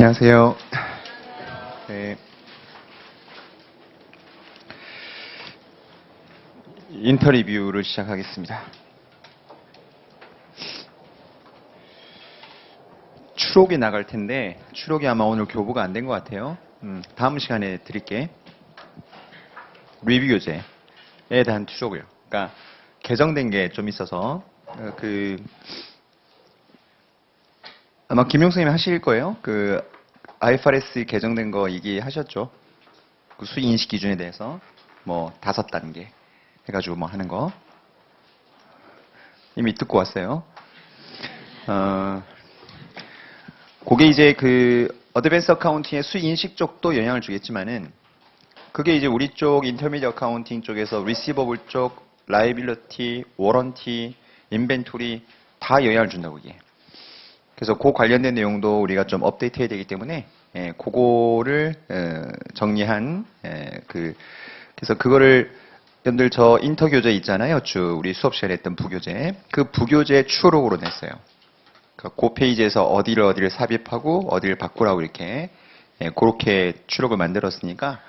안녕하세요. 네. 인터리뷰를 시작하겠습니다. 추록이 나갈 텐데 추록이 아마 오늘 교부가 안 된 것 같아요. 다음 시간에 드릴게. 리뷰 교재에 대한 추록을. 그러니까 개정된 게 좀 있어서 아마 김용 선생님이 하실 거예요. IFRS 개정된 거 얘기하셨죠. 그 수익 인식 기준에 대해서 뭐 5단계 해가지고 뭐 하는 거 이미 듣고 왔어요. 그게 이제 어드밴스 어카운팅의 수익 인식 쪽도 영향을 주겠지만은 그게 이제 우리 쪽 인터미디어 어카운팅 쪽에서 리시버블 쪽, 라이빌리티, 워런티, 인벤토리 다 영향을 준다고 이게. 그래서 그 관련된 내용도 우리가 좀 업데이트해야 되기 때문에 그거를 정리한 그래서 그거를 여러분들 저 인터 교재 있잖아요. 우리 수업 시간에 했던 부교재. 그 부교재 추록으로 냈어요. 그 페이지에서 어디를 삽입하고 어디를 바꾸라고 이렇게 그렇게 추록을 만들었으니까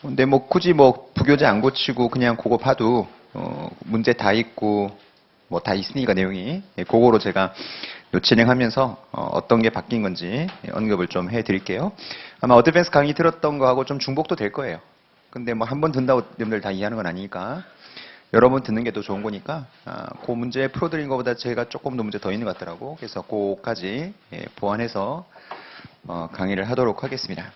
근데 뭐 굳이 뭐 부교재 안 고치고 그냥 그거 봐도 문제 다 있고 뭐 다 있으니까 내용이 그거로 제가 진행하면서 어떤 게 바뀐 건지 언급을 좀 해드릴게요. 아마 어드밴스 강의 들었던 거하고 좀 중복도 될 거예요. 근데 뭐 한 번 듣는다고 여러분들 다 이해하는 건 아니니까 여러 번 듣는 게 더 좋은 거니까 그 문제 풀어드린 것보다 제가 조금 더 문제 더 있는 것 같더라고. 그래서 그거까지 보완해서 강의를 하도록 하겠습니다.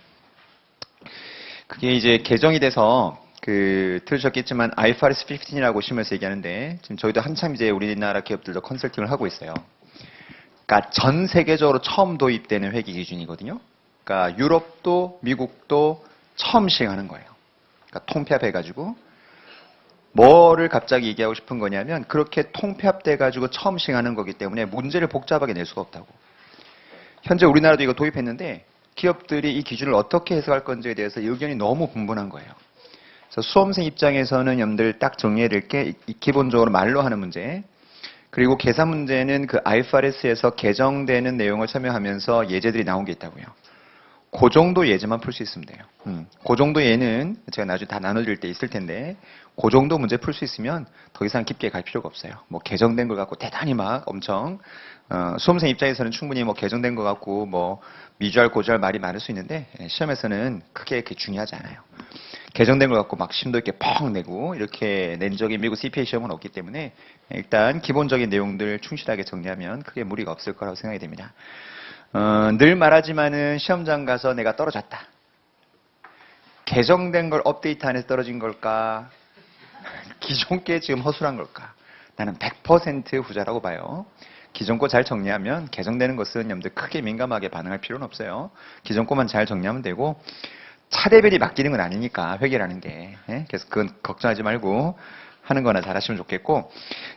그게 이제 개정이 돼서 들으셨겠지만 IFRS 15이라고 심해서 얘기하는데 지금 저희도 한참 이제 우리나라 기업들도 컨설팅을 하고 있어요. 그러니까 전 세계적으로 처음 도입되는 회계 기준이거든요. 그러니까 유럽도 미국도 처음 시행하는 거예요. 그러니까 통폐합해가지고 뭐를 갑자기 얘기하고 싶은 거냐면 그렇게 통폐합돼가지고 처음 시행하는 거기 때문에 문제를 복잡하게 낼 수가 없다고. 현재 우리나라도 이거 도입했는데 기업들이 이 기준을 어떻게 해석할 건지에 대해서 의견이 너무 분분한 거예요. 그래서 수험생 입장에서는 여러분들 딱 정리해야 될 게 기본적으로 말로 하는 문제, 그리고 계산 문제는 IFRS에서 개정되는 내용을 설명하면서 예제들이 나온 게 있다고요. 그 정도 예제만 풀 수 있으면 돼요. 그 정도 예는 제가 나중에 다 나눠드릴 때 있을 텐데 그 정도 문제 풀 수 있으면 더 이상 깊게 갈 필요가 없어요. 뭐 개정된 걸 갖고 대단히 막 엄청 수험생 입장에서는 충분히 뭐 개정된 것 같고 뭐 미주알 고주알 말이 많을 수 있는데 시험에서는 크게 그렇게 중요하지 않아요. 개정된 걸 갖고 막 심도 있게 펑 내고 이렇게 낸 적이 미국 CPA 시험은 없기 때문에 일단 기본적인 내용들 충실하게 정리하면 크게 무리가 없을 거라고 생각이 됩니다. 늘 말하지만은 시험장 가서 내가 떨어졌다. 개정된 걸 업데이트 안 해서 떨어진 걸까? 기존 게 지금 허술한 걸까? 나는 100% 후자라고 봐요. 기존 거 잘 정리하면 개정되는 것은 여러분들 크게 민감하게 반응할 필요는 없어요. 기존 거만 잘 정리하면 되고 차례별이 바뀌는 건 아니니까 회계라는 게. 그래서 그건 걱정하지 말고 하는 거나 잘 하시면 좋겠고,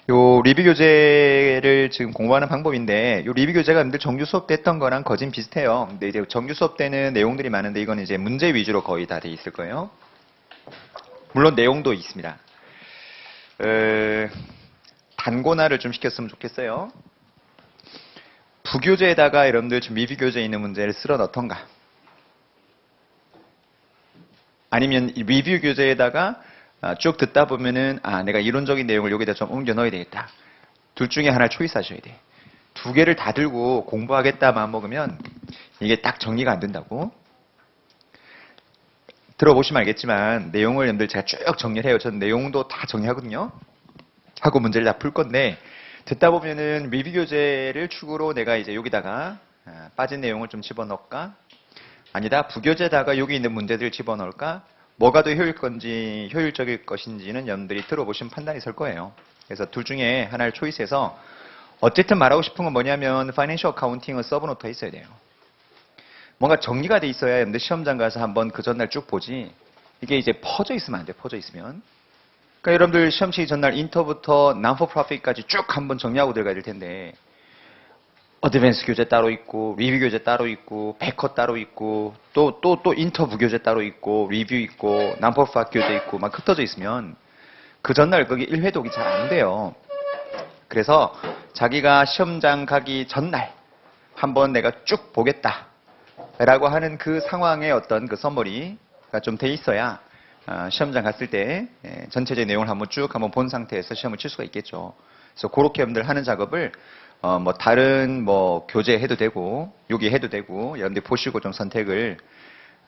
요 리뷰 교재를 지금 공부하는 방법인데, 요 리뷰 교재가 여러분들 정규 수업 때 했던 거랑 거진 비슷해요. 근데 이제 정규 수업 때는 내용들이 많은데 이건 이제 문제 위주로 거의 다 돼 있을 거예요. 물론 내용도 있습니다. 단권화를 좀 시켰으면 좋겠어요. 부교재에다가 여러분들 지금 리뷰 교재에 있는 문제를 쓸어 넣던가, 아니면 리뷰 교재에다가 쭉 듣다 보면은 내가 이론적인 내용을 여기다 좀 옮겨 넣어야 되겠다. 둘 중에 하나를 초이스하셔야 돼. 두 개를 다 들고 공부하겠다 마음 먹으면 이게 딱 정리가 안 된다고. 들어보시면 알겠지만 내용을 여러분들 제가 쭉 정리를 해요. 저는 내용도 다 정리하거든요. 하고 문제를 다 풀 건데 듣다 보면은 리뷰 교재를 축으로 내가 이제 여기다가 빠진 내용을 좀 집어넣을까? 아니다. 부교재다가 여기 있는 문제들을 집어넣을까? 뭐가 더 효율적일 것인지는 여러분들이 들어보시면 판단이 설 거예요. 그래서 둘 중에 하나를 초이스해서 어쨌든 말하고 싶은 건 뭐냐면 파이낸셜 어카운팅은 서브노트에 있어야 돼요. 뭔가 정리가 돼 있어야 여러분들 시험장 가서 한번 그 전날 쭉 보지. 이게 이제 퍼져 있으면 안 돼. 퍼져 있으면. 그러니까 여러분들 시험 치기 전날 인터부터 non-for profit까지 쭉 한번 정리하고 들어가야 될 텐데 어드밴스 교재 따로 있고 리뷰 교재 따로 있고 백커 따로 있고 또 인터뷰 교재 따로 있고 리뷰 있고 non-for 교재 있고 막 흩어져 있으면 그 전날 거기 1회독이 잘 안 돼요. 그래서 자기가 시험장 가기 전날 한번 내가 쭉 보겠다 라고 하는 그 상황의 어떤 그 서머리가 좀 돼 있어야 시험장 갔을 때 전체적인 내용을 한번 본 상태에서 시험을 칠 수가 있겠죠. 그래서 그렇게 여러분들 하는 작업을 뭐 다른 뭐 교재 해도 되고 여기 해도 되고 여러분들 보시고 좀 선택을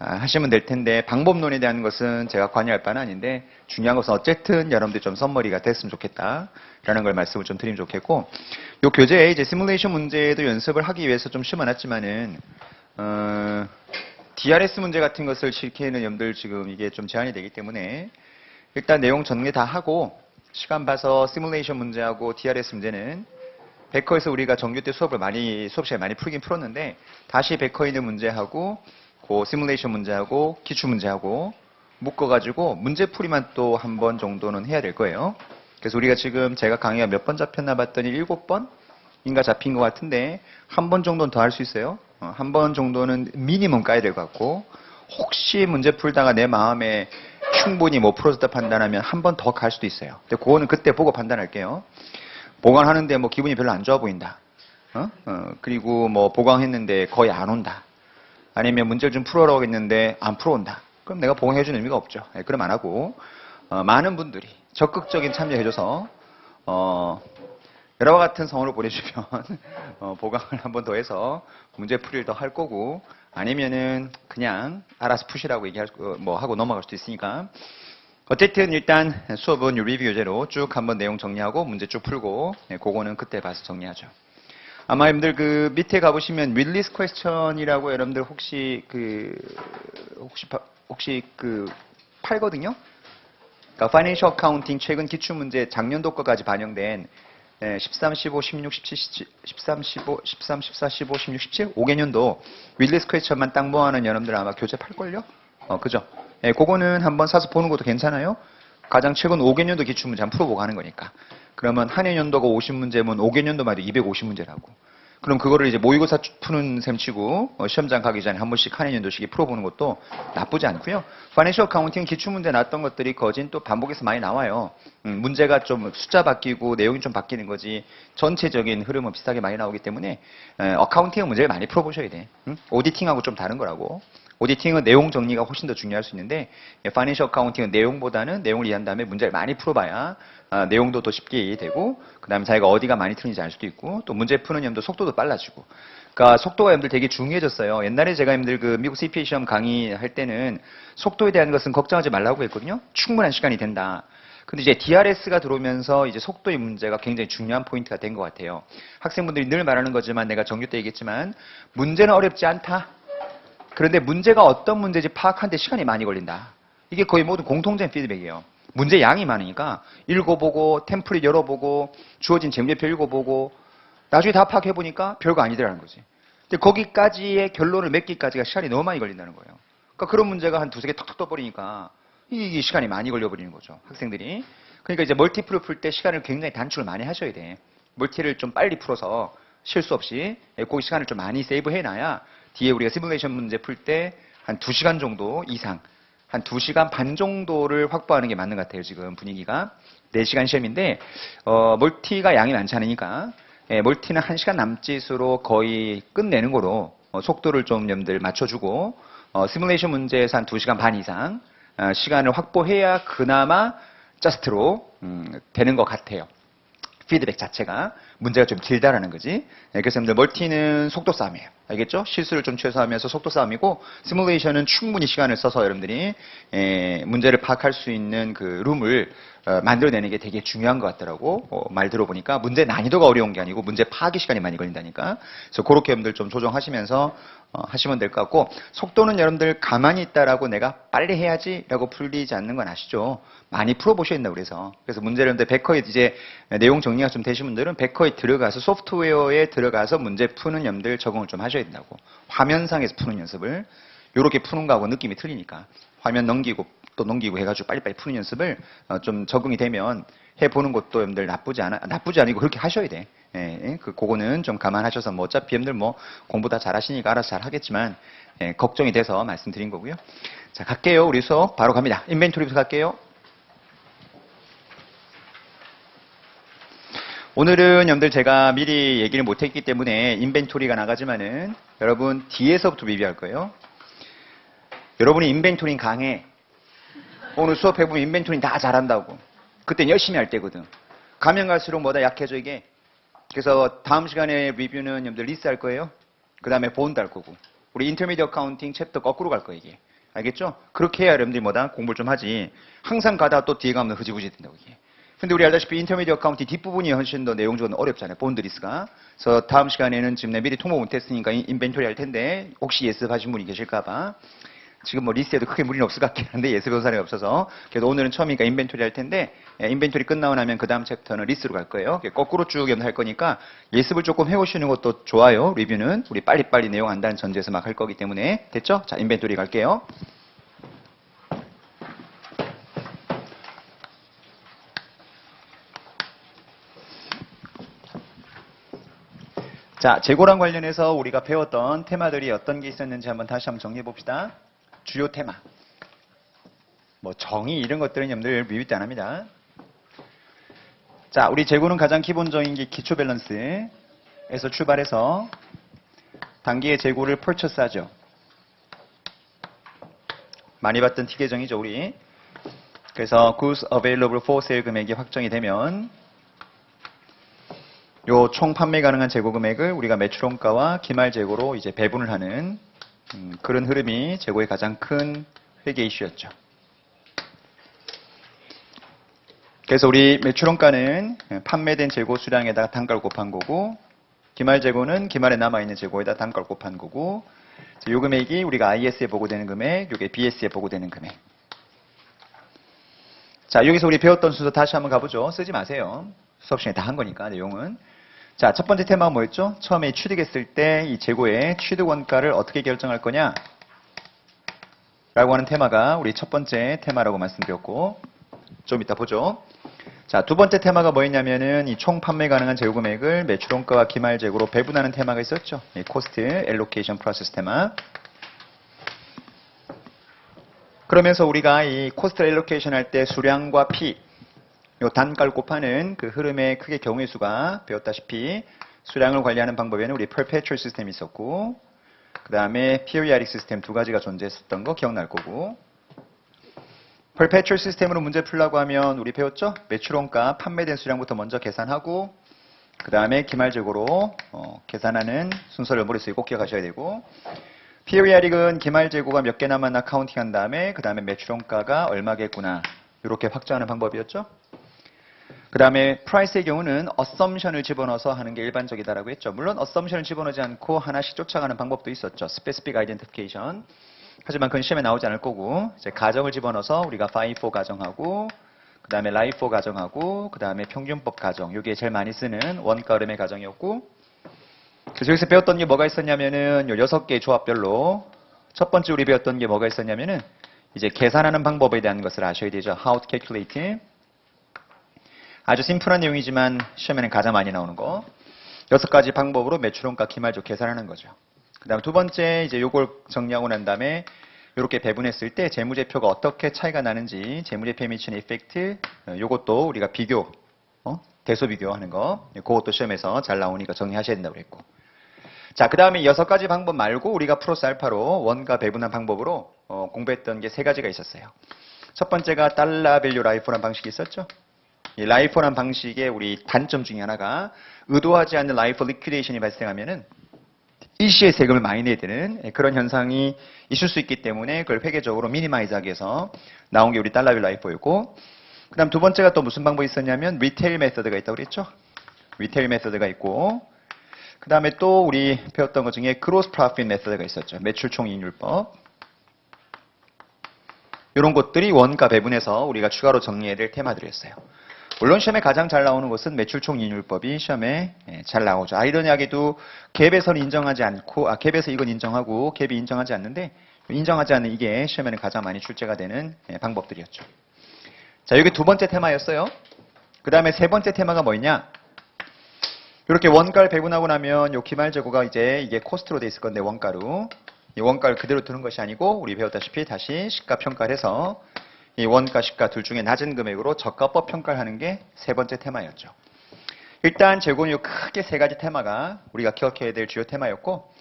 하시면 될 텐데, 방법론에 대한 것은 제가 관여할 바는 아닌데 중요한 것은 어쨌든 여러분들 좀 썸머리가 됐으면 좋겠다라는 걸 말씀을 좀 드리면 좋겠고, 요 교재에 이제 시뮬레이션 문제도 연습을 하기 위해서 좀 심어놨지만은 DRS 문제 같은 것을 실기에는 여러분들 지금 이게 좀 제한이 되기 때문에 일단 내용 정리 다 하고 시간 봐서 시뮬레이션 문제하고 DRS 문제는 베커에서 우리가 정규 때 수업 시간에 많이 풀긴 풀었는데 다시 베커에 있는 문제하고 그 시뮬레이션 문제하고 기출 문제하고 묶어가지고 문제풀이만 또 한 번 정도는 해야 될 거예요. 그래서 우리가 지금 제가 강의가 몇 번 잡혔나 봤더니 7번인가 잡힌 것 같은데 한 번 정도는 더 할 수 있어요. 한 번 정도는 미니멈 까야 될 것 같고, 혹시 문제 풀다가 내 마음에 충분히 못 풀어졌다 판단하면 한 번 더 갈 수도 있어요. 근데 그거는 그때 보고 판단할게요. 보강하는데 뭐 기분이 별로 안 좋아 보인다. 그리고 뭐 보강했는데 거의 안 온다. 아니면 문제를 좀 풀어라고 했는데 안 풀어온다. 그럼 내가 보강해주는 의미가 없죠. 그럼 안 하고, 많은 분들이 적극적인 참여해줘서 여러와 같은 성원을 보내주면 보강을 한 번 더 해서 문제풀이를 더 할 거고, 아니면은 그냥 알아서 푸시라고 하고 넘어갈 수도 있으니까, 어쨌든 일단 수업은 리뷰 교재로 쭉 한번 내용 정리하고 문제 쭉 풀고, 그거는 그때 봐서 정리하죠. 아마 여러분들 그 밑에 가보시면 릴리스 퀘스천이라고 여러분들 혹시 팔거든요. 그러니까 파이낸셜 어카운팅 최근 기출문제 작년도 거까지 반영된 13, 15, 16, 17, 13, 15, 13, 14, 15, 16, 17 5개년도 릴리스 퀘스천만 딱 모아놓은 여러분들 아마 교재 팔걸요? 그죠? 그거는 한번 사서 보는 것도 괜찮아요. 가장 최근 5개년도 기출문제 한번 풀어보고 하는 거니까. 그러면 한 해년도가 50문제면 5개년도만 해도 250문제라고. 그럼 그거를 이제 모의고사 푸는 셈 치고 시험장 가기 전에 한 번씩 한 해년도씩 풀어보는 것도 나쁘지 않고요. 파이낸셜 어카운팅 기출문제 나왔던 것들이 거진 또 반복해서 많이 나와요. 문제가 좀 숫자 바뀌고 내용이 좀 바뀌는 거지 전체적인 흐름은 비슷하게 많이 나오기 때문에 어카운팅 문제를 많이 풀어보셔야 돼. 오디팅하고 좀 다른 거라고. 오디팅은 내용 정리가 훨씬 더 중요할 수 있는데, 파이낸셜 어카운팅은 내용보다는 내용을 이해한 다음에 문제를 많이 풀어봐야 내용도 더 쉽게 이해되고, 그 다음에 자기가 어디가 많이 틀린지 알 수도 있고, 또 문제 푸는 여러분들 속도도 빨라지고. 그러니까 속도가 여러분들 되게 중요해졌어요. 옛날에 제가 여러분들 그 미국 CPA 시험 강의할 때는 속도에 대한 것은 걱정하지 말라고 했거든요. 충분한 시간이 된다. 근데 이제 DRS가 들어오면서 이제 속도의 문제가 굉장히 중요한 포인트가 된 것 같아요. 학생분들이 늘 말하는 거지만 내가 정규 때 얘기했지만 문제는 어렵지 않다. 그런데 문제가 어떤 문제인지 파악하는데 시간이 많이 걸린다. 이게 거의 모든 공통적인 피드백이에요. 문제 양이 많으니까 읽어보고 템플릿 열어보고 주어진 재문제표 읽어보고 나중에 다 파악해보니까 별거 아니더라는 거지. 근데 거기까지의 결론을 맺기까지가 시간이 너무 많이 걸린다는 거예요. 그러니까 그런 문제가 한 두세 개 턱턱 떠버리니까 이게 시간이 많이 걸려버리는 거죠. 학생들이. 그러니까 이제 멀티플을 풀 때 시간을 굉장히 단축을 많이 하셔야 돼. 멀티를 좀 빨리 풀어서 실수 없이 그 시간을 좀 많이 세이브 해놔야 뒤에 우리가 시뮬레이션 문제 풀 때 한 2시간 정도 이상, 한 2시간 반 정도를 확보하는 게 맞는 것 같아요. 지금 분위기가 4시간 시험인데 멀티가 양이 많지 않으니까 멀티는 1시간 남짓으로 거의 끝내는 거로 속도를 좀 여러분들 맞춰주고, 시뮬레이션 문제에서 한 2시간 반 이상 시간을 확보해야 그나마 저스트로 되는 것 같아요. 피드백 자체가 문제가 좀 길다라는 거지. 그래서 여러분들 멀티는 속도 싸움이에요. 알겠죠? 실수를 좀 최소화하면서 속도 싸움이고, 시뮬레이션은 충분히 시간을 써서 여러분들이 문제를 파악할 수 있는 그 룸을 만들어내는 게 되게 중요한 것 같더라고. 말 들어보니까 문제 난이도가 어려운 게 아니고 문제 파악이 시간이 많이 걸린다니까. 그래서 그렇게 여러분들 좀 조정하시면서 하시면 될 것 같고, 속도는 여러분들 가만히 있다라고 내가 빨리 해야지라고 풀리지 않는 건 아시죠? 많이 풀어보셔야 된다고 그래서. 그래서 문제를 여러분들 베커에 이제 내용 정리가 좀 되신 분들은 베커에 들어가서 소프트웨어에 들어가서 문제 푸는 여러분들 적응을 좀 하셔야 된다고. 화면상에서 푸는 연습을. 요렇게 푸는 거하고 느낌이 틀리니까. 화면 넘기고 또 넘기고 해가지고 빨리빨리 푸는 연습을 좀 적응이 되면 해보는 것도 여러분들 나쁘지 아니고 그렇게 하셔야 돼. 그거는 좀 감안하셔서 뭐 어차피 여러분들 뭐 공부 다 잘하시니까 알아서 잘 하겠지만 걱정이 돼서 말씀드린 거고요. 자, 갈게요. 우리 수업 바로 갑니다. 인벤토리부터 갈게요. 오늘은 여러분들 제가 미리 얘기를 못했기 때문에 인벤토리가 나가지만은 여러분 뒤에서부터 리뷰할 거예요. 여러분이 인벤토리 강해. 오늘 수업해보면 인벤토리 다 잘한다고. 그땐 열심히 할 때거든. 가면 갈수록 뭐다 약해져 이게. 그래서 다음 시간에 리뷰는 여러분들 리스 할 거예요. 그 다음에 본드 할 거고. 우리 인터미디어 어카운팅 챕터 거꾸로 갈 거예요 이게. 알겠죠? 그렇게 해야 여러분들이 뭐다 공부를 좀 하지. 항상 가다가 또 뒤에 가면 흐지부지 된다고 이게. 근데 우리 알다시피 인터미디어 어카운팅 뒷부분이 훨씬 더 내용적으로 어렵잖아요. 본드 리스가. 그래서 다음 시간에는 지금 내 미리 통보 못했으니까 인벤토리 할 텐데 혹시 예습하신 분이 계실까 봐. 지금 뭐 리스트에도 크게 무리는 없을 것 같긴 한데 예습 배운 사람이 없어서. 그래서 오늘은 처음이니까 인벤토리 할 텐데 인벤토리 끝나고 나면 그 다음 챕터는 리스트로 갈 거예요. 거꾸로 쭉 할 거니까 예습을 조금 해오시는 것도 좋아요. 리뷰는 우리 빨리빨리 내용 안다는 전제에서 막 할 거기 때문에. 됐죠? 자, 인벤토리 갈게요. 자, 재고랑 관련해서 우리가 배웠던 테마들이 어떤 게 있었는지 한번 다시 한번 정리해 봅시다. 주요 테마. 뭐 정의 이런 것들은 여러분들 리뷰 때 안 합니다. 자, 우리 재고는 가장 기본적인 게 기초 밸런스에서 출발해서 단기의 재고를 purchase하죠. 많이 봤던 T 계정이죠, 우리. 그래서 goods available for sale 금액이 확정이 되면 요 총 판매 가능한 재고 금액을 우리가 매출원가와 기말 재고로 이제 배분을 하는 그런 흐름이 재고의 가장 큰 회계 이슈였죠. 그래서 우리 매출원가는 판매된 재고 수량에다가 단가를 곱한 거고, 기말 재고는 기말에 남아있는 재고에다 단가를 곱한 거고, 요 금액이 우리가 IS에 보고되는 금액, 요게 BS에 보고되는 금액. 자, 여기서 우리 배웠던 순서 다시 한번 가보죠. 쓰지 마세요. 수업 시간에 다 한 거니까, 내용은. 자, 첫 번째 테마가 뭐였죠? 처음에 취득했을 때 이 재고의 취득 원가를 어떻게 결정할 거냐? 라고 하는 테마가 우리 첫 번째 테마라고 말씀드렸고, 좀 이따 보죠. 자, 두 번째 테마가 뭐였냐면은 이 총 판매 가능한 재고 금액을 매출원가와 기말 재고로 배분하는 테마가 있었죠. 이 코스트 엘로케이션 프로세스 테마. 그러면서 우리가 이 코스트 엘로케이션 할 때 수량과 P, 요 단가를 곱하는 그 흐름의 크게 경우의 수가 배웠다시피 수량을 관리하는 방법에는 우리 perpetual 시스템이 있었고, 그 다음에 periodic 시스템 두 가지가 존재했었던 거 기억날 거고, perpetual 시스템으로 문제 풀려고 하면 우리 배웠죠? 매출원가 판매된 수량부터 먼저 계산하고, 그 다음에 기말 재고로 계산하는 순서를 머릿속에 꼭 기억하셔야 되고, periodic은 기말 재고가 몇 개 남았나 카운팅한 다음에 그 다음에 매출원가가 얼마겠구나 이렇게 확정하는 방법이었죠? 그 다음에 price의 경우는 assumption을 집어넣어서 하는 게 일반적이다라고 했죠. 물론 assumption을 집어넣지 않고 하나씩 쫓아가는 방법도 있었죠. specific identification. 하지만 그건 시험에 나오지 않을 거고, 이제 가정을 집어넣어서 우리가 FIFO 가정하고, 그 다음에 LIFO 가정하고, 그 다음에 평균법 가정. 이게 제일 많이 쓰는 원가 흐름의 가정이었고, 그래서 여기서 배웠던 게 뭐가 있었냐면은 요 6개의 조합별로 첫 번째 우리 배웠던 게 뭐가 있었냐면은 이제 계산하는 방법에 대한 것을 아셔야 되죠. How to calculate. 아주 심플한 내용이지만 시험에는 가장 많이 나오는 거. 6가지 방법으로 매출원가 기말조 계산하는 거죠. 그 다음 두 번째 이제 요걸 정리하고 난 다음에 이렇게 배분했을 때 재무제표가 어떻게 차이가 나는지 재무제표에 미치는 이펙트, 요것도 우리가 비교, 대소 비교하는 거, 그것도 시험에서 잘 나오니까 정리하셔야 된다고 그랬고. 자, 그 다음에 6가지 방법 말고 우리가 플러스 알파로 원가 배분한 방법으로 공부했던 게 3가지가 있었어요. 첫 번째가 달러 밸류 라이프라는 방식이 있었죠. 이 라이프라는 방식의 우리 단점 중에 하나가 의도하지 않는 라이프 리퀴데이션이 발생하면은 일시에 세금을 많이 내야 되는 그런 현상이 있을 수 있기 때문에 그걸 회계적으로 미니마이즈하기 위해서 나온 게 우리 달러 밸류 라이프였고, 그 다음 두 번째가 또 무슨 방법이 있었냐면 리테일 메서드가 있다고 그랬죠. 리테일 메서드가 있고, 그 다음에 또 우리 배웠던 것 중에 그로스 프로핏 메서드가 있었죠. 매출 총 이익률법. 이런 것들이 원가 배분해서 우리가 추가로 정리해야 될 테마들이었어요. 물론 시험에 가장 잘 나오는 것은 매출총 이익률법이 시험에 잘 나오죠. 아이러니하게도 갭에서는 인정하지 않고, 갭에서 이건 인정하고 갭이 인정하지 않는데, 인정하지 않는 이게 시험에는 가장 많이 출제가 되는 방법들이었죠. 자, 이게 두 번째 테마였어요. 그 다음에 세 번째 테마가 뭐였냐? 이렇게 원가를 배분하고 나면 요 기말 재고가 이제 이게 코스트로 돼 있을 건데 원가로. 이 원가를 그대로 두는 것이 아니고 우리 배웠다시피 다시 시가 평가를 해서 이 원가, 시가 둘 중에 낮은 금액으로 저가법 평가를 하는 게 세 번째 테마였죠. 일단 재고는 크게 세 가지 테마가 우리가 기억해야 될 주요 테마였고,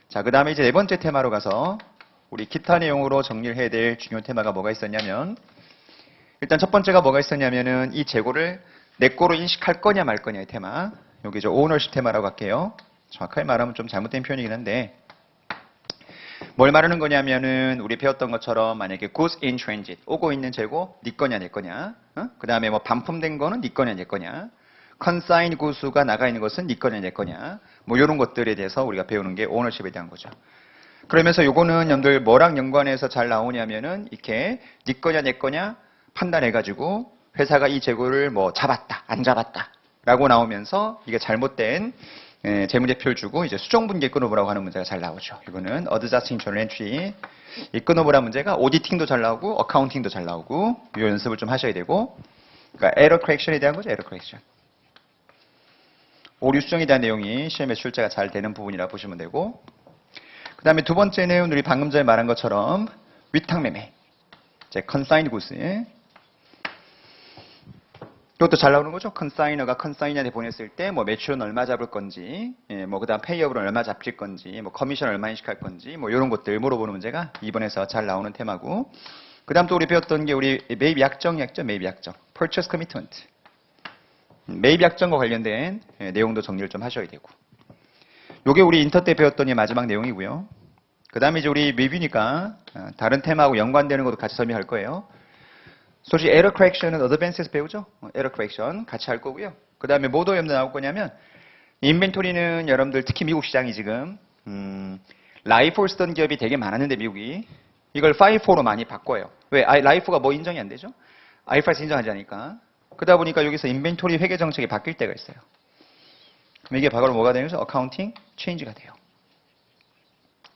자, 그 다음에 이제 네 번째 테마로 가서 우리 기타 내용으로 정리를 해야 될 중요 테마가 뭐가 있었냐면, 일단 첫 번째가 뭐가 있었냐면은 이 재고를 내 거로 인식할 거냐 말 거냐의 테마. 여기 저 오너십 테마라고 할게요. 정확하게 말하면 좀 잘못된 표현이긴 한데, 뭘 말하는 거냐면은 우리 배웠던 것처럼 만약에 goods in transit, 오고 있는 재고 네 거냐 내 거냐, 그 다음에 뭐 반품된 거는 네 거냐 내 거냐, consign goods가 나가 있는 것은 네 거냐 내 거냐, 뭐 이런 것들에 대해서 우리가 배우는 게 ownership에 대한 거죠. 그러면서 요거는 여러분들 뭐랑 연관해서 잘 나오냐면은 이렇게 네 거냐 내 거냐 판단해가지고 회사가 이 재고를 뭐 잡았다 안 잡았다 라고 나오면서 이게 잘못된 재무제표를 주고 이제 수정분기 끊어보라고 하는 문제가 잘 나오죠. 이거는 adjusting journal entry, 이 끊어보라 문제가 오디팅도 잘 나오고 어카운팅도 잘 나오고 이 연습을 좀 하셔야 되고, 그러니까 error correction에 대한 거죠. error correction. 오류 수정에 대한 내용이 시험에 출제가 잘 되는 부분이라 보시면 되고, 그 다음에 두 번째는 우리 방금 전에 말한 것처럼 위탁매매, 이제 consigned goods. 이것도 잘 나오는 거죠. 컨사이너가 컨사이너한테 보냈을 때 뭐 매출은 얼마 잡을 건지, 뭐 그다음 페이업은 얼마 잡힐 건지, 뭐 커미션 얼마 인식할 건지, 뭐 이런 것들 물어보는 문제가 이번에서 잘 나오는 테마고, 그다음 또 우리 배웠던 게 우리 매입 약정이었죠. 매입 약정, purchase commitment. 매입 약정과 관련된 내용도 정리를 좀 하셔야 되고, 요게 우리 인터 때 배웠던 이 마지막 내용이고요. 그다음에 이제 우리 리뷰니까 다른 테마하고 연관되는 것도 같이 설명할 거예요. 솔직히 error correction은 advance에서 배우죠. error correction 같이 할 거고요. 그 다음에 뭐 더 여러분들 나올 거냐면, 인벤토리는 여러분들 특히 미국 시장이 지금 라이프를 쓰던 기업이 되게 많았는데 미국이 이걸 FIFO로 많이 바꿔요. 왜? 라이프가 뭐 인정이 안 되죠? IFRS 인정하지 않으니까. 그러다 보니까 여기서 인벤토리 회계 정책이 바뀔 때가 있어요. 그럼 이게 바로 뭐가 되는 거죠? 어카운팅 체인지가 돼요.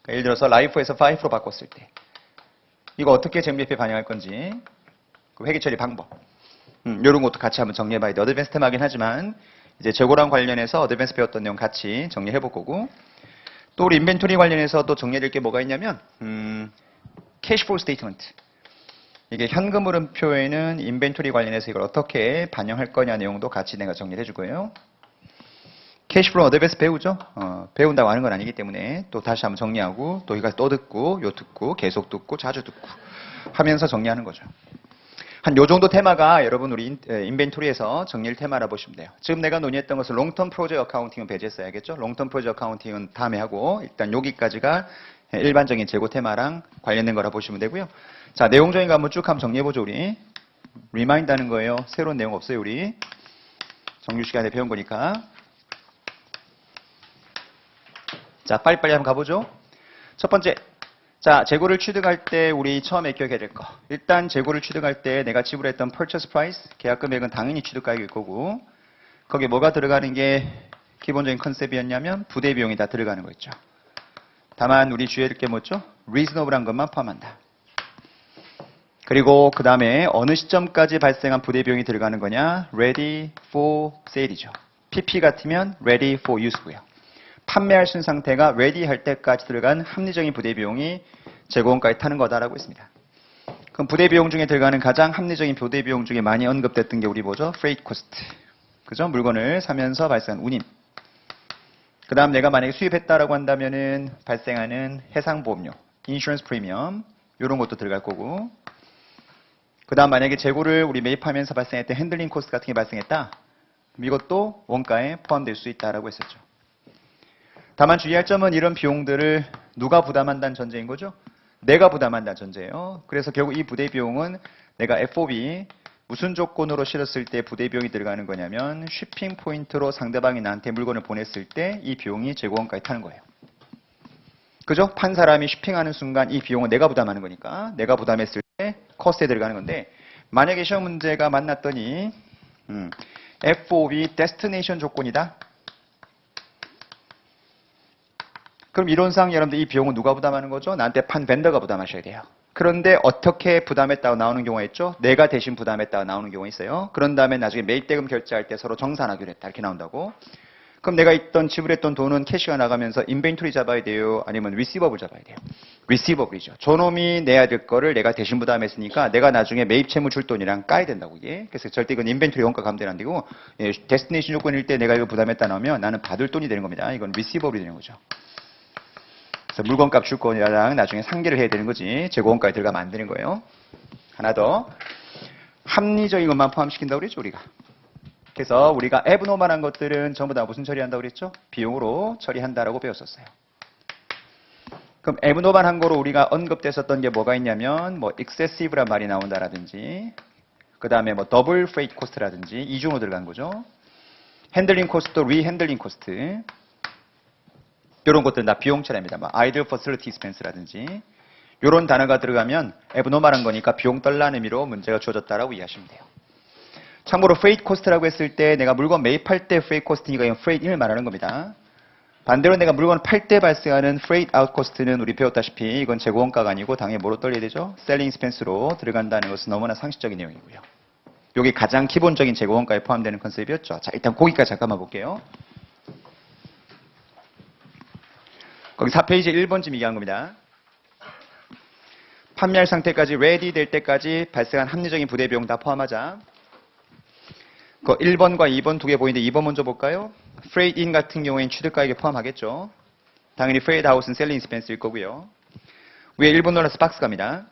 그러니까 예를 들어서 라이프에서 FIFO로 바꿨을 때 이거 어떻게 재무제표에 반영할 건지, 그 회계 처리 방법, 이런 것도 같이 한번 정리해봐야 돼. 어드밴스 테마긴 하지만 이제 재고랑 관련해서 어드밴스 배웠던 내용 같이 정리해볼 거고, 또 우리 인벤토리 관련해서 또 정리해야 될 게 뭐가 있냐면 캐시플로우 스테이트먼트. 이게 현금 흐름표에는 인벤토리 관련해서 이걸 어떻게 반영할 거냐 내용도 같이 내가 정리를 해줄 거예요. 캐시플로우 어드밴스 배우죠? 배운다고 하는 건 아니기 때문에 또 다시 한번 정리하고, 또 이거 또 듣고 요 듣고 계속 듣고 자주 듣고 하면서 정리하는 거죠. 한 요 정도 테마가 여러분 우리 인벤토리에서 정리할 테마라 보시면 돼요. 지금 내가 논의했던 것을 롱텀 프로젝트 어카운팅은 배제했어야겠죠. 롱텀 프로젝트 어카운팅은 다음에 하고, 일단 여기까지가 일반적인 재고 테마랑 관련된 거라 보시면 되고요. 자, 내용적인 거 한번 쭉 한번 정리해보죠. 우리 리마인드 하는 거예요. 새로운 내용 없어요. 우리 정규 시간에 배운 거니까. 자, 빨리빨리 한번 가보죠. 첫 번째, 자, 재고를 취득할 때 우리 처음에 기억해야 될 거. 일단 재고를 취득할 때 내가 지불했던 purchase price, 계약 금액은 당연히 취득 가격일 거고, 거기에 뭐가 들어가는 게 기본적인 컨셉이었냐면 부대 비용이 다 들어가는 거 있죠. 다만 우리 주의해야 될 게 뭐죠? reasonable한 것만 포함한다. 그리고 그 다음에 어느 시점까지 발생한 부대 비용이 들어가는 거냐? ready for sale이죠. PP 같으면 ready for use고요. 판매할 수 있는 상태가 ready 할 때까지 들어간 합리적인 부대 비용이 재고원가에 타는 거다라고 했습니다. 그럼 부대 비용 중에 들어가는 가장 합리적인 부대 비용 중에 많이 언급됐던 게 우리 뭐죠? freight cost. 그죠? 물건을 사면서 발생한 운임. 그 다음 내가 만약에 수입했다라고 한다면은 발생하는 해상보험료, insurance premium, 이런 것도 들어갈 거고, 그 다음 만약에 재고를 우리 매입하면서 발생했던 핸들링 코스트 같은 게 발생했다. 그럼 이것도 원가에 포함될 수 있다라고 했었죠. 다만 주의할 점은 이런 비용들을 누가 부담한다는 전제인 거죠? 내가 부담한다는 전제예요. 그래서 결국 이 부대 비용은 내가 FOB 무슨 조건으로 실었을 때 부대 비용이 들어가는 거냐면 쉬핑 포인트로 상대방이 나한테 물건을 보냈을 때 이 비용이 재고원가에 타는 거예요. 그죠? 판 사람이 쉬핑하는 순간 이 비용은 내가 부담하는 거니까 내가 부담했을 때 코스트에 들어가는 건데, 만약에 시험 문제가 만났더니 FOB 데스티네이션 조건이다. 그럼 이론상 여러분들 이 비용은 누가 부담하는 거죠? 나한테 판 벤더가 부담하셔야 돼요. 그런데 어떻게 부담했다고 나오는 경우가 있죠? 내가 대신 부담했다고 나오는 경우가 있어요. 그런 다음에 나중에 매입대금 결제할 때 서로 정산하기로 했다. 이렇게 나온다고. 그럼 내가 지불했던 돈은 캐시가 나가면서 인벤토리 잡아야 돼요? 아니면 리시버블 잡아야 돼요? 리시버블이죠. 저놈이 내야 될 거를 내가 대신 부담했으니까 내가 나중에 매입 채무 줄 돈이랑 까야 된다고 이게. 그래서 절대 이건 인벤토리 원가 감대는 안 되고 예, 데스티네이션 조건일 때 내가 이거 부담했다 나오면 나는 받을 돈이 되는 겁니다. 이건 리시버블이 되는 거죠. 그래서 물건값 줄 거랑 나중에 상계를 해야 되는 거지. 재고원가에 들어가면 안 되는 거예요. 하나 더. 합리적인 것만 포함시킨다고 그랬죠, 우리가. 그래서 우리가 애브노멀한 것들은 전부 다 무슨 처리한다고 그랬죠? 비용으로 처리한다라고 배웠었어요. 그럼 애브노멀한 거로 우리가 언급됐었던 게 뭐가 있냐면 뭐 excessive란 말이 나온다라든지 그 다음에 뭐 더블 프레이트 코스트라든지 이중으로 들어간 거죠. 핸들링 코스트, 리핸들링 코스트 이런 것들은 다 비용 처리입니다. 뭐 idle facility expense라든지 이런 단어가 들어가면 애브노멀한 거니까 비용 떨라는 의미로 문제가 주어졌다라고 이해하시면 돼요. 참고로 freight cost라고 했을 때 내가 물건 매입할 때 freight cost니까 이건 freight in을 말하는 겁니다. 반대로 내가 물건을 팔 때 발생하는 freight out cost는 우리 배웠다시피 이건 재고원가가 아니고 당연히 뭐로 떨려야 되죠? selling expense로 들어간다는 것은 너무나 상식적인 내용이고요. 여기 가장 기본적인 재고원가에 포함되는 컨셉이었죠. 자, 일단 거기까지 잠깐만 볼게요. 거기 4페이지 1번쯤 얘기한 겁니다. 판매할 상태까지 ready 될 때까지 발생한 합리적인 부대 비용 다 포함하자. 그 1번과 2번 두 개 보이는데 2번 먼저 볼까요? freight in 같은 경우에는 취득가액에 포함하겠죠. 당연히 freight out은 selling expense일 거고요. 위에 1번 눌러서 박스 갑니다.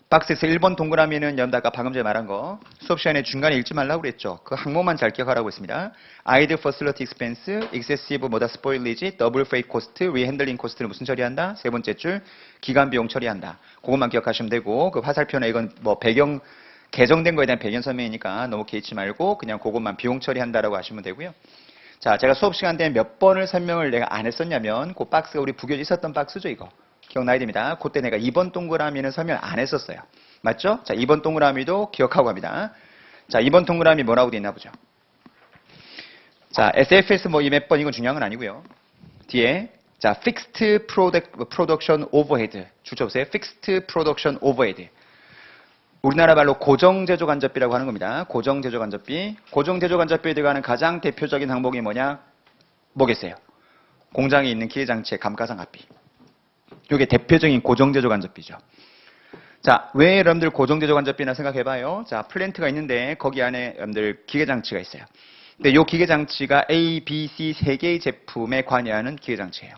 박스에서 1번 동그라미는 여러분들 아까 방금 전에 말한 거 수업 시간에 중간에 읽지 말라고 그랬죠. 그 항목만 잘 기억하라고 했습니다. idle facility expense, excessive 뭐다 spoilage, double freight cost, rehandling cost는 무슨 처리한다? 세 번째 줄 기간 비용 처리한다. 그것만 기억하시면 되고 그 화살표나 이건 뭐 배경 개정된 거에 대한 배경 설명이니까 너무 개의치 말고 그냥 그것만 비용 처리한다라고 하시면 되고요. 자, 제가 수업 시간 때 몇 번을 설명을 내가 안 했었냐면 그 박스가 우리 부교재 있었던 박스죠, 이거. 기억나야 됩니다. 그때 내가 2번 동그라미는 설명 안 했었어요. 맞죠? 자, 2번 동그라미도 기억하고 갑니다. 자, 2번 동그라미 뭐라고 돼 있나 보죠. 자, SFS 뭐 이 몇 번 이건 중요한 건 아니고요. 뒤에 자, Fixed Production Overhead 줄 쳐보세요. Fixed Production Overhead. 우리나라 말로 고정제조간접비라고 하는 겁니다. 고정제조간접비. 고정제조간접비에 들어가는 가장 대표적인 항목이 뭐냐? 뭐겠어요? 공장에 있는 기계장치의 감가상각비. 이게 대표적인 고정제조간접비죠. 자, 왜 여러분들 고정제조간접비나 생각해봐요. 자, 플랜트가 있는데 거기 안에 여러분들 기계장치가 있어요. 근데 이 기계장치가 A, B, C 세 개의 제품에 관여하는 기계장치예요.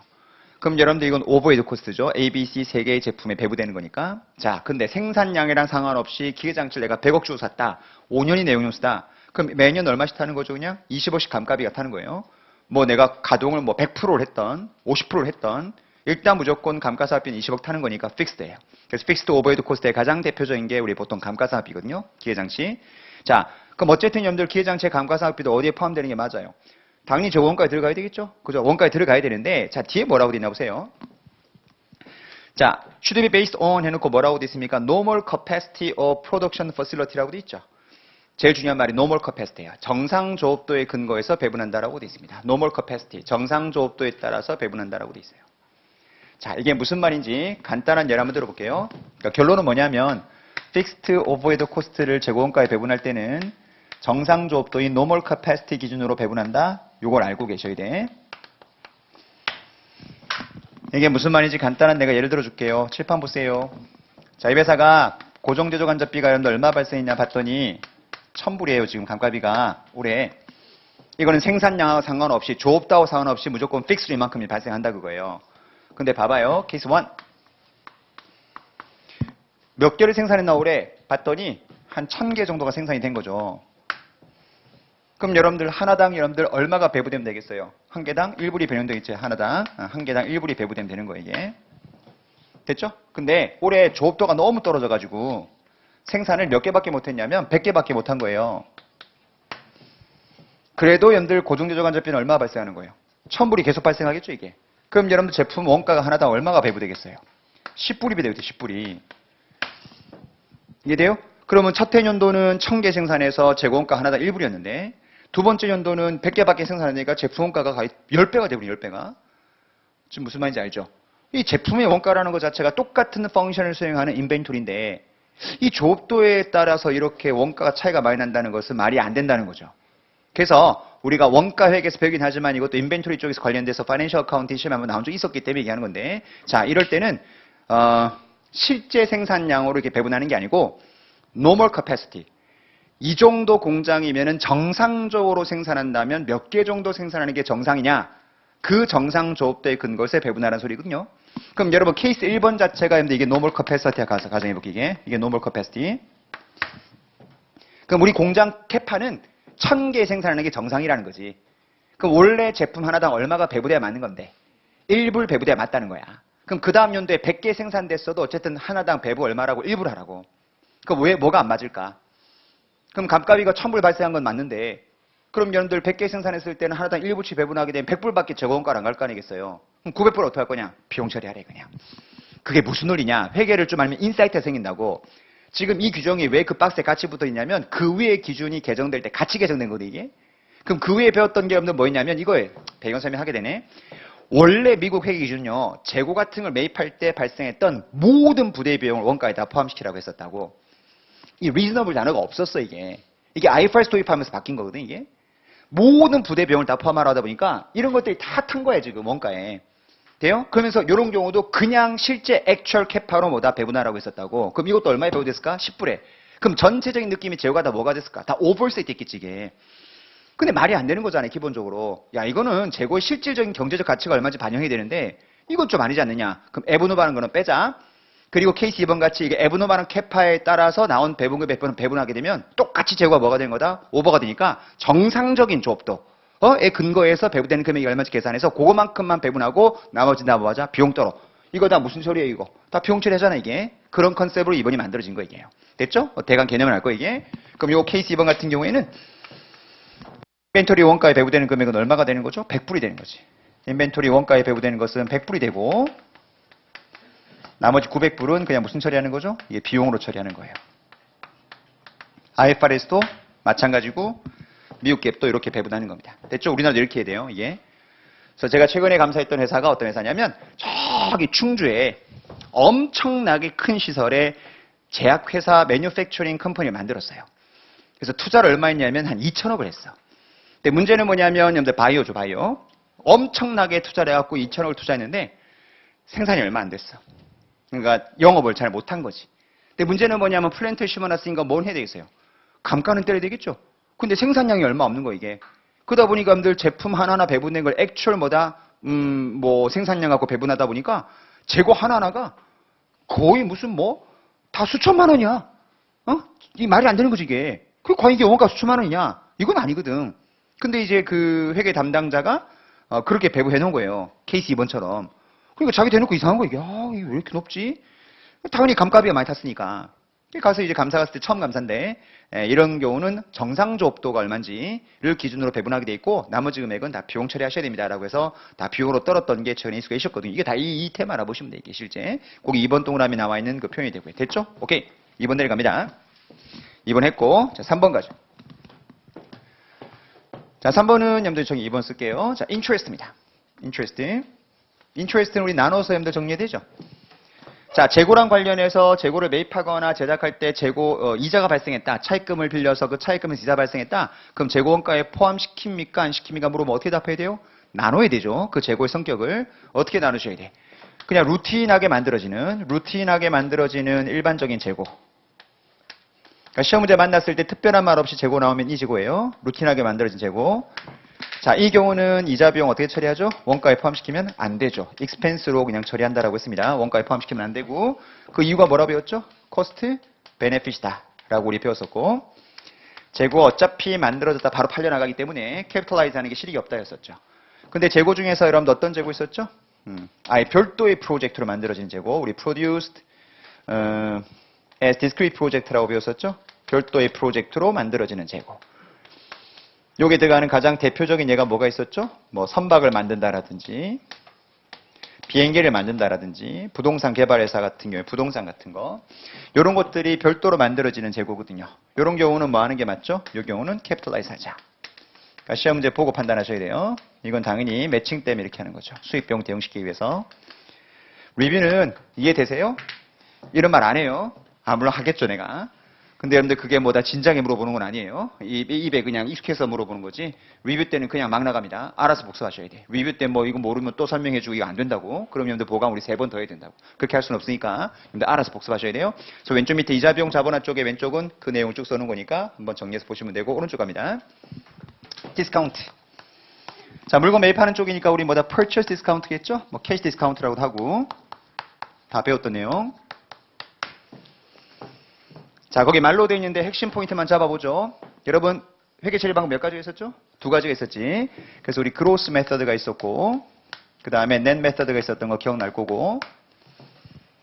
그럼 여러분들 이건 오버헤드 코스트죠. A, B, C 세 개의 제품에 배부되는 거니까. 자, 근데 생산량이랑 상관없이 기계장치를 내가 100억 주고 샀다. 5년이 내용료 쓰다. 그럼 매년 얼마씩 타는 거죠? 그냥 20억씩 감가비가 타는 거예요. 뭐 내가 가동을 뭐 100%를 했던 50%를 했던 일단 무조건 감가상각비는 20억 타는 거니까 픽스드예요. 그래서 픽스드 오버헤드 코스트의 가장 대표적인 게 우리 보통 감가상각비거든요. 기계장치. 자, 그럼 어쨌든 여러분들 기계장치의 감가상각비도 어디에 포함되는 게 맞아요? 당연히 저 원가에 들어가야 되겠죠? 그죠? 원가에 들어가야 되는데, 자, 뒤에 뭐라고 되어 있나 보세요. 자, should be based on 해놓고 뭐라고 되어 있습니까? normal capacity of production facility라고 되어 있죠. 제일 중요한 말이 normal capacity예요. 정상 조업도에 근거해서 배분한다라고 되어 있습니다. normal capacity, 정상 조업도에 따라서 배분한다라고 되어 있어요. 자, 이게 무슨 말인지 간단한 예를 한번 들어볼게요. 그러니까 결론은 뭐냐면, fixed overhead cost를 재고원가에 배분할 때는 정상 조업도인 normal capacity 기준으로 배분한다. 요걸 알고 계셔야 돼. 이게 무슨 말인지 간단한 내가 예를 들어줄게요. 칠판 보세요. 자, 이 회사가 고정제조간접비가 여러분들 얼마 발생했냐 봤더니 1000불이에요. 지금 감가비가 올해. 이거는 생산량하고 상관없이 조업도하고 상관없이 무조건 픽스로 이만큼이 발생한다 그거예요. 근데 봐봐요. 케이스 1. 몇 개를 생산했나 올해 봤더니 한 1000개 정도가 생산이 된 거죠. 그럼 여러분들 하나당 여러분들 얼마가 배부되면 되겠어요? 한 개당 1불이 배분되겠죠. 하나당 한 개당 1불이 배부되면 되는 거예요. 이게. 됐죠? 근데 올해 조업도가 너무 떨어져가지고 생산을 몇 개밖에 못했냐면 100개밖에 못한 거예요. 그래도 여러분들 고정제조간접비는 얼마 발생하는 거예요? 1000불이 계속 발생하겠죠 이게. 그럼 여러분들 제품 원가가 하나당 얼마가 배부되겠어요? 10불이 배부되겠죠. 10불이. 이해돼요? 그러면 첫 해 연도는 1000개 생산해서 재고원가 하나당 1불이었는데 두 번째 연도는 100개밖에 생산하니까 제품 원가가 10배가 되버린 10배가. 지금 무슨 말인지 알죠? 이 제품의 원가라는 것 자체가 똑같은 펑션을 수행하는 인벤토리인데 이 조업도에 따라서 이렇게 원가가 차이가 많이 난다는 것은 말이 안 된다는 거죠. 그래서 우리가 원가 회계에서 배우긴 하지만 이것도 인벤토리 쪽에서 관련돼서 파이낸셜 어카운팅 시험에 한번 나온 적이 있었기 때문에 얘기하는 건데 자, 이럴 때는 실제 생산량으로 이렇게 배분하는 게 아니고 normal capacity. 이 정도 공장이면은 정상적으로 생산한다면 몇 개 정도 생산하는 게 정상이냐? 그 정상 조업도에 근 것에 배분하라는 소리거든요. 그럼 여러분 케이스 1번 자체가 이게 normal capacity야 가정해 볼게요. 이게 normal capacity. 그럼 우리 공장 캐파는 1000개 생산하는 게 정상이라는 거지. 그럼 원래 제품 하나당 얼마가 배부돼야 맞는 건데 1불 배부돼야 맞다는 거야. 그럼 그 다음 연도에 100개 생산됐어도 어쨌든 하나당 배부 얼마라고 1불 하라고. 그럼 왜 뭐가 안 맞을까? 그럼 감가비가 1000불 발생한 건 맞는데 그럼 여러분들 100개 생산했을 때는 하나당 1불치 배분하게 되면 100불밖에 저거원가를 안 갈 거 아니겠어요. 그럼 900불 어떻게 할 거냐? 비용 처리하래 그냥. 그게 무슨 논리냐? 회계를 좀 알면 인사이트가 생긴다고. 지금 이 규정이 왜 그 박스에 같이 붙어 있냐면 그 위에 기준이 개정될 때 같이 개정된 거거든 이게. 그럼 그 위에 배웠던 게 여러분들 뭐였냐면 이거에 배경 설명하게 되네. 원래 미국 회계 기준요. 재고 같은 걸 매입할 때 발생했던 모든 부대 비용을 원가에 다 포함시키라고 했었다고. 이 reasonable 단어가 없었어 이게. 이게 IFRS 도입하면서 바뀐 거거든 이게. 모든 부대 비용을 다 포함하다 보니까 이런 것들이 다 탄 거야 지금 원가에. 돼요? 그러면서 이런 경우도 그냥 실제 액츄얼 캐파로 뭐다 배분하라고 했었다고. 그럼 이것도 얼마에 배분됐을까? 10불에. 그럼 전체적인 느낌이 재고가 다 뭐가 됐을까? 다 오버세이트 있겠지 이게. 근데 말이 안 되는 거잖아요 기본적으로. 야 이거는 재고의 실질적인 경제적 가치가 얼마인지 반영해야 되는데 이건 좀 아니지 않느냐. 그럼 에브노바는 거는 빼자. 그리고 케이스 2번 같이 이게 에브노바는 캐파에 따라서 나온 배분금 배분은 배분하게 되면 똑같이 재고가 뭐가 되는 거다? 오버가 되니까 정상적인 조업도 에 근거해서 배분되는 금액이 얼마인지 계산해서 그거만큼만 배분하고 나머지 다 뭐하자? 비용 떨어. 이거 다 무슨 소리예요 이거? 다 비용 처리하잖아 이게. 그런 컨셉으로 이번이 만들어진 거 이게요. 됐죠? 대강 개념을 알 거 이게. 그럼 요 케이스 2번 같은 경우에는 인벤토리 원가에 배분되는 금액은 얼마가 되는 거죠? 100불이 되는 거지. 인벤토리 원가에 배분되는 것은 100불이 되고 나머지 900불은 그냥 무슨 처리하는 거죠? 이게 비용으로 처리하는 거예요. IFRS도 마찬가지고 미국 갭도 이렇게 배분하는 겁니다. 됐죠? 우리나라도 이렇게 해야 돼요. 이게. 그래서 제가 최근에 감사했던 회사가 어떤 회사냐면 저기 충주에 엄청나게 큰 시설에 제약회사 매뉴팩처링 컴퍼니를 만들었어요. 그래서 투자를 얼마 했냐면 한 2천억을 했어. 근데 문제는 뭐냐면 여러분들 바이오죠 바이오. 엄청나게 투자를 해갖고 2천억을 투자했는데 생산이 얼마 안 됐어. 그러니까 영업을 잘 못한 거지. 근데 문제는 뭐냐면 플랜트 심어놨으니까 뭘 해야 되겠어요? 감가는 때려야 되겠죠. 근데 생산량이 얼마 없는 거 이게. 그러다 보니까 여러분들 제품 하나하나 배분된 걸 액츄얼 뭐다 뭐 생산량 갖고 배분하다 보니까 재고 하나하나가 거의 무슨 뭐 다 수천만 원이야. 이 말이 안 되는 거지 이게. 그 과연 이게 원가 수천만 원이냐? 이건 아니거든. 근데 이제 그 회계 담당자가 그렇게 배분해 놓은 거예요. 케이스 2번처럼. 그러니까 자기 대놓고 이상한 거 이게. 이게 왜 이렇게 높지? 당연히 감가비가 많이 탔으니까. 가서 이제 감사 갔을 때 처음 감사인데 이런 경우는 정상 조업도가 얼마인지를 기준으로 배분하게 돼 있고 나머지 금액은 다 비용 처리하셔야 됩니다라고 해서 다 비용으로 떨었던 게 최근에 익숙해 있었거든요. 이게 다 이 테마 알아보시면 돼요. 이게 실제. 거기 2번 동그라미 나와 있는 그 표현이 되고요. 됐죠? 오케이. 2번 내려갑니다. 2번 했고 자 3번 가죠. 자 3번은 여러분들 저기 2번 쓸게요. 자 interest입니다. interest는 우리 나눠서 여러분들 정리해야 되죠. 자, 재고랑 관련해서 재고를 매입하거나 제작할 때 재고 이자가 발생했다. 차입금을 빌려서 그 차입금에서 이자 발생했다. 그럼 재고 원가에 포함시킵니까? 안 시킵니까? 물어보면 어떻게 답해야 돼요? 나눠야 되죠. 그 재고의 성격을 어떻게 나누셔야 돼? 그냥 루틴하게 만들어지는 일반적인 재고. 그러니까 시험 문제 만났을 때 특별한 말 없이 재고 나오면 이 재고예요. 루틴하게 만들어진 재고. 자, 이 경우는 이자 비용 어떻게 처리하죠? 원가에 포함시키면 안 되죠. 익스펜스로 그냥 처리한다라고 했습니다. 원가에 포함시키면 안 되고 그 이유가 뭐라고 배웠죠? 코스트 베네핏이다라고 우리 배웠었고 재고 어차피 만들어졌다 바로 팔려나가기 때문에 캐피탈라이즈 하는 게 실익이 없다 였었죠. 근데 재고 중에서 여러분들 어떤 재고 있었죠? 아예 별도의 프로젝트로 만들어진 재고 우리 produced as discrete project라고 배웠었죠? 별도의 프로젝트로 만들어지는 재고. 여기에 들어가는 가장 대표적인 예가 뭐가 있었죠? 뭐 선박을 만든다라든지 비행기를 만든다라든지 부동산 개발회사 같은 경우에 부동산 같은 거 이런 것들이 별도로 만들어지는 재고거든요. 이런 경우는 뭐 하는 게 맞죠? 이 경우는 캐피탈라이즈 하자. 그러니까 시험 문제 보고 판단하셔야 돼요. 이건 당연히 매칭 때문에 이렇게 하는 거죠. 수익 비용 대응시키기 위해서. 리뷰는 이해되세요? 이런 말 안 해요. 물론 하겠죠 내가. 근데 여러분들 그게 뭐다 진작에 물어보는 건 아니에요. 입에 그냥 익숙해서 물어보는 거지. 리뷰 때는 그냥 막 나갑니다. 알아서 복습하셔야 돼. 리뷰 때 뭐 이거 모르면 또 설명해주고 이거 안 된다고. 그럼 여러분들 보강 우리 3번 더 해야 된다고. 그렇게 할 수는 없으니까 여러분들 알아서 복습하셔야 돼요. 그래서 왼쪽 밑에 이자 비용 자본화 쪽에 왼쪽은 그 내용 쭉 써놓은 거니까 한번 정리해서 보시면 되고 오른쪽 갑니다. 디스카운트. 자, 물건 매입하는 쪽이니까 우리 뭐다 purchase discount겠죠? 뭐 캐시 디스카운트라고도 하고 다 배웠던 내용. 자, 거기 말로 되어 있는데 핵심 포인트만 잡아보죠. 여러분, 회계 처리 방법 몇 가지가 있었죠? 2가지가 있었지. 그래서 우리 gross method가 있었고, 그 다음에 net method가 있었던 거 기억날 거고.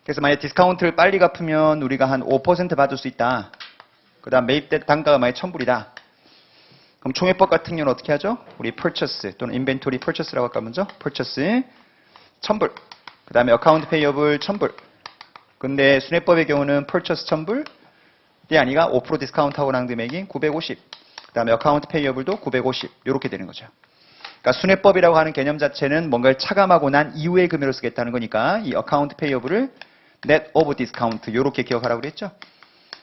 그래서 만약 디스카운트를 빨리 갚으면 우리가 한 5% 받을 수 있다. 그 다음 매입 때 단가가 만약 1000불이다. 그럼 총회법 같은 경우는 어떻게 하죠? 우리 purchase 또는 inventory purchase라고 할까 먼저? purchase 1000불. 그 다음에 account payable 1000불. 근데 순회법의 경우는 purchase 1000불. 이 아니가 5% 디스카운트하고 난 금액이 950. 그 다음에 어카운트 페이어블도 950. 이렇게 되는 거죠. 그러니까 순회법이라고 하는 개념 자체는 뭔가를 차감하고 난 이후의 금액으로 쓰겠다는 거니까 이 어카운트 페이어블을 net of discount 이렇게 기억하라고 그랬죠.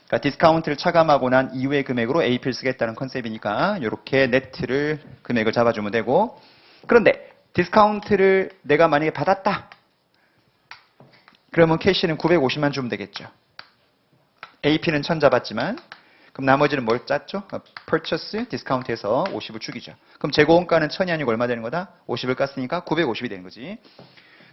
그러니까 디스카운트를 차감하고 난 이후의 금액으로 AP를 쓰겠다는 컨셉이니까 이렇게 네트를 금액을 잡아주면 되고 그런데 디스카운트를 내가 만약에 받았다. 그러면 캐시는 950만 주면 되겠죠. AP는 1000 잡았지만 그럼 나머지는 뭘 짰죠? purchase 디스카운트에서 50을 축이죠. 그럼 재고원가는 1000이 아니고 얼마 되는 거다? 50을 깠으니까 950이 되는 거지.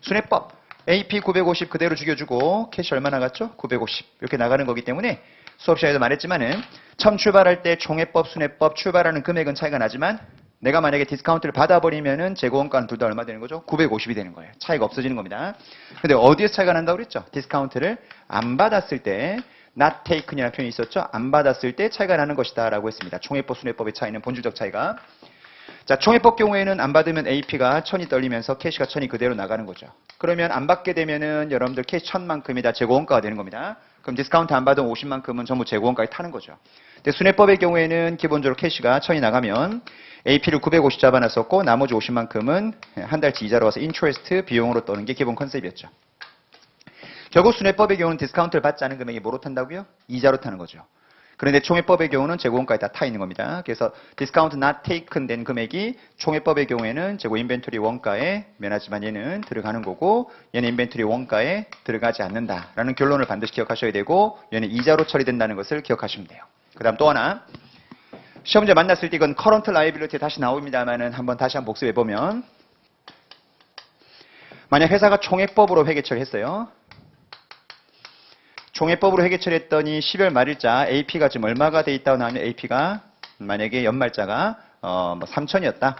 순회법 AP 950 그대로 죽여주고 캐시 얼마 나갔죠? 950 이렇게 나가는 거기 때문에 수업 시간에도 말했지만은 처음 출발할 때 총회법, 순회법 출발하는 금액은 차이가 나지만 내가 만약에 디스카운트를 받아버리면은 재고원가는 둘 다 얼마 되는 거죠? 950이 되는 거예요. 차이가 없어지는 겁니다. 근데 어디에서 차이가 난다고 그랬죠? 디스카운트를 안 받았을 때 not taken이라는 표현이 있었죠. 안 받았을 때 차이가 나는 것이다 라고 했습니다. 총회법, 순회법의 차이는 본질적 차이가. 자, 총회법 경우에는 안 받으면 AP가 1000이 떨리면서 캐시가 1000이 그대로 나가는 거죠. 그러면 안 받게 되면은 여러분들 캐시 1000만큼이 다 재고원가가 되는 겁니다. 그럼 디스카운트 안 받은 50만큼은 전부 재고원가에 타는 거죠. 근데 순회법의 경우에는 기본적으로 캐시가 1000이 나가면 AP를 950 잡아놨었고 나머지 50만큼은 한 달치 이자로 와서 인트레스트 비용으로 떠는 게 기본 컨셉이었죠. 결국 순회법의 경우는 디스카운트를 받지 않은 금액이 뭐로 탄다고요? 이자로 타는 거죠. 그런데 총회법의 경우는 재고원가에 다 타 있는 겁니다. 그래서 디스카운트 not taken 된 금액이 총회법의 경우에는 재고 인벤토리 원가에 면하지만 얘는 들어가는 거고 얘는 인벤토리 원가에 들어가지 않는다라는 결론을 반드시 기억하셔야 되고 얘는 이자로 처리된다는 것을 기억하시면 돼요. 그 다음 또 하나 시험 문제 만났을 때 이건 current liability에 다시 나옵니다만은 한번 다시 한번 복습해보면 만약 회사가 총회법으로 회계 처리했어요. 총회법으로 회계 처리했더니 12월 말일자 AP가 지금 얼마가 돼 있다고 나오면 AP가 만약에 연말자가 3천이었다.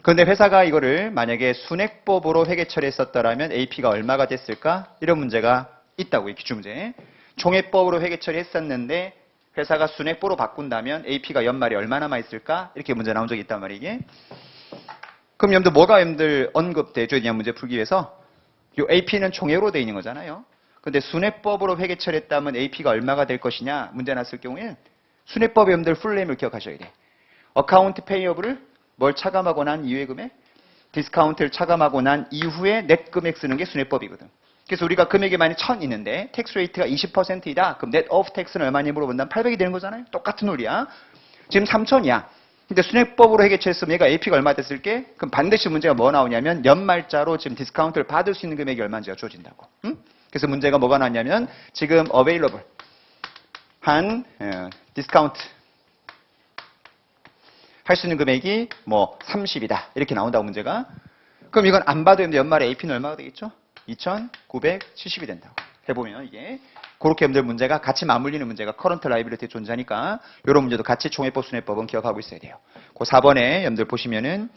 그런데 회사가 이거를 만약에 순회법으로 회계 처리했었더라면 AP가 얼마가 됐을까? 이런 문제가 있다고 이 기출문제. 총회법으로 회계 처리했었는데 회사가 순회법으로 바꾼다면 AP가 연말에 얼마 남아 있을까? 이렇게 문제 나온 적이 있단 말이에요. 그럼 여러분들 뭐가 여러분들 언급돼줘야 되냐 문제 풀기 위해서 이 AP는 총회로 돼 있는 거잖아요. 근데 순회법으로 회계 처리했다면 AP가 얼마가 될 것이냐 문제 났을 경우에는 순회법의 여러분들 풀네임을 기억하셔야 돼. 어카운트 페이어블을 뭘 차감하고 난 이후의 금액? 디스카운트를 차감하고 난 이후에 넷 금액 쓰는 게 순회법이거든. 그래서 우리가 금액이 만약 1000 있는데 텍스 레이트가 20%이다. 그럼 넷 오프 텍스는 얼마니 물어본다면 800이 되는 거잖아요. 똑같은 논리야. 지금 3000이야. 근데 순회법으로 회계 처리했으면 얘가 AP가 얼마 됐을게? 그럼 반드시 문제가 뭐 나오냐면 연말자로 지금 디스카운트를 받을 수 있는 금액이 얼마인지가 주어진다고. 응? 그래서 문제가 뭐가 나왔냐면 지금 available 한 디스카운트 할 수 있는 금액이 뭐 30이다. 이렇게 나온다고 문제가. 그럼 이건 안 받으면 연말에 AP는 얼마가 되겠죠? 2,970이 된다고. 해보면 이게 그렇게 여러분들 문제가 같이 맞물리는 문제가 커런트 라이빌리티에 존재하니까 이런 문제도 같이 총회법, 순회법은 기억하고 있어야 돼요. 그 4번에 여러분들 보시면은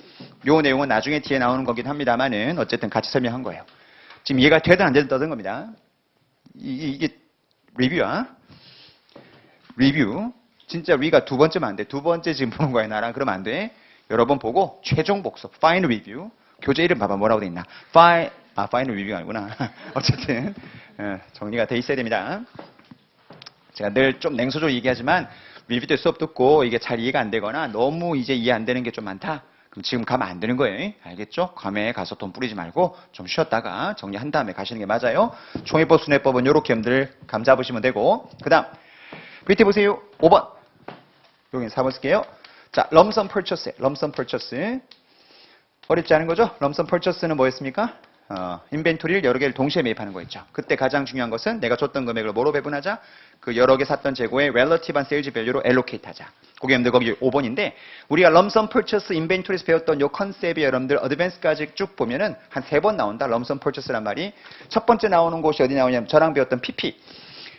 요 내용은 나중에 뒤에 나오는 거긴 합니다만은 어쨌든 같이 설명한 거예요. 지금 이해가 되든 안 되든 떠든 겁니다. 이게 리뷰야. 리뷰. 진짜 리가 두 번째면 안 돼. 두 번째 지금 보는 거야 나랑. 그러면 안 돼. 여러 번 보고 최종 복습. Final review. 교재 이름 봐봐. 뭐라고 돼 있나. Final review가 아니구나. 어쨌든 정리가 돼 있어야 됩니다. 제가 늘 좀 냉소적으로 얘기하지만 리뷰 때 수업 듣고 이게 잘 이해가 안 되거나 너무 이제 이해 안 되는 게 좀 많다. 그럼 지금 가면 안 되는 거예요. 알겠죠? 괌에 가서 돈 뿌리지 말고 좀 쉬었다가 정리한 다음에 가시는 게 맞아요. 총회법, 순회법은 이렇게 여러분들 감 잡으시면 되고. 그 다음, 밑에 보세요. 5번. 여기 4번 쓸게요. 자, lump purchase. lump purchase. 어렵지 않은 거죠? lump purchase는 뭐였습니까? 인벤토리를 여러 개를 동시에 매입하는 거였죠. 그때 가장 중요한 것은 내가 줬던 금액을 뭐로 배분하자? 그 여러 개 샀던 재고의 relative한 sales value로 allocate 하자. 그게 여러분들 거기 5번인데 우리가 lump purchase 인벤토리에서 배웠던 요 컨셉이 여러분들 어드밴스까지 쭉 보면은 한 3번 나온다. lump purchase란 말이. 첫 번째 나오는 곳이 어디 나오냐면 저랑 배웠던 PP.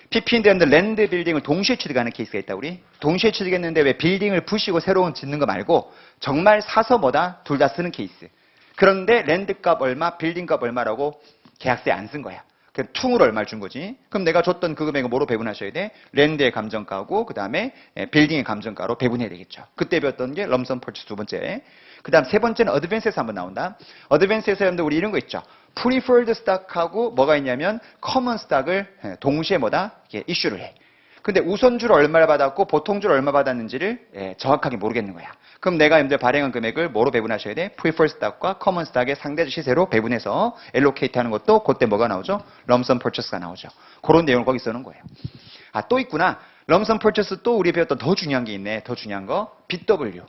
PP인데 여러분들 랜드 빌딩을 동시에 취득하는 케이스가 있다 우리. 동시에 취득했는데 왜 빌딩을 부시고 새로운 짓는 거 말고 정말 사서 뭐다? 둘 다 쓰는 케이스. 그런데 랜드값 얼마, 빌딩값 얼마라고 계약서에 안 쓴 거야. 그럼 퉁으로 얼마를 준 거지. 그럼 내가 줬던 그 금액을 뭐로 배분하셔야 돼? 랜드의 감정가고 그 다음에 빌딩의 감정가로 배분해야 되겠죠. 그때 배웠던 게 럼섬 펄치스 두 번째. 그 다음 세 번째는 어드밴스에서 한번 나온다. 어드밴스에서 여러분들 우리 이런 거 있죠. 프리퍼드 스탁하고 뭐가 있냐면 커먼 스탁을 동시에 뭐다? 이렇게 이슈를 해. 근데 우선주를 얼마를 받았고 보통주를 얼마 받았는지를 정확하게 모르겠는 거야. 그럼 내가 여러분들 발행한 금액을 뭐로 배분하셔야 돼? Preferred Stock과 Common Stock의 상대주 시세로 배분해서 allocate 하는 것도 그때 뭐가 나오죠? Lump Sum Purchase가 나오죠. 그런 내용을 거기 써놓은 거예요. 아, 또 있구나. Lump Sum Purchase 또 우리 배웠던 더 중요한 게 있네. 더 중요한 거. BW.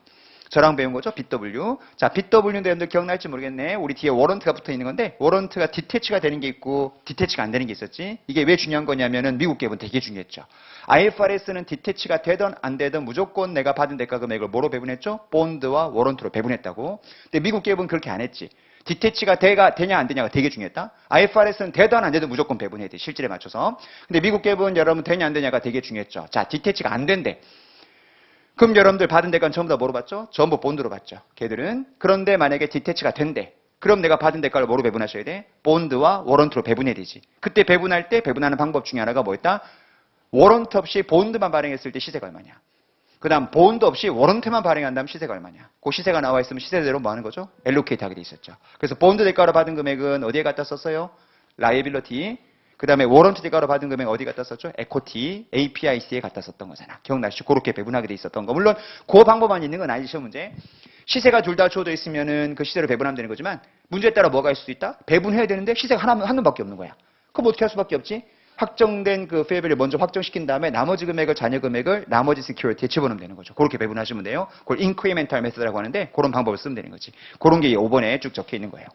저랑 배운 거죠? BW. 자, BW인데 여러분들 기억날지 모르겠네. 우리 뒤에 워런트가 붙어 있는 건데 워런트가 디태치가 되는 게 있고 디태치가 안 되는 게 있었지. 이게 왜 중요한 거냐면은 미국 갭은 되게 중요했죠. IFRS는 디태치가 되든 안 되든 무조건 내가 받은 대가 금액을 뭐로 배분했죠? 본드와 워런트로 배분했다고. 근데 미국 갭은 그렇게 안 했지. 디태치가 되냐 안 되냐가 되게 중요했다. IFRS는 되든 안 되든 무조건 배분해야 돼. 실질에 맞춰서. 근데 미국 갭은 여러분 되냐 안 되냐가 되게 중요했죠. 자, 디태치가 안 된대. 그럼 여러분들 받은 대가는 전부 다 뭐로 받죠? 전부 본드로 받죠. 걔들은. 그런데 만약에 디태치가 된대. 그럼 내가 받은 대가를 뭐로 배분하셔야 돼? 본드와 워런트로 배분해야 되지. 그때 배분할 때 배분하는 방법 중에 하나가 뭐였다? 워런트 없이 본드만 발행했을 때 시세가 얼마냐. 그 다음 본드 없이 워런트만 발행한다면 시세가 얼마냐. 그 시세가 나와 있으면 시세대로 뭐 하는 거죠? 엘로케이트 하게 돼 있었죠. 그래서 본드 대가로 받은 금액은 어디에 갖다 썼어요? 라이빌러티. 그 다음에 워런트 대가로 받은 금액 어디 갖다 썼죠? 에코티, APIC에 갖다 썼던 거잖아. 기억나시죠? 그렇게 배분하게 돼 있었던 거. 물론 그 방법만 있는 건 아니죠, 문제. 시세가 둘 다 주어져 있으면은 그 시세로 배분하면 되는 거지만 문제에 따라 뭐가 있을 수 있다? 배분해야 되는데 시세가 한 놈밖에 없는 거야. 그럼 어떻게 할 수밖에 없지? 확정된 그 페어밸류 먼저 확정시킨 다음에 나머지 금액을 잔여 금액을 나머지 시큐리티에 집어넣으면 되는 거죠. 그렇게 배분하시면 돼요. 그걸 인크리멘탈 메소드라고 하는데 그런 방법을 쓰면 되는 거지. 그런 게 5번에 쭉 적혀 있는 거예요.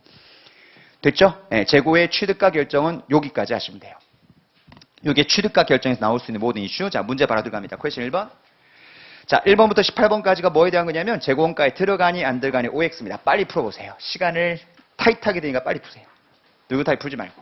됐죠? 네, 재고의 취득가 결정은 여기까지 하시면 돼요. 이게 취득가 결정에서 나올 수 있는 모든 이슈. 자, 문제 바로 들어갑니다. 퀘스천 1번. 자, 1번부터 18번까지가 뭐에 대한 거냐면 재고원가에 들어가니 안 들어가니 OX입니다. 빨리 풀어보세요. 시간을 타이트하게 되니까 빨리 푸세요. 느긋하게 풀지 말고.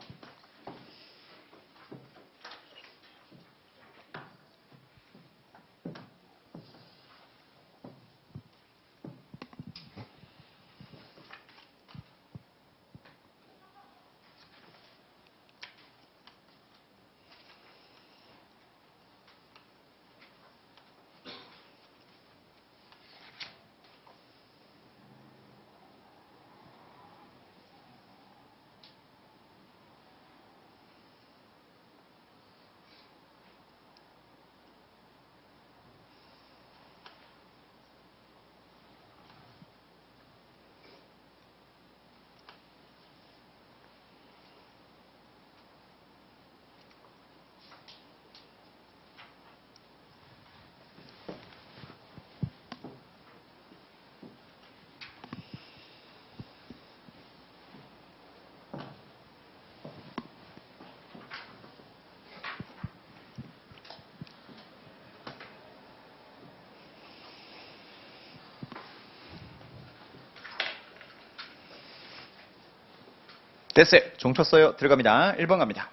됐어요. 종 쳤어요. 들어갑니다. 1번 갑니다.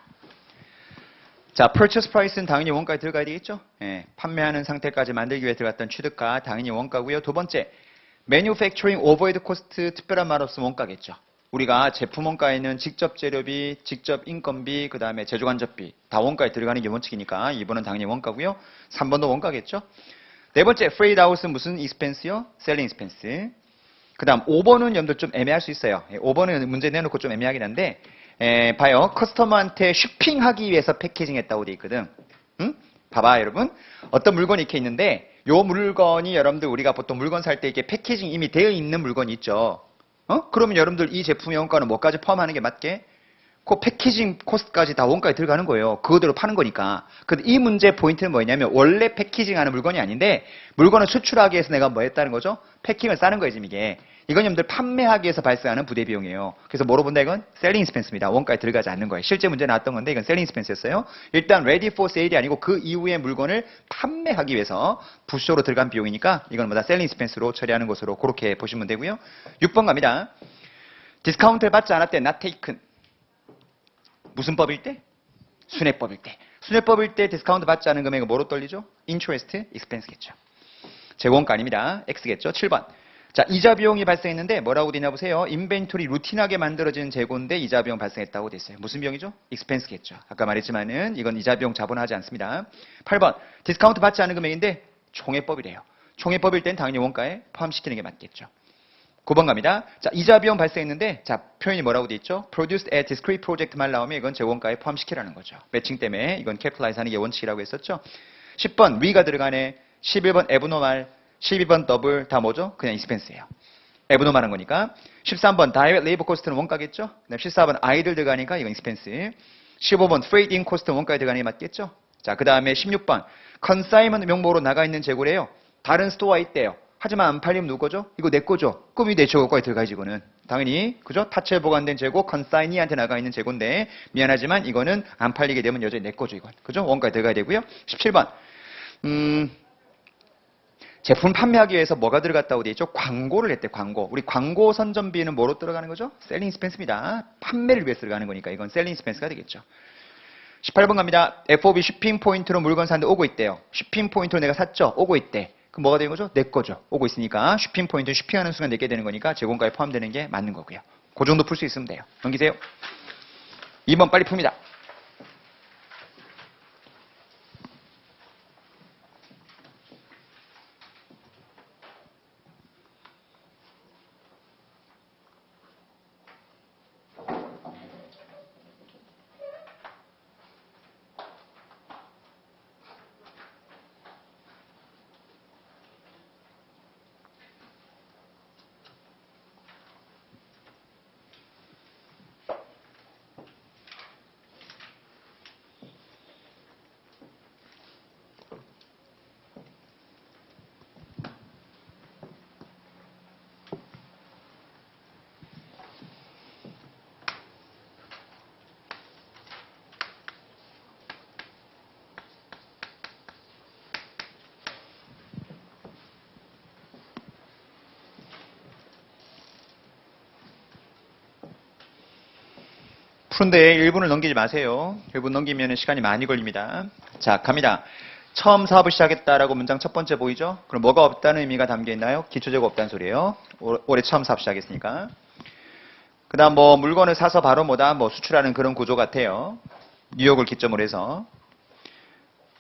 자, purchase price는 당연히 원가에 들어가야 되겠죠? 예, 판매하는 상태까지 만들기 위해 들어갔던 취득가 당연히 원가고요. 두 번째, manufacturing overhead cost 특별한 말 없으면 원가겠죠. 우리가 제품 원가에는 직접 재료비, 직접 인건비, 그 다음에 제조간접비 다 원가에 들어가는 게 원칙이니까 2번은 당연히 원가고요. 3번도 원가겠죠. 네 번째, freight out은 무슨 expense요? selling expense. 그 다음 5번은 여러분들 좀 애매할 수 있어요. 5번은 문제 내놓고 좀 애매하긴 한데 봐요. 커스터머한테 쇼핑하기 위해서 패키징 했다고 돼 있거든. 응? 봐봐 여러분. 어떤 물건이 이렇게 있는데 요 물건이 여러분들 우리가 보통 물건 살 때 이렇게 패키징 이미 되어 있는 물건이 있죠. 그러면 여러분들 이 제품의 원가는 뭐까지 포함하는 게 맞게? 그 패키징 코스트까지 다 원가에 들어가는 거예요. 그거대로 파는 거니까. 근데 이 문제 포인트는 뭐냐면 원래 패키징하는 물건이 아닌데 물건을 수출하기 위해서 내가 뭐 했다는 거죠? 패킹을 싸는 거예요, 지금 이게. 이건 여러분들 판매하기 위해서 발생하는 부대 비용이에요. 그래서 뭐로 본다 이건? 셀링 익스펜스입니다. 원가에 들어가지 않는 거예요. 실제 문제 나왔던 건데 이건 셀링 익스펜스였어요. 일단 레디 포 세일이 아니고 그 이후에 물건을 판매하기 위해서 부쇼로 들어간 비용이니까 이건 뭐다? 셀링 익스펜스로 처리하는 것으로 그렇게 보시면 되고요. 6번 갑니다. 디스카운트를 받지 않았대 not taken. 무슨 법일 때? 순회법일 때. 순회법일 때 디스카운트 받지 않은 금액은 뭐로 떨리죠? interest expense겠죠. 재고원가 아닙니다. X겠죠. 7번. 자, 이자 비용이 발생했는데 뭐라고 되냐 보세요. 인벤토리 루틴하게 만들어진 재고인데 이자 비용 발생했다고 돼 있어요. 무슨 비용이죠? expense겠죠. 아까 말했지만은 이건 이자 비용 자본하지 않습니다. 8번. 디스카운트 받지 않은 금액인데 총회법이래요. 총회법일 땐 당연히 원가에 포함시키는 게 맞겠죠. 9번 갑니다. 자, 이자 비용 발생했는데, 자, 표현이 뭐라고 돼 있죠? produced at discrete project 말 나오면 이건 재원가에 포함시키라는 거죠. 매칭 때문에 이건 capitalize 하는 게 원칙이라고 했었죠. 10번 위가 들어가네. 11번 abnormal, 12번 더블 다 뭐죠? 그냥 expense예요. abnormal한 거니까. 13번 direct labor cost는 원가겠죠? 14번 idle 들어가니까 이건 expense. 15번 freight in cost는 원가에 들어가는 게 맞겠죠? 자, 그 다음에 16번 consignment 명목으로 나가 있는 재고래요. 다른 스토어에 있대요. 하지만 안 팔리면 누구 거죠? 이거 내 거죠? 그럼 이 내 재고가에 들어가야지, 이거는. 당연히, 그죠? 타체 보관된 재고, 컨사이니한테 나가 있는 재고인데, 미안하지만 이거는 안 팔리게 되면 여전히 내 거죠, 이건. 그죠? 원가에 들어가야 되고요. 17번. 제품 판매하기 위해서 뭐가 들어갔다고 돼 있죠? 광고를 했대, 광고. 우리 광고 선전비는 뭐로 들어가는 거죠? 셀링 스펜스입니다. 판매를 위해서 들어가는 거니까 이건 셀링 스펜스가 되겠죠. 18번 갑니다. FOB 쇼핑 포인트로 물건 사는데 오고 있대요. 쇼핑 포인트로 내가 샀죠? 오고 있대. 그럼 뭐가 되는 거죠? 내 거죠. 오고 있으니까 쇼핑 포인트 쇼핑하는 순간 내게 되는 거니까 재고가에 포함되는 게 맞는 거고요. 그 정도 풀 수 있으면 돼요. 넘기세요. 2번 빨리 풉니다. 푸른데 1분을 넘기지 마세요. 1분 넘기면 시간이 많이 걸립니다. 자, 갑니다. 처음 사업을 시작했다라고 문장 첫 번째 보이죠? 그럼 뭐가 없다는 의미가 담겨 있나요? 기초재고 없다는 소리예요. 올해 처음 사업 시작했으니까. 그 다음 뭐 물건을 사서 바로 뭐다 뭐 수출하는 그런 구조 같아요. 뉴욕을 기점으로 해서.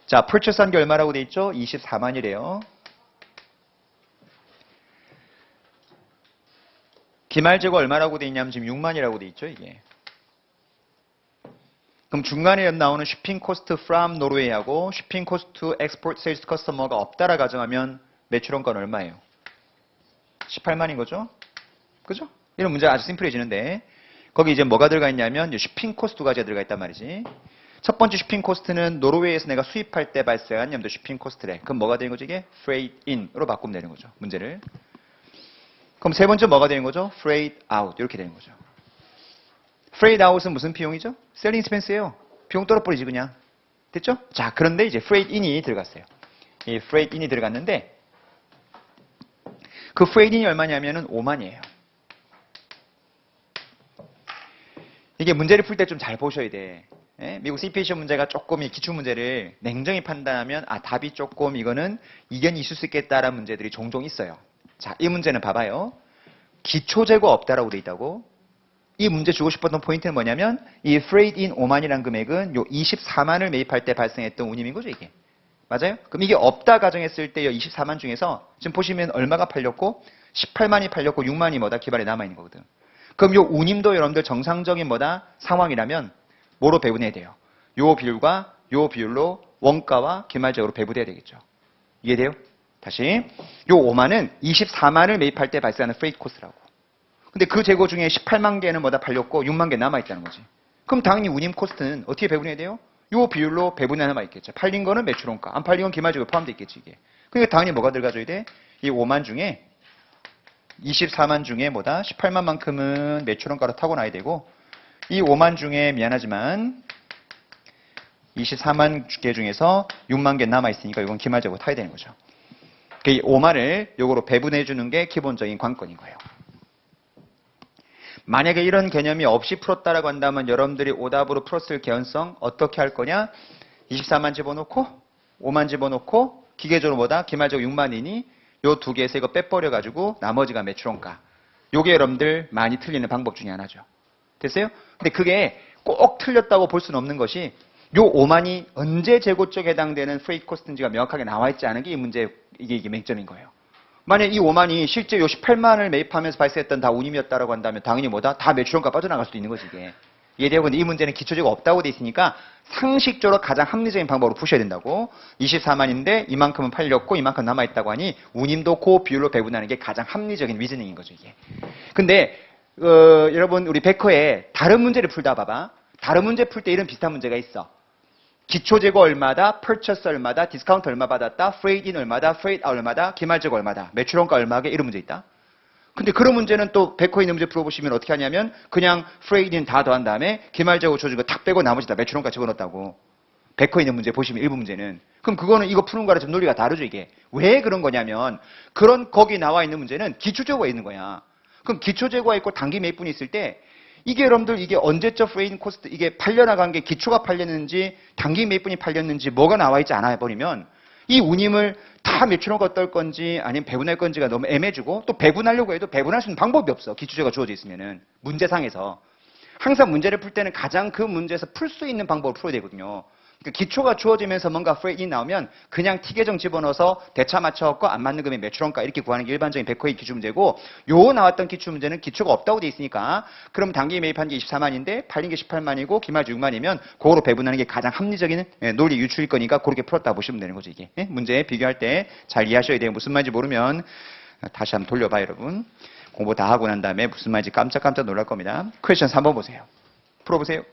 자, purchase한 게 얼마라고 돼 있죠? 24만이래요. 기말재고 얼마라고 돼 있냐면 지금 6만이라고 돼 있죠, 이게. 그럼 중간에 나오는 shipping cost from Norway하고 shipping cost to export sales to customer가 없다라 가정하면 매출원가는 얼마예요? 18만인 거죠? 그죠? 이런 문제가 아주 심플해지는데 거기 이제 뭐가 들어가 있냐면 shipping cost가 들어가 있단 말이지. 첫 번째 shipping cost는 노르웨이에서 내가 수입할 때 발생한 염도 shipping cost래. 그럼 뭐가 되는 거죠? 이게 freight in으로 바꾸면 되는 거죠. 문제를. 그럼 세 번째 뭐가 되는 거죠? freight out 이렇게 되는 거죠. freight out은 무슨 비용이죠? 셀링 스펜스예요. 비용 떨어버리지 그냥. 됐죠? 자, 그런데 이제 freight in이 들어갔어요. 이 freight in이 들어갔는데 그 freight in이 얼마냐면은 5만이에요. 이게 문제를 풀 때 좀 잘 보셔야 돼. 예? 미국 CPA 시험 문제가 조금 이 기출 문제를 냉정히 판단하면 아 답이 조금 이거는 이견이 있을 수 있겠다라는 문제들이 종종 있어요. 자, 이 문제는 봐봐요. 기초재고 없다라고 돼 있다고. 이 문제 주고 싶었던 포인트는 뭐냐면 이 freight in 5만이라는 금액은 요 24만을 매입할 때 발생했던 운임인 거죠, 이게. 맞아요? 그럼 이게 없다 가정했을 때 요 24만 중에서 지금 보시면 얼마가 팔렸고 18만이 팔렸고 6만이 뭐다 기반에 남아 있는 거거든. 그럼 요 운임도 여러분들 정상적인 뭐다 상황이라면 뭐로 배분해야 돼요? 요 비율과 요 비율로 원가와 기말적으로 배분해야 되겠죠. 이해돼요? 다시. 요 5만은 24만을 매입할 때 발생하는 프레이트 코스트라고. 근데 그 재고 중에 18만 개는 뭐다 팔렸고 6만 개 남아있다는 거지. 그럼 당연히 운임 코스트는 어떻게 배분해야 돼요? 요 비율로 배분해 남아있겠죠. 팔린 거는 매출원가, 안 팔린 건 기말재고 포함되어 있겠지, 이게. 그러니까 당연히 뭐가 들어가줘야 돼? 이 5만 중에 24만 중에 뭐다? 18만만큼은 매출원가로 타고나야 되고 이 5만 중에 미안하지만 24만 개 중에서 6만 개 남아있으니까 이건 기말재고 타야 되는 거죠. 이 5만을 요거로 배분해 주는 게 기본적인 관건인 거예요. 만약에 이런 개념이 없이 풀었다라고 한다면 여러분들이 오답으로 풀었을 개연성 어떻게 할 거냐? 24만 집어넣고 5만 집어넣고 기계적으로 뭐다? 기말재고 6만이니 요 두 개에서 이거 빼버려 가지고 나머지가 매출원가. 요게 여러분들 많이 틀리는 방법 중에 하나죠. 됐어요? 근데 그게 꼭 틀렸다고 볼 수는 없는 것이 요 5만이 언제 재고 쪽에 해당되는 프레이트 코스트인지가 명확하게 나와 있지 않은 게 이 문제 이게 맹점인 거예요. 만약 이 5만이 실제 요 18만을 매입하면서 발생했던 다 운임이었다라고 한다면 당연히 뭐다? 다 매출원가 빠져나갈 수도 있는 거지 이게. 이해되고 근데 이 문제는 기초재고 없다고 돼 있으니까 상식적으로 가장 합리적인 방법으로 푸셔야 된다고. 24만인데 이만큼은 팔렸고 이만큼 남아있다고 하니 운임도 그 비율로 배분하는 게 가장 합리적인 리즈닝인 거죠 이게. 근데 여러분 우리 베커에 다른 문제를 풀다 봐봐. 다른 문제 풀 때 이런 비슷한 문제가 있어. 기초재고 얼마다, purchase 얼마다, 디스카운트 얼마 받았다, freight in 얼마다, freight out 얼마다, 기말재고 얼마다, 매출원가 얼마게 이런 문제 있다. 근데 그런 문제는 또 베커에 있는 문제 풀어보시면 어떻게 하냐면 그냥 freight in 다 더한 다음에 기말재고 줘준 거 탁 빼고 나머지 다 매출원가 집어넣었다고. 베커에 있는 문제 보시면 일부 문제는. 그럼 그거는 이거 푸는 거랑 좀 논리가 다르죠 이게. 왜 그런 거냐면 그런 거기 나와 있는 문제는 기초재고가 있는 거야. 그럼 기초재고가 있고 단기 매입분이 있을 때 이게 여러분들 이게 언제적 프레이트 코스트 이게 팔려나간 게 기초가 팔렸는지 단기 매입분이 팔렸는지 뭐가 나와 있지 않아 버리면 이 운임을 다 매출원가 어떨 건지 아니면 배분할 건지가 너무 애매해지고 또 배분하려고 해도 배분할 수 있는 방법이 없어. 기초재고가 주어져 있으면은 문제상에서 항상 문제를 풀 때는 가장 그 문제에서 풀 수 있는 방법을 풀어야 되거든요. 그러니까 기초가 주어지면서 뭔가 프레이트 나오면 그냥 T계정 집어넣어서 대차 맞춰갖고 안 맞는 금액 매출원가 이렇게 구하는 게 일반적인 베커의 기출문제고 요 나왔던 기출문제는 기초가 없다고 돼 있으니까 그럼 단기 매입한 게 24만인데 팔린 게 18만이고 기말재 6만이면 그거로 배분하는 게 가장 합리적인 논리 유출일 거니까 그렇게 풀었다 보시면 되는 거죠 이게. 문제 비교할 때 잘 이해하셔야 돼요. 무슨 말인지 모르면 다시 한번 돌려봐 여러분. 공부 다 하고 난 다음에 무슨 말인지 깜짝깜짝 놀랄 겁니다. 퀘스천 3번 보세요. 풀어보세요.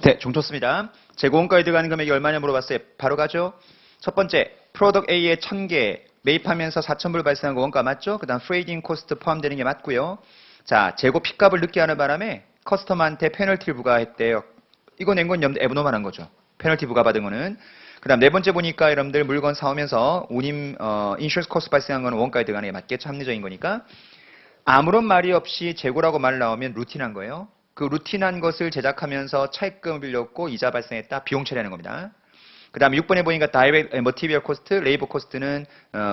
네, 좀 좋습니다. 재고원가에 들어가는 금액이 얼마냐 물어봤어요. 바로 가죠. 첫 번째, 프로덕트 A에 1000개 매입하면서 4,000불 발생한 거 원가 맞죠? 그 다음 프레이딩 코스트 포함되는 게 맞고요. 자, 재고 핏값을 늦게 하는 바람에 커스터머한테 페널티를 부과했대요. 이거 낸 건 애브노멀한 거죠. 페널티 부과받은 거는. 그 다음 네 번째 보니까 여러분들 물건 사오면서 운임, 인슈런스 코스트 발생한 거는 원가에 들어가는 게 맞겠죠. 합리적인 거니까. 아무런 말이 없이 재고라고 말 나오면 루틴한 거예요. 그 루틴한 것을 제작하면서 차입금을 빌렸고 이자 발생했다. 비용 처리하는 겁니다. 그 다음에 6번에 보니까 다이렉트 머티리얼 코스트, 레이버 코스트는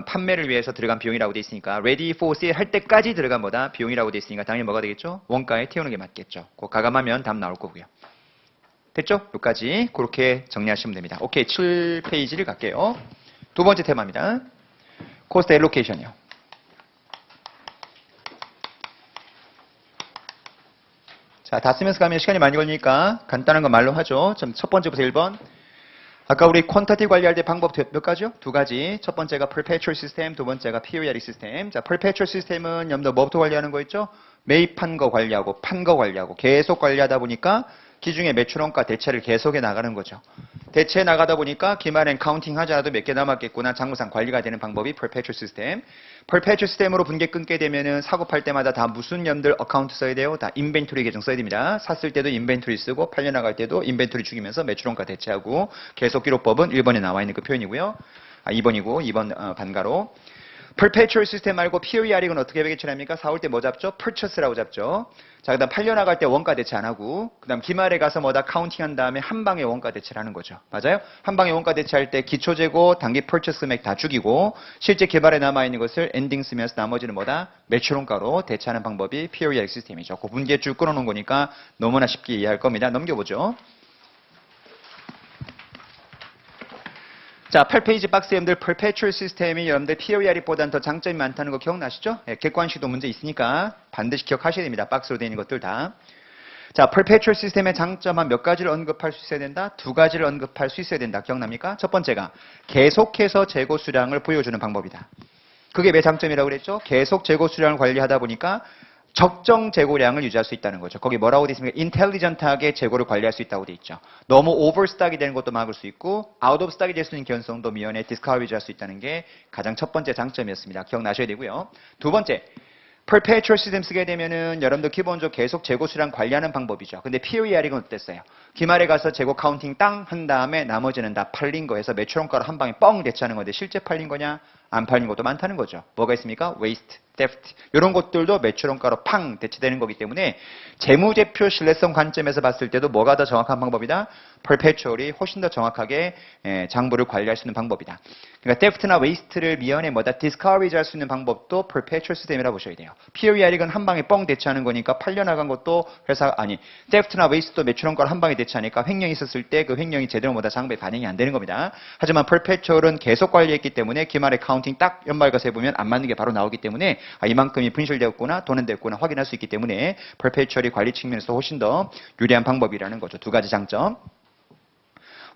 판매를 위해서 들어간 비용이라고 돼 있으니까 ready for sale 할 때까지 들어간 뭐다? 비용이라고 돼 있으니까 당연히 뭐가 되겠죠? 원가에 태우는 게 맞겠죠. 그거 가감하면 답 나올 거고요. 됐죠? 여기까지 그렇게 정리하시면 됩니다. 오케이, 7페이지를 갈게요. 두 번째 테마입니다. 코스트 엘로케이션이요. 자, 다 쓰면서 가면 시간이 많이 걸리니까 간단한 거 말로 하죠. 첫 번째부터 1번. 아까 우리 퀀터티 관리할 때 방법 몇 가지요? 두 가지. 첫 번째가 perpetual system, 두 번째가 periodic system. 자, perpetual system은 여러분들 뭐부터 관리하는 거 있죠? 매입한 거 관리하고 판 거 관리하고 계속 관리하다 보니까 기중에 매출원가 대체를 계속해 나가는 거죠. 대체 나가다 보니까 기말엔 카운팅 하지 않아도 몇 개 남았겠구나. 장부상 관리가 되는 방법이 perpetual 시스템. perpetual 시스템으로 분계 끊게 되면은 사고 팔 때마다 다 무슨 념들 어카운트 써야 돼요? 다 인벤토리 계정 써야 됩니다. 샀을 때도 인벤토리 쓰고 팔려 나갈 때도 인벤토리 죽이면서 매출원가 대체하고 계속 기록법은 1번에 나와 있는 그 표현이고요. 2번이고 2번 반가로. perpetual 시스템 말고 periodic은 어떻게 배치합니까? 사올 때 뭐 잡죠? purchase라고 잡죠. 자, 그다음 팔려 나갈 때 원가 대체 안 하고, 그다음 기말에 가서 뭐다 카운팅한 다음에 한 방에 원가 대체를 하는 거죠. 맞아요? 한 방에 원가 대체할 때 기초 재고, 단기 purchase 금액 다 죽이고, 실제 개발에 남아 있는 것을 엔딩 쓰면서 나머지는 뭐다? 매출 원가로 대체하는 방법이 periodic 시스템이죠. 그 분기에 줄 끊어놓은 거니까 너무나 쉽게 이해할 겁니다. 넘겨보죠. 자, 8페이지 박스엠들 perpetual 시스템이 여러분들 periodic보다는 더 장점이 많다는 거 기억나시죠? 예, 객관식도 문제 있으니까 반드시 기억하셔야 됩니다. 박스로 되어 있는 것들 다. 자, perpetual 시스템의 장점 한 몇 가지를 언급할 수 있어야 된다? 두 가지를 언급할 수 있어야 된다. 기억납니까? 첫 번째가 계속해서 재고 수량을 보여주는 방법이다. 그게 왜 장점이라고 그랬죠? 계속 재고 수량을 관리하다 보니까 적정 재고량을 유지할 수 있다는 거죠. 거기 뭐라고 되어 있습니까? 인텔리전트하게 재고를 관리할 수 있다고 되어 있죠. 너무 오버스탁이 되는 것도 막을 수 있고 아웃 오브 스탁이 될 수 있는 개연성도 미연에 디스커리지 할 수 있다는 게 가장 첫 번째 장점이었습니다. 기억나셔야 되고요. 두 번째, perpetual 시스템 쓰게 되면은 여러분들 기본적으로 계속 재고 수량 관리하는 방법이죠. 근데 periodic은 어땠어요? 기말에 가서 재고 카운팅 땅 한 다음에 나머지는 다 팔린 거에서 매출원가로 한 방에 뻥 대체하는 건데 실제 팔린 거냐? 안 팔린 것도 많다는 거죠. 뭐가 있습니까? waste, theft 이런 것들도 매출원가로 팡 대체되는 거기 때문에 재무제표 신뢰성 관점에서 봤을 때도 뭐가 더 정확한 방법이다? perpetual이 훨씬 더 정확하게 장부를 관리할 수 있는 방법이다. 그러니까 theft나 waste를 미연에 뭐다? discourage 할 수 있는 방법도 perpetual 시스템이라고 보셔야 돼요. periodic은 한 방에 뻥 대체하는 거니까 팔려나간 것도 theft나 waste도 매출원가로 한 방에 대체하니까 횡령이 있었을 때 그 횡령이 제대로 뭐다 장부에 반영이 안 되는 겁니다. 하지만 perpetual은 계속 관리했기 때문에 기말에 카운팅 딱 연말 가서 해보면 안 맞는 게 바로 나오기 때문에 이만큼이 분실되었구나 돈은 확인할 수 있기 때문에 perpetual이 관리 측면에서 훨씬 더 유리한 방법이라는 거죠. 두 가지 장점.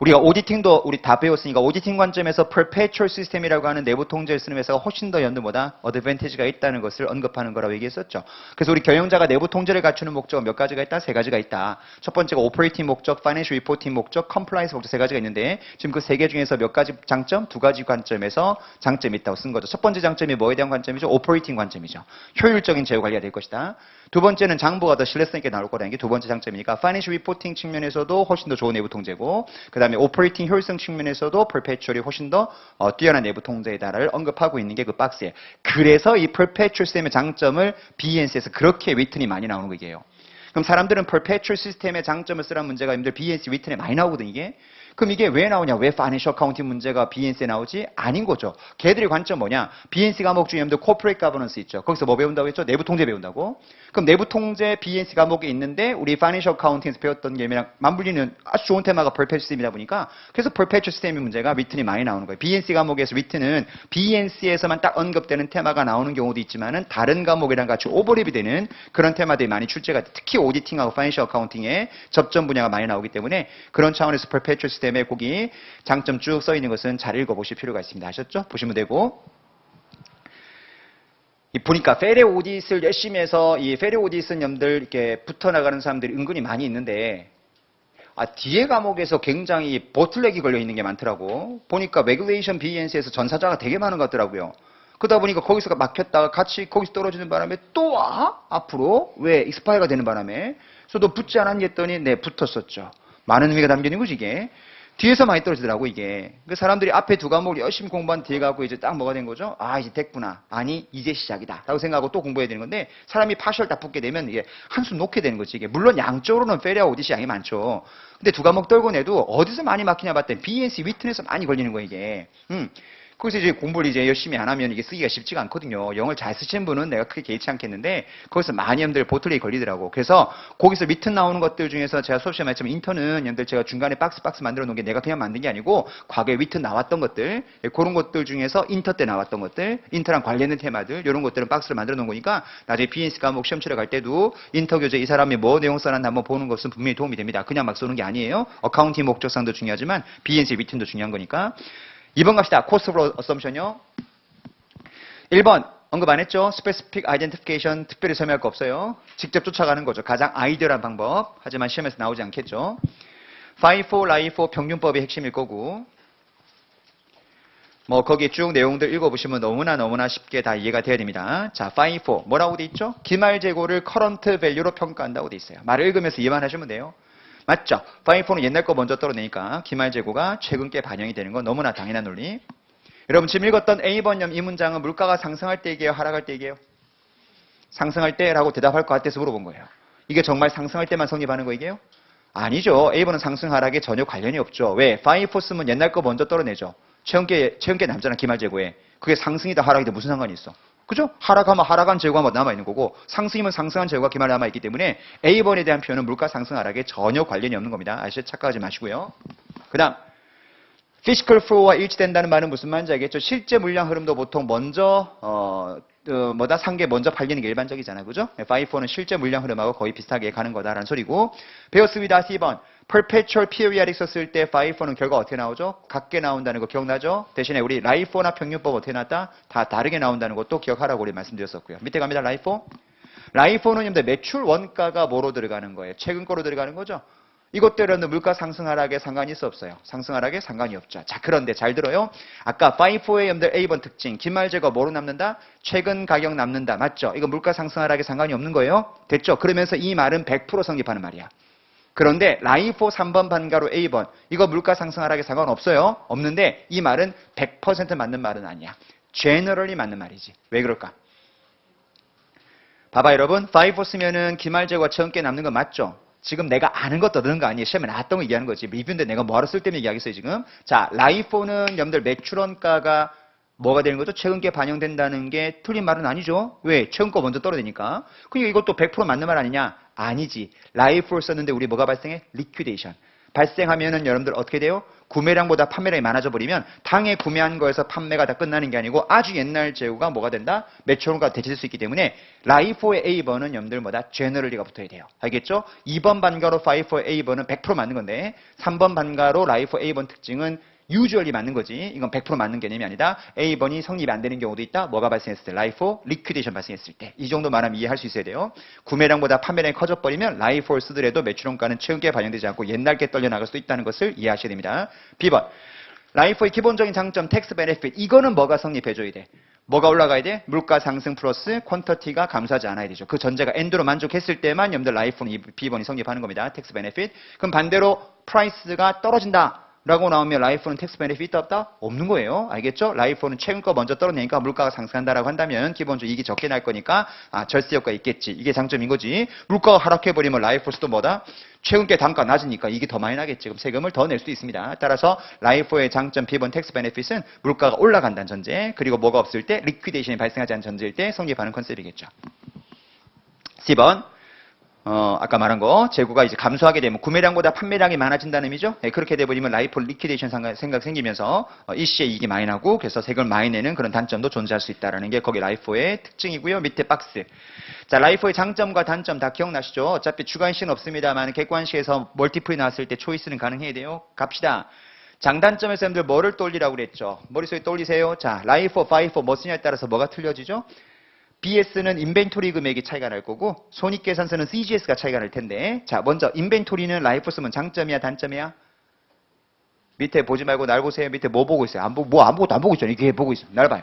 우리가 오디팅도 우리 다 배웠으니까 오디팅 관점에서 perpetual 시스템이라고 하는 내부 통제를 쓰는 회사가 훨씬 더 연도보다 어드밴티지가 있다는 것을 언급하는 거라고 얘기했었죠. 그래서 우리 경영자가 내부 통제를 갖추는 목적은 몇 가지가 있다? 세 가지가 있다. 첫 번째가 오퍼레이팅 목적, 파이낸셜 리포팅 목적, 컴플라이언스 목적 세 가지가 있는데 지금 그 세 개 중에서 몇 가지 장점? 두 가지 관점에서 장점이 있다고 쓴 거죠. 첫 번째 장점이 뭐에 대한 관점이죠? 오퍼레이팅 관점이죠. 효율적인 재고 관리가 될 것이다. 두 번째는 장부가 더 신뢰성 있게 나올 거라는 게 두 번째 장점이니까 파이낸셜 리포팅 측면에서도 훨씬 더 좋은 내부 통제고 그다음에 오퍼레이팅 효율성 측면에서도 perpetual이 훨씬 더 뛰어난 내부 통제이다를 언급하고 있는 게 그 박스에. 그래서 이 perpetual 시스템의 장점을 BNC에서 그렇게 위튼이 많이 나오는 거예요. 그럼 사람들은 perpetual 시스템의 장점을 쓰라는 문제가 여러분들 BNC 위튼에 많이 나오거든요, 이게. 그럼 이게 왜 나오냐? 왜 파이낸셜 카운팅 문제가 BNC에 나오지? 아닌 거죠. 걔들의 관점 뭐냐? BNC 과목 중에 여러분들 corporate governance 있죠. 거기서 뭐 배운다고 했죠? 내부 통제 배운다고. 그럼 내부 통제 BNC 과목이 있는데 우리 파이낸셜 카운팅에서 배웠던 게랑 맞물리는 아주 좋은 테마가 perpetual 시스템이다 보니까 그래서 perpetual 시스템의 문제가 위튼이 많이 나오는 거예요. BNC 과목에서 위튼은 BNC에서만 딱 언급되는 테마가 나오는 경우도 있지만은 다른 과목이랑 같이 오버랩이 되는 그런 테마들이 많이 출제가 돼. 특히 오디팅하고 파이낸셜 카운팅의 접점 분야가 많이 나오기 때문에 그런 차원에서 perpetual 시스템의 거기 장점 쭉 써 있는 것은 잘 읽어보실 필요가 있습니다. 아셨죠? 보시면 되고. 보니까 페레 오디스를 열심히 해서 이 페레 오디스 놈들 이렇게 붙어나가는 사람들이 은근히 많이 있는데 뒤에 과목에서 굉장히 보틀렉이 걸려 있는 게 많더라고. 보니까 레귤레이션 BNC에서 전사자가 되게 많은 것 같더라고요. 그러다 보니까 거기서 막혔다가 같이 거기서 떨어지는 바람에 또 와? 앞으로? 왜? 익스파이어가 되는 바람에. 그래서 너 붙지 않았니 했더니 네, 붙었었죠. 많은 의미가 담겨 있는 거지 이게. 뒤에서 많이 떨어지더라고 이게. 그 사람들이 앞에 두 과목을 열심히 공부한 뒤에 가고 이제 딱 뭐가 된 거죠? 이제 됐구나. 아니 이제 시작이다. 라고 생각하고 또 공부해야 되는 건데 사람이 파셜 다 붙게 되면 이게 한숨 놓게 되는 거지 이게. 물론 양쪽으로는 페리아 오디시 양이 많죠. 근데 두 과목 떨고 내도 어디서 많이 막히냐 봤더니 BNC 위튼에서 많이 걸리는 거야 이게. 거기서 이제 공부를 이제 열심히 안 하면 이게 쓰기가 쉽지가 않거든요. 영어를 잘 쓰시는 분은 내가 크게 개의치 않겠는데 거기서 많이 여러분들 보틀이 걸리더라고. 그래서 거기서 밑은 나오는 것들 중에서 제가 수업 시간에 말했지만 인턴은 여러분들 제가 중간에 박스 만들어 놓은 게 내가 그냥 만든 게 아니고 과거에 위튼 나왔던 것들 그런 것들 중에서 인터 때 나왔던 것들 인터랑 관련된 테마들 이런 것들은 박스를 만들어 놓은 거니까 나중에 BNC 과목 시험 치러 갈 때도 인터 교재 이 사람이 뭐 내용 써놨나 한번 보는 것은 분명히 도움이 됩니다. 그냥 막 쏘는 게 아니에요. 어카운팅 목적상도 중요하지만 BNC 위튼도 중요한 거니까. 2번 갑시다. Cost of Assumption이요. 1번 언급 안 했죠? Specific Identification 특별히 설명할 거 없어요. 직접 쫓아가는 거죠. 가장 아이디어한 방법. 하지만 시험에서 나오지 않겠죠. FIFO, LIFO 평균법이 핵심일 거고 뭐 거기 쭉 내용들 읽어보시면 너무나 쉽게 다 이해가 돼야 됩니다. 자, FIFO 뭐라고 돼 있죠? 기말재고를 current value로 평가한다고 돼 있어요. 말을 읽으면서 이해만 하시면 돼요. 맞죠? FIFO는 옛날 거 먼저 떨어내니까 기말재고가 최근께 반영이 되는 건 너무나 당연한 논리. 여러분 지금 읽었던 A번역 이 문장은 물가가 상승할 때 얘기해요? 하락할 때 얘기해요? 상승할 때라고 대답할 것 같아서 물어본 거예요. 이게 정말 상승할 때만 성립하는 거 이게요? 아니죠. A번은 상승 하락에 전혀 관련이 없죠. 왜? FIFO 쓰면 옛날 거 먼저 떨어내죠. 최근께 남잖아 기말재고에. 그게 상승이다 하락이다 무슨 상관이 있어? 그죠? 하락하면 하락한 재고가 남아있는 거고 상승이면 상승한 재고가 기말에 남아있기 때문에 A번에 대한 표현은 물가 상승 하락에 전혀 관련이 없는 겁니다. 아시죠? 착각하지 마시고요. 그 다음 피지컬 플로우와 일치된다는 말은 무슨 말인지 알겠죠? 실제 물량 흐름도 보통 먼저 산 게 먼저 팔리는 게 일반적이잖아요. 그죠? FIFO는 실제 물량 흐름하고 거의 비슷하게 가는 거다라는 소리고 배웠습니다. 10번 perpetual periodic 썼을 때 FIFO는 결과 어떻게 나오죠? 같게 나온다는 거 기억나죠? 대신에 우리 LIFO나 평균법 어떻게 나왔다? 다 다르게 나온다는 것도 기억하라고 우리 말씀드렸었고요. 밑에 갑니다. LIFO. LIFO는 매출 원가가 뭐로 들어가는 거예요? 최근 거로 들어가는 거죠? 이것들은 물가 상승 하락에 상관이 있어 없어요? 상승 하락에 상관이 없죠. 자, 그런데 잘 들어요. 아까 FIFO의 여러분들 A번 특징, 기말재고 뭐로 남는다? 최근 가격 남는다. 맞죠? 이거 물가 상승 하락에 상관이 없는 거예요. 됐죠? 그러면서 이 말은 100% 성립하는 말이야. 그런데 라이포 3번 반가로 A번 이거 물가 상승 하락에 상관없어요. 없는데 이 말은 100% 맞는 말은 아니야. generally 맞는 말이지. 왜 그럴까? 봐봐 여러분. FIFO 쓰면은 기말재고가 최근께 남는 거 맞죠? 지금 내가 아는 거 떠드는 거 아니에요. 시험에 나왔던 거 얘기하는 거지. 리뷰인데 내가 뭐하러 쓸 때문에 얘기하겠어요 지금. 자, 라이포는 여러분들 매출원가가 뭐가 되는 거죠? 최근께 반영된다는 게 틀린 말은 아니죠. 왜? 최근 거 먼저 떨어지니까. 그러니까 이것도 100% 맞는 말 아니냐? 아니지. 라이포를 썼는데 우리 뭐가 발생해? 리퀴데이션. 발생하면은 여러분들 어떻게 돼요? 구매량보다 판매량이 많아져 버리면 당에 구매한 거에서 판매가 다 끝나는 게 아니고 아주 옛날 재고가 뭐가 된다? 매출원가가 대체될 수 있기 때문에 라이포의 A번은 여러분들 뭐다? 제너럴리가 붙어야 돼요. 알겠죠? 2번 반가로 FIFO의 A번은 100% 맞는 건데 3번 반가로 라이포 A번 특징은 usually 맞는 거지. 이건 100% 맞는 개념이 아니다. A번이 성립이 안 되는 경우도 있다. 뭐가 발생했을 때? 라이포 리퀴데이션 발생했을 때. 이 정도 말하면 이해할 수 있어야 돼요. 구매량보다 판매량이 커져버리면 라이포를 쓰더라도 매출원가는 최근께 반영되지 않고 옛날께 떨려나갈 수도 있다는 것을 이해하셔야 됩니다. B번. 라이포의 기본적인 장점, 텍스 베네핏. 이거는 뭐가 성립해줘야 돼? 뭐가 올라가야 돼? 물가 상승 플러스 퀀터티가 감소하지 않아야 되죠. 그 전제가 엔드로 만족했을 때만 여러분들 라이포는 B번이 성립하는 겁니다. 텍스 베네핏. 그럼 반대로 프라이스가 떨어진다. 라고 나오면 라이프는 텍스 베네핏 있다 없다? 없는 거예요. 알겠죠? 라이프는 최근 거 먼저 떨어내니까 물가가 상승한다라고 한다면 기본적으로 이익이 적게 날 거니까 절세 효과 있겠지. 이게 장점인 거지. 물가가 하락해버리면 라이프스도 뭐다? 최근 게 단가 낮으니까 이익이 더 많이 나겠지. 그럼 세금을 더 낼 수도 있습니다. 따라서 라이프의 장점 B번 텍스 베네핏은 물가가 올라간다는 전제 그리고 뭐가 없을 때 리퀴데이션이 발생하지 않는 전제일 때 성립하는 컨셉이겠죠. C번. 아까 말한 거, 재고가 이제 감소하게 되면 구매량보다 판매량이 많아진다는 의미죠? 네, 그렇게 돼버리면 라이포 리퀴데이션 생각 생기면서 일시에 이익이 많이 나고 그래서 세금을 많이 내는 그런 단점도 존재할 수 있다는 게 거기 라이포의 특징이고요. 밑에 박스. 자, 라이포의 장점과 단점 다 기억나시죠? 어차피 주관식은 없습니다만 객관식에서 멀티플이 나왔을 때 초이스는 가능해야 돼요. 갑시다. 장단점에서 여러분들 뭐를 떠올리라고 그랬죠? 머릿속에 떠올리세요. 자, 라이포, FIFO 뭐 쓰냐에 따라서 뭐가 틀려지죠? BS는 인벤토리 금액이 차이가 날 거고 손익계산서는 CGS가 차이가 날 텐데 자 먼저 인벤토리는 라이프 쓰면 장점이야 단점이야? 밑에 보지 말고 날 보세요. 밑에 뭐 보고 있어요? 아무것도 안 보고 있잖아요. 이게 보고 있어. 날 봐요.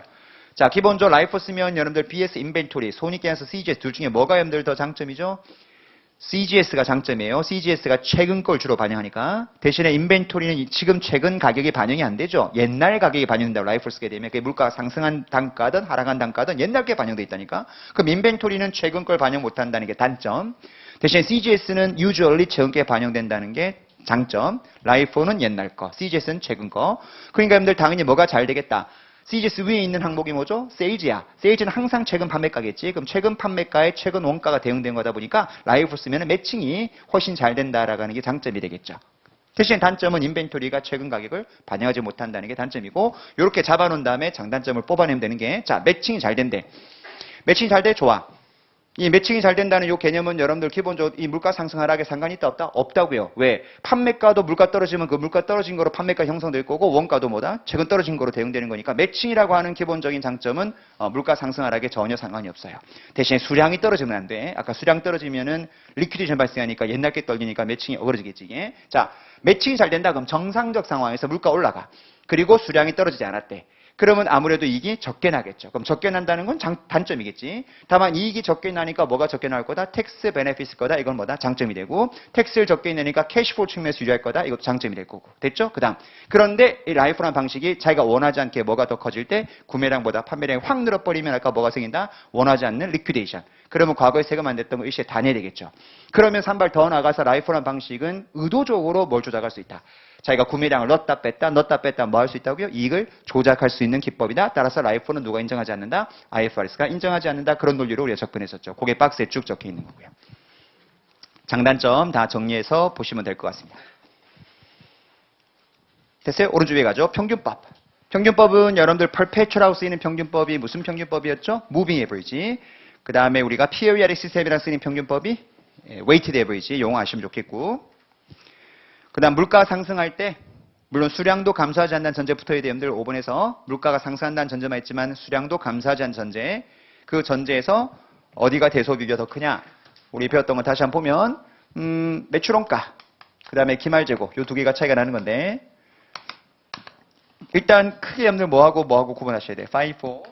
자 기본적으로 라이프 쓰면 여러분들 BS 인벤토리 손익계산서 CGS 둘 중에 뭐가 여러분들 더 장점이죠? CGS가 장점이에요. CGS가 최근 걸 주로 반영하니까. 대신에 인벤토리는 지금 최근 가격이 반영이 안 되죠. 옛날 가격이 반영된다고 라이프를 쓰게 되면 그게 물가가 상승한 단가든 하락한 단가든 옛날 게 반영돼 있다니까. 그럼 인벤토리는 최근 걸 반영 못한다는 게 단점. 대신에 CGS는 usually 최근 게 반영된다는 게 장점. 라이프는 옛날 거, CGS는 최근 거. 그러니까 여러분들 당연히 뭐가 잘 되겠다. CGS 위에 있는 항목이 뭐죠? 세일즈야. 세일즈는 항상 최근 판매가겠지. 그럼 최근 판매가에 최근 원가가 대응된 거다 보니까 라이프 쓰면 매칭이 훨씬 잘 된다라는 게 장점이 되겠죠. 대신 단점은 인벤토리가 최근 가격을 반영하지 못한다는 게 단점이고 이렇게 잡아놓은 다음에 장단점을 뽑아내면 되는 게 자 매칭이 잘 된대. 매칭이 잘 돼? 좋아. 이 매칭이 잘 된다는 이 개념은 여러분들 기본적으로 이 물가 상승하락에 상관이 있다 없다? 없다고요. 왜? 판매가도 물가 떨어지면 그 물가 떨어진 거로 판매가 형성될 거고 원가도 뭐다? 최근 떨어진 거로 대응되는 거니까 매칭이라고 하는 기본적인 장점은 물가 상승하락에 전혀 상관이 없어요. 대신에 수량이 떨어지면 안 돼. 아까 수량 떨어지면은 리퀴디션 발생하니까 옛날 게 떨리니까 매칭이 어그러지겠지. 이게. 자, 매칭이 잘 된다 그럼 정상적 상황에서 물가 올라가. 그리고 수량이 떨어지지 않았대. 그러면 아무래도 이익이 적게 나겠죠. 그럼 적게 난다는 건 단점이겠지. 다만 이익이 적게 나니까 뭐가 적게 나올 거다? 텍스 베네핏일 거다. 이건 뭐다? 장점이 되고 텍스를 적게 내니까 캐시플로우 측면에서 유리할 거다. 이것도 장점이 될 거고. 됐죠? 그다음. 그런데 이 라이프라는 방식이 자기가 원하지 않게 뭐가 더 커질 때 구매량보다 판매량이 확 늘어버리면 아까 뭐가 생긴다? 원하지 않는 리퀴데이션. 그러면 과거에 세금 안 냈던 거 일시에 다 내야 되겠죠. 그러면 한 발 더 나가서 라이프라는 방식은 의도적으로 뭘 조작할 수 있다. 자기가 구매량을 넣었다 뺐다 뭐 할 수 있다고요? 이익을 조작할 수 있는 기법이다. 따라서 라이프는 누가 인정하지 않는다? IFRS가 인정하지 않는다. 그런 논리로 우리가 접근했었죠. 그게 박스에 쭉 적혀 있는 거고요. 장단점 다 정리해서 보시면 될 것 같습니다. 됐어요? 오른쪽 위에 가죠. 평균법. 평균법은 여러분들 perpetual하고 쓰이는 평균법이 무슨 평균법이었죠? moving average. 그 다음에 우리가 periodic system이랑 쓰이는 평균법이 weighted average. 용어 아시면 좋겠고. 그 다음 물가 상승할 때 물론 수량도 감소하지 않는다는 전제 붙어야 돼요. 여러분들 5번에서 물가가 상승한다는 전제만 있지만 수량도 감소하지 않는 전제. 그 전제에서 어디가 대소비가 더 크냐. 우리 배웠던 거 다시 한번 보면 매출원가 그 다음에 기말재고 이 두 개가 차이가 나는 건데 일단 크게 여러분들 뭐하고 구분하셔야 돼요. FIFO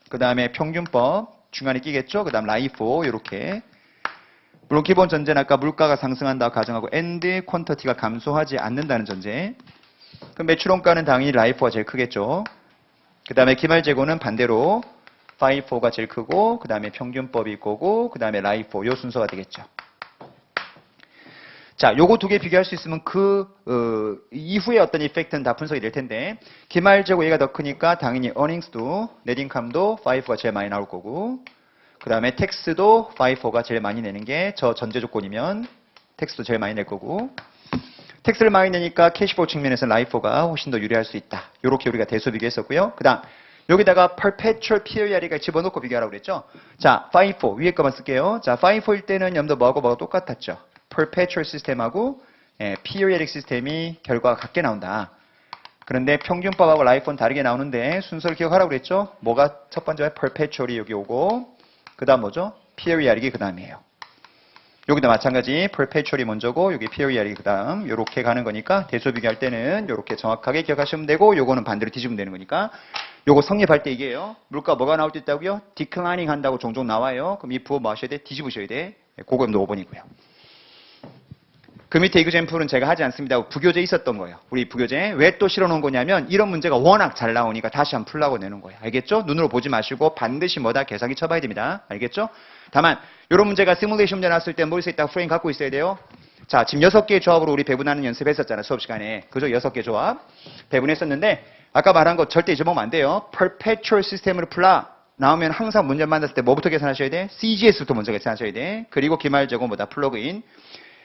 그 다음에 평균법 중간에 끼겠죠. 그 다음 LIFO 이렇게 물론 기본 전제는 아까 물가가 상승한다고 가정하고 and 퀀터티가 감소하지 않는다는 전제. 그럼 매출원가는 당연히 라이프가 제일 크겠죠. 그 다음에 기말재고는 반대로 FIFO가 제일 크고 그 다음에 평균법이 있고 그 다음에 라이프 요 순서가 되겠죠. 자, 요거 두 개 비교할 수 있으면 이후에 어떤 이펙트는 다 분석이 될 텐데 기말재고 얘가 더 크니까 당연히 earnings도 넷인컴도 FIFO가 제일 많이 나올 거고 그 다음에 텍스도 FIFO가 제일 많이 내는 게 저 전제 조건이면 텍스도 제일 많이 낼 거고 텍스를 많이 내니까 캐시플로우 측면에서 라이프가 훨씬 더 유리할 수 있다. 이렇게 우리가 대수 비교했었고요. 그 다음 여기다가 perpetual periodic을 집어넣고 비교하라고 그랬죠. 자, FIFO 위에 거만 쓸게요. 자, FIFO일 때는 염도 뭐하고 똑같았죠. perpetual 시스템하고 periodic 시스템이 결과가 같게 나온다. 그런데 평균법하고 라이프는 다르게 나오는데 순서를 기억하라고 그랬죠. 뭐가 첫 번째 perpetual이 여기 오고 그 다음 뭐죠? periodic이 그 다음이에요. 여기도 마찬가지 perpetual이 먼저고 여기 periodic이 그 다음 이렇게 가는 거니까 대수 비교할 때는 이렇게 정확하게 기억하시면 되고 요거는 반대로 뒤집으면 되는 거니까 요거 성립할 때 이게요. 물가 뭐가 나올 때 있다고요? declining 한다고 종종 나와요. 그럼 이 부호 뭐 하셔야 돼? 뒤집으셔야 돼. 그거는 5번이고요. 그 밑에 이그젬플은 제가 하지 않습니다. 부교재 있었던 거예요. 우리 부교재. 왜 또 실어놓은 거냐면 이런 문제가 워낙 잘 나오니까 다시 한번 풀라고 내는 거예요. 알겠죠? 눈으로 보지 마시고 반드시 뭐다 계산기 쳐봐야 됩니다. 알겠죠? 다만 이런 문제가 시뮬레이션 문제 나왔을 때 머릿속에 딱 프레임 갖고 있어야 돼요. 자, 지금 6개의 조합으로 우리 배분하는 연습했었잖아요. 수업 시간에. 그죠? 6개 조합. 배분했었는데 아까 말한 거 절대 잊어보면 안 돼요. perpetual 시스템으로 풀라. 나오면 항상 문제 만났을 때 뭐부터 계산하셔야 돼? CGS부터 먼저 계산하셔야 돼. 그리고 기말재고 뭐다? 플러그인.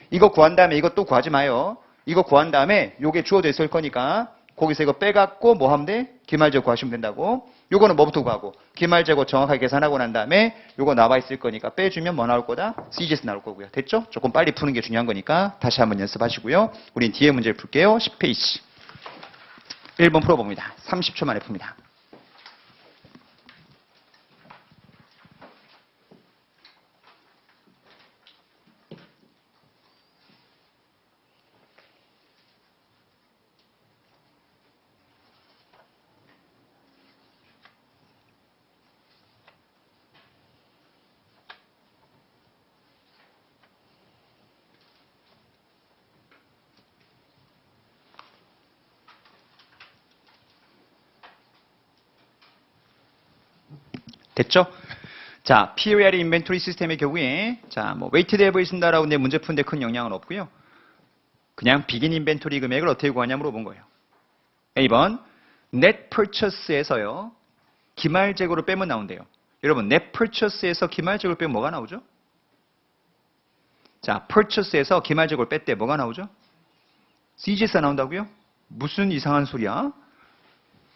이거 구한 다음에 이거 또 구하지 마요. 이거 구한 다음에 요게 주어져 있을 거니까 거기서 이거 빼갖고 뭐 하면 돼? 기말재고 구하시면 된다고. 요거는 뭐부터 구하고 기말재고 정확하게 계산하고 난 다음에 요거 나와 있을 거니까 빼주면 뭐 나올 거다? CGS 나올 거고요. 됐죠? 조금 빨리 푸는 게 중요한 거니까 다시 한번 연습하시고요. 우린 뒤에 문제를 풀게요. 10페이지. 1번 풀어봅니다. 30초 만에 풉니다. 됐죠? 자, periodic inventory 시스템의 경우에 자, 뭐 weighted average 쓴다라고 내 문제 푸는데 큰 영향은 없고요. 그냥 begin inventory 금액을 어떻게 구하냐 물어본 거예요. A번 net purchase에서요. 기말재고를 빼면 나온대요. 여러분 net purchase에서 기말재고를 빼면 뭐가 나오죠? 자, purchase에서 기말재고를 뺄 때 뭐가 나오죠? CGS가 나온다고요? 무슨 이상한 소리야?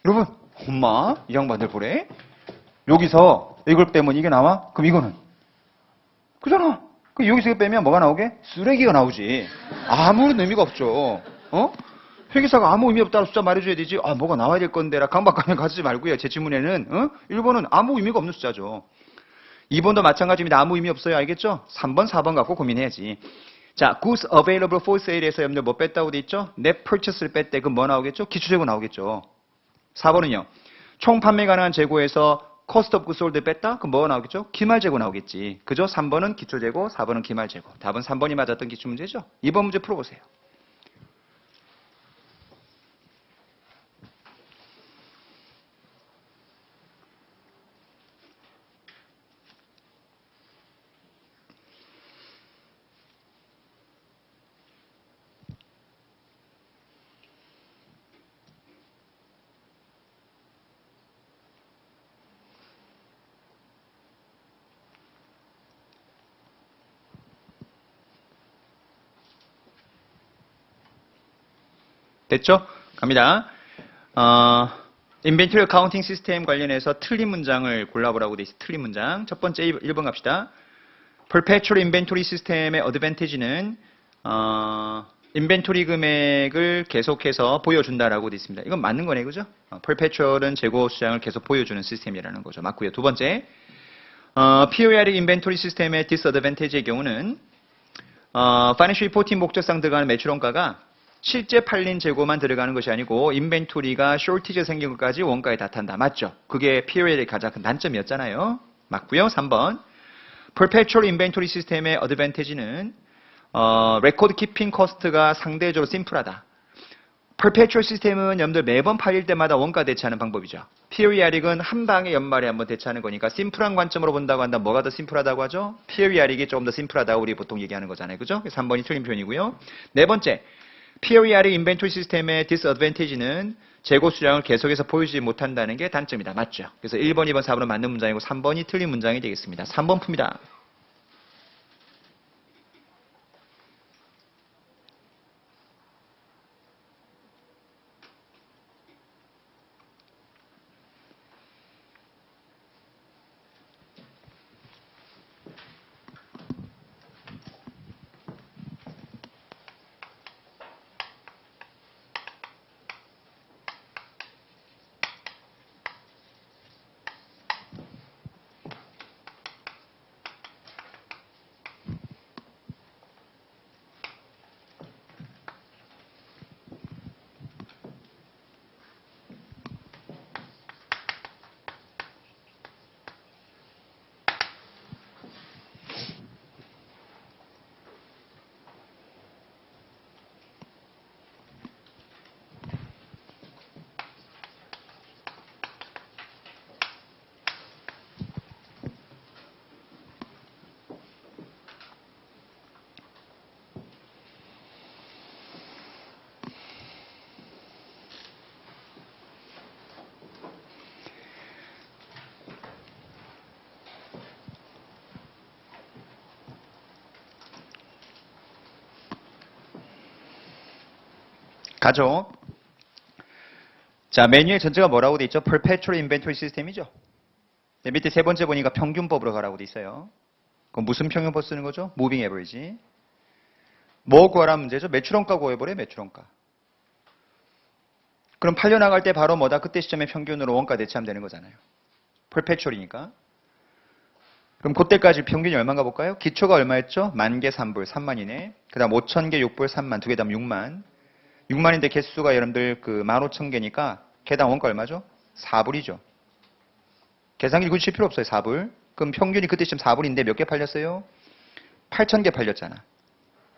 여러분, 엄마 이 양반들 보래. 여기서 이걸 빼면 이게 나와? 그럼 이거는? 그잖아. 그 여기서 이거 빼면 뭐가 나오게? 쓰레기가 나오지. 아무런 의미가 없죠. 어? 회계사가 아무 의미 없다는 숫자 말해줘야 되지. 아, 뭐가 나와야 될 건데라 강박관념 가지지 말고요. 제 지문에는. 1번은 아무 의미가 없는 숫자죠. 2번도 마찬가지입니다. 아무 의미 없어요. 알겠죠? 3번, 4번 갖고 고민해야지. 자, goods available for sale에서 여러분들 뭐 뺐다고 돼 있죠? net purchase를 뺐대. 그럼 뭐 나오겠죠? 기초재고 나오겠죠. 4번은요. 총 판매 가능한 재고에서 cost of goods sold 뺐다? 그럼 뭐가 나오겠죠? 기말재고 나오겠지. 그죠? 3번은 기초재고, 4번은 기말재고. 답은 3번이 맞았던 기출문제죠. 2번 문제 풀어보세요. 됐죠? 갑니다. 인벤토리 어카운팅 시스템 관련해서 틀린 문장을 골라보라고 돼 있어요. 틀린 문장. 첫 번째 1번 갑시다. Perpetual Inventory 시스템의 어드밴티지는 인벤토리 금액을 계속해서 보여준다라고 돼 있습니다. 이건 맞는 거네, 그죠? Perpetual은 재고 수량을 계속 보여주는 시스템이라는 거죠. 맞고요. 두 번째, Periodic Inventory 시스템의 disadvantage의 경우는 Financial Reporting 목적상 들어가는 매출원가가 실제 팔린 재고만 들어가는 것이 아니고 인벤토리가 쇼티지가 생긴 것까지 원가에 다 탄다. 맞죠? 그게 POL의 가장 큰 단점이었잖아요. 맞고요. 3번. Perpetual Inventory 시스템의 어드밴티지는 레코드 키핑 코스트가 상대적으로 심플하다. Perpetual 시스템은 여러분들 매번 팔릴 때마다 원가 대체하는 방법이죠. Periodic은 한 방에 연말에 한번 대체하는 거니까 심플한 관점으로 본다고 한다면 뭐가 더 심플하다고 하죠? Periodic이 조금 더 심플하다고 우리 보통 얘기하는 거잖아요. 그죠? 3번이 틀린 표현이고요. 네 번째. Periodic Inventory 시스템의 disadvantage는 재고 수량을 계속해서 보여주지 못한다는 게 단점이다. 맞죠? 그래서 1번, 2번, 4번은 맞는 문장이고 3번이 틀린 문장이 되겠습니다. 3번 풉니다. 가죠. 자, 메뉴의 전체가 뭐라고 돼 있죠? Perpetual Inventory 시스템이죠. 네, 밑에 세 번째 보니까 평균법으로 가라고 돼 있어요. 그럼 무슨 평균법 쓰는 거죠? Moving Average. 뭐 구하라는 문제죠? 매출원가 구해버려요, 매출원가. 그럼 팔려나갈 때 바로 뭐다? 그때 시점에 평균으로 원가 대체하면 되는 거잖아요. Perpetual이니까. 그럼 그때까지 평균이 얼마인가 볼까요? 기초가 얼마였죠? 10,000개 3불, 3만이네. 그 다음 5,000개 6불, 3만. 두 개 다음 6만. 6만인데 개수가 여러분들 그 15,000개니까 개당 원가 얼마죠? 4불이죠. 계산기 굳이 필요 없어요. 4불. 그럼 평균이 그때 지금 4불인데 몇 개 팔렸어요? 8,000개 팔렸잖아.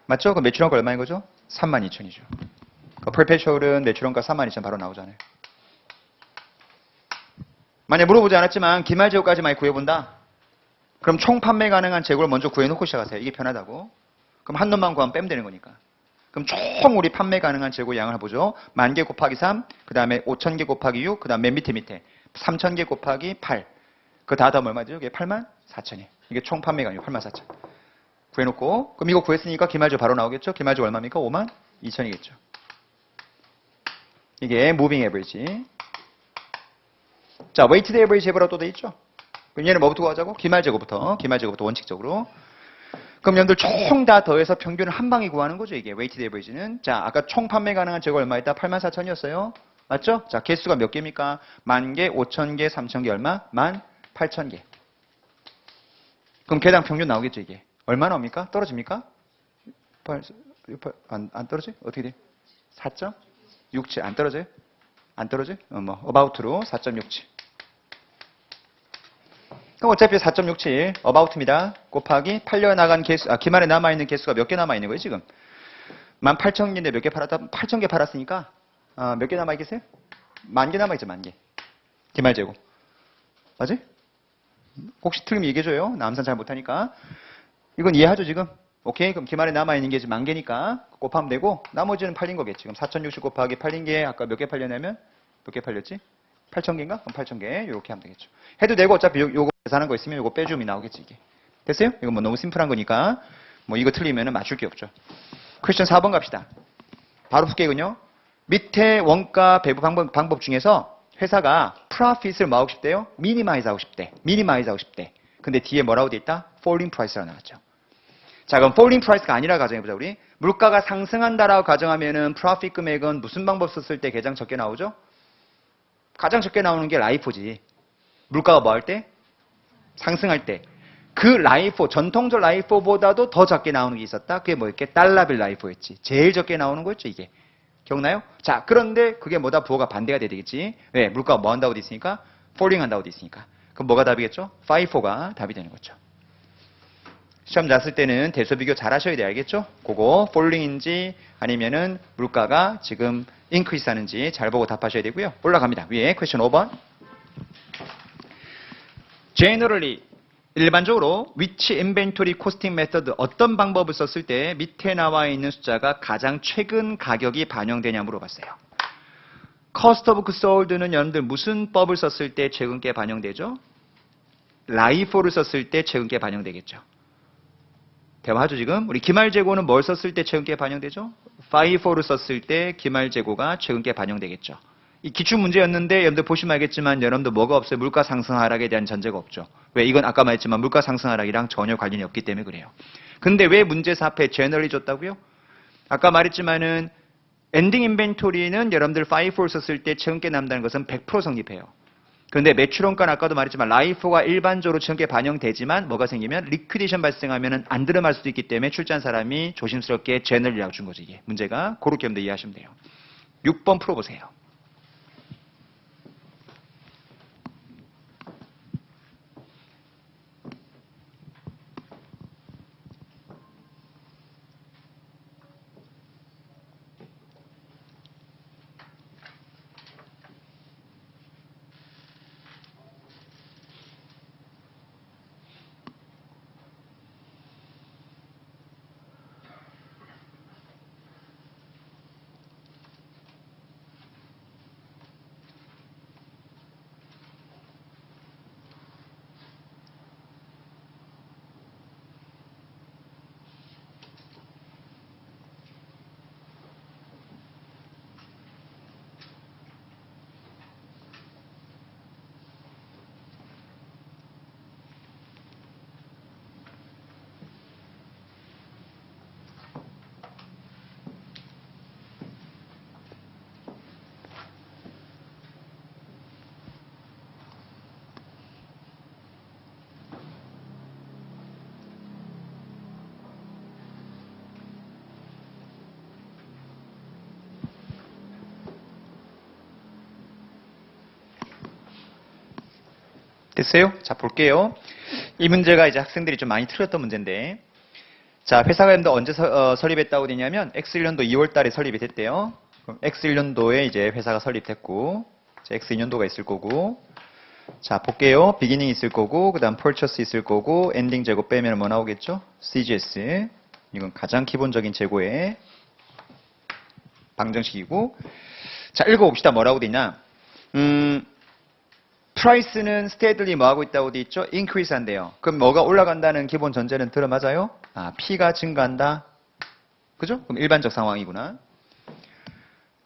맞죠? 그럼 매출원가 얼마인 거죠? 32,000이죠. 퍼페추얼은 매출원가 32,000 바로 나오잖아요. 만약 물어보지 않았지만 기말 재고까지 많이 구해본다. 그럼 총 판매 가능한 재고를 먼저 구해놓고 시작하세요. 이게 편하다고. 그럼 한 놈만 구하면 빼면 되는 거니까. 그럼 총 우리 판매 가능한 재고 양을 해보죠. 10,000개 곱하기 3, 그 다음에 5,000개 곱하기 6, 그 다음 맨 밑에 3,000개 곱하기 8. 그 다 더하면 얼마죠? 이게 84,000이에요. 이게 총 판매 가능이 84,000. 구해놓고 그럼 이거 구했으니까 기말재고 바로 나오겠죠? 기말재고 얼마입니까? 52,000이겠죠. 이게 무빙 에버리지. 자, 웨이티드 에버리지 해보라고 또 돼 있죠? 그럼 얘는 뭐부터 구하자고? 기말재고부터 원칙적으로. 그럼 여러분들 총 다 더해서 평균을 한 방에 구하는 거죠, 이게. 웨이티드 에버리지는. 자, 아까 총 판매 가능한 재고 얼마였다? 84,000이었어요. 맞죠? 자, 개수가 몇 개입니까? 10,000개, 5,000개, 3,000개 얼마? 18,000개. 그럼 개당 평균 나오겠죠, 이게. 얼마 나옵니까? 떨어집니까? 안 떨어지? 어떻게 돼? 4.67. 안 떨어져요? 안 떨어져요? about로 4.67. 그럼 어차피 4.67 about입니다. 곱하기 팔려나간 개수, 기말에 남아있는 개수가 몇 개 남아있는 거예요, 지금? 18,000개인데 몇 개 팔았다? 8,000개 팔았으니까, 몇 개 남아있겠어요? 10,000개 남아있죠, 10,000개. 기말 재고. 맞지? 혹시 틀리면 얘기해줘요. 나 암산 잘 못하니까. 이건 이해하죠, 지금? 오케이. 그럼 기말에 남아있는 게 지금 10,000개니까 곱하면 되고, 나머지는 팔린 거겠지. 지금 4,060 곱하기 팔린 게 아까 몇 개 팔렸냐면, 몇 개 팔렸지? 8,000개인가? 그럼 8,000개. 이렇게 하면 되겠죠. 해도 되고, 어차피 요거 계산한 거 있으면 요거 빼주면 나오겠지, 이게. 됐어요? 이건 뭐 너무 심플한 거니까, 뭐 이거 틀리면 맞출 게 없죠. 퀘스천 4번 갑시다. 바로 풀게요. 밑에 원가 배분 방법 중에서 회사가 프로핏을 뭐 하고 싶대요? 미니마이즈 하고 싶대. 근데 뒤에 뭐라고 돼 있다? falling price라고 나왔죠. 자, 그럼 falling price가 아니라 가정해보자, 우리. 물가가 상승한다라고 가정하면은 프로핏 금액은 무슨 방법 썼을 때 가장 적게 나오죠? 가장 적게 나오는 게 라이포지. 물가가 뭐 할 때? 상승할 때. 그 라이포, 전통적 라이포보다도 더 적게 나오는 게 있었다. 그게 뭐였게? 달러빌 라이포였지. 제일 적게 나오는 거였죠, 이게. 기억나요? 자, 그런데 그게 뭐다? 부호가 반대가 돼야 되겠지. 왜? 물가가 뭐 한다고 돼 있으니까? falling 한다고 돼 있으니까. 그럼 뭐가 답이겠죠? FIFO가 답이 되는 거죠. 시험 났을 때는 대소 비교 잘 하셔야 돼. 알겠죠? 그거 falling인지 아니면은 물가가 지금 increase 하는지 잘 보고 답하셔야 되고요. 올라갑니다. 위에 퀘스천 5번. generally 일반적으로 which inventory costing method 어떤 방법을 썼을 때 밑에 나와 있는 숫자가 가장 최근 가격이 반영되냐 물어봤어요. cost of goods sold는 여러분들 무슨 법을 썼을 때 최근께 반영되죠? LIFO를 썼을 때 최근께 반영되겠죠. 대화하죠, 지금? 우리 기말재고는 뭘 썼을 때 최근께 반영되죠? FIFO를 썼을 때 기말재고가 최근께 반영되겠죠. 이 기출문제였는데 여러분들 보시면 알겠지만 여러분들 뭐가 없어요? 물가 상승 하락에 대한 전제가 없죠. 왜? 이건 아까 말했지만 물가 상승 하락이랑 전혀 관련이 없기 때문에 그래요. 근데 왜 문제에서 앞에 generally 줬다고요? 아까 말했지만은 엔딩 인벤토리는 여러분들 FIFO를 썼을 때 최근께 남다는 것은 100% 성립해요. 그런데 매출원가는 아까도 말했지만 라이프가 일반적으로 최근께 반영되지만 뭐가 생기면 리퀴디션 발생하면 안 들어갈 수도 있기 때문에 출제한 사람이 조심스럽게 제너럴이라고 준 거죠. 이게 문제가 그렇게 여러분들 이해하시면 돼요. 6번 풀어보세요. 됐어요? 자, 볼게요. 이 문제가 이제 학생들이 좀 많이 틀렸던 문제인데, 자, 회사가 여러분들 언제 설립했다고 되냐면, X1년도 2월 달에 설립이 됐대요. 그럼 X1년도에 이제 회사가 설립됐고, X2년도가 있을 거고, 자, 볼게요. 비기닝 있을 거고, 그 다음 purchase 있을 거고, 엔딩 재고 빼면 뭐 나오겠죠? CGS. 이건 가장 기본적인 재고의 방정식이고, 자, 읽어봅시다. 뭐라고 돼 있냐? 프라이스는 steadily 뭐 하고 있다고 돼 있죠? increase 한대요. 그럼 뭐가 올라간다는 기본 전제는 들어맞아요? P가 증가한다. 그죠? 그럼 일반적 상황이구나.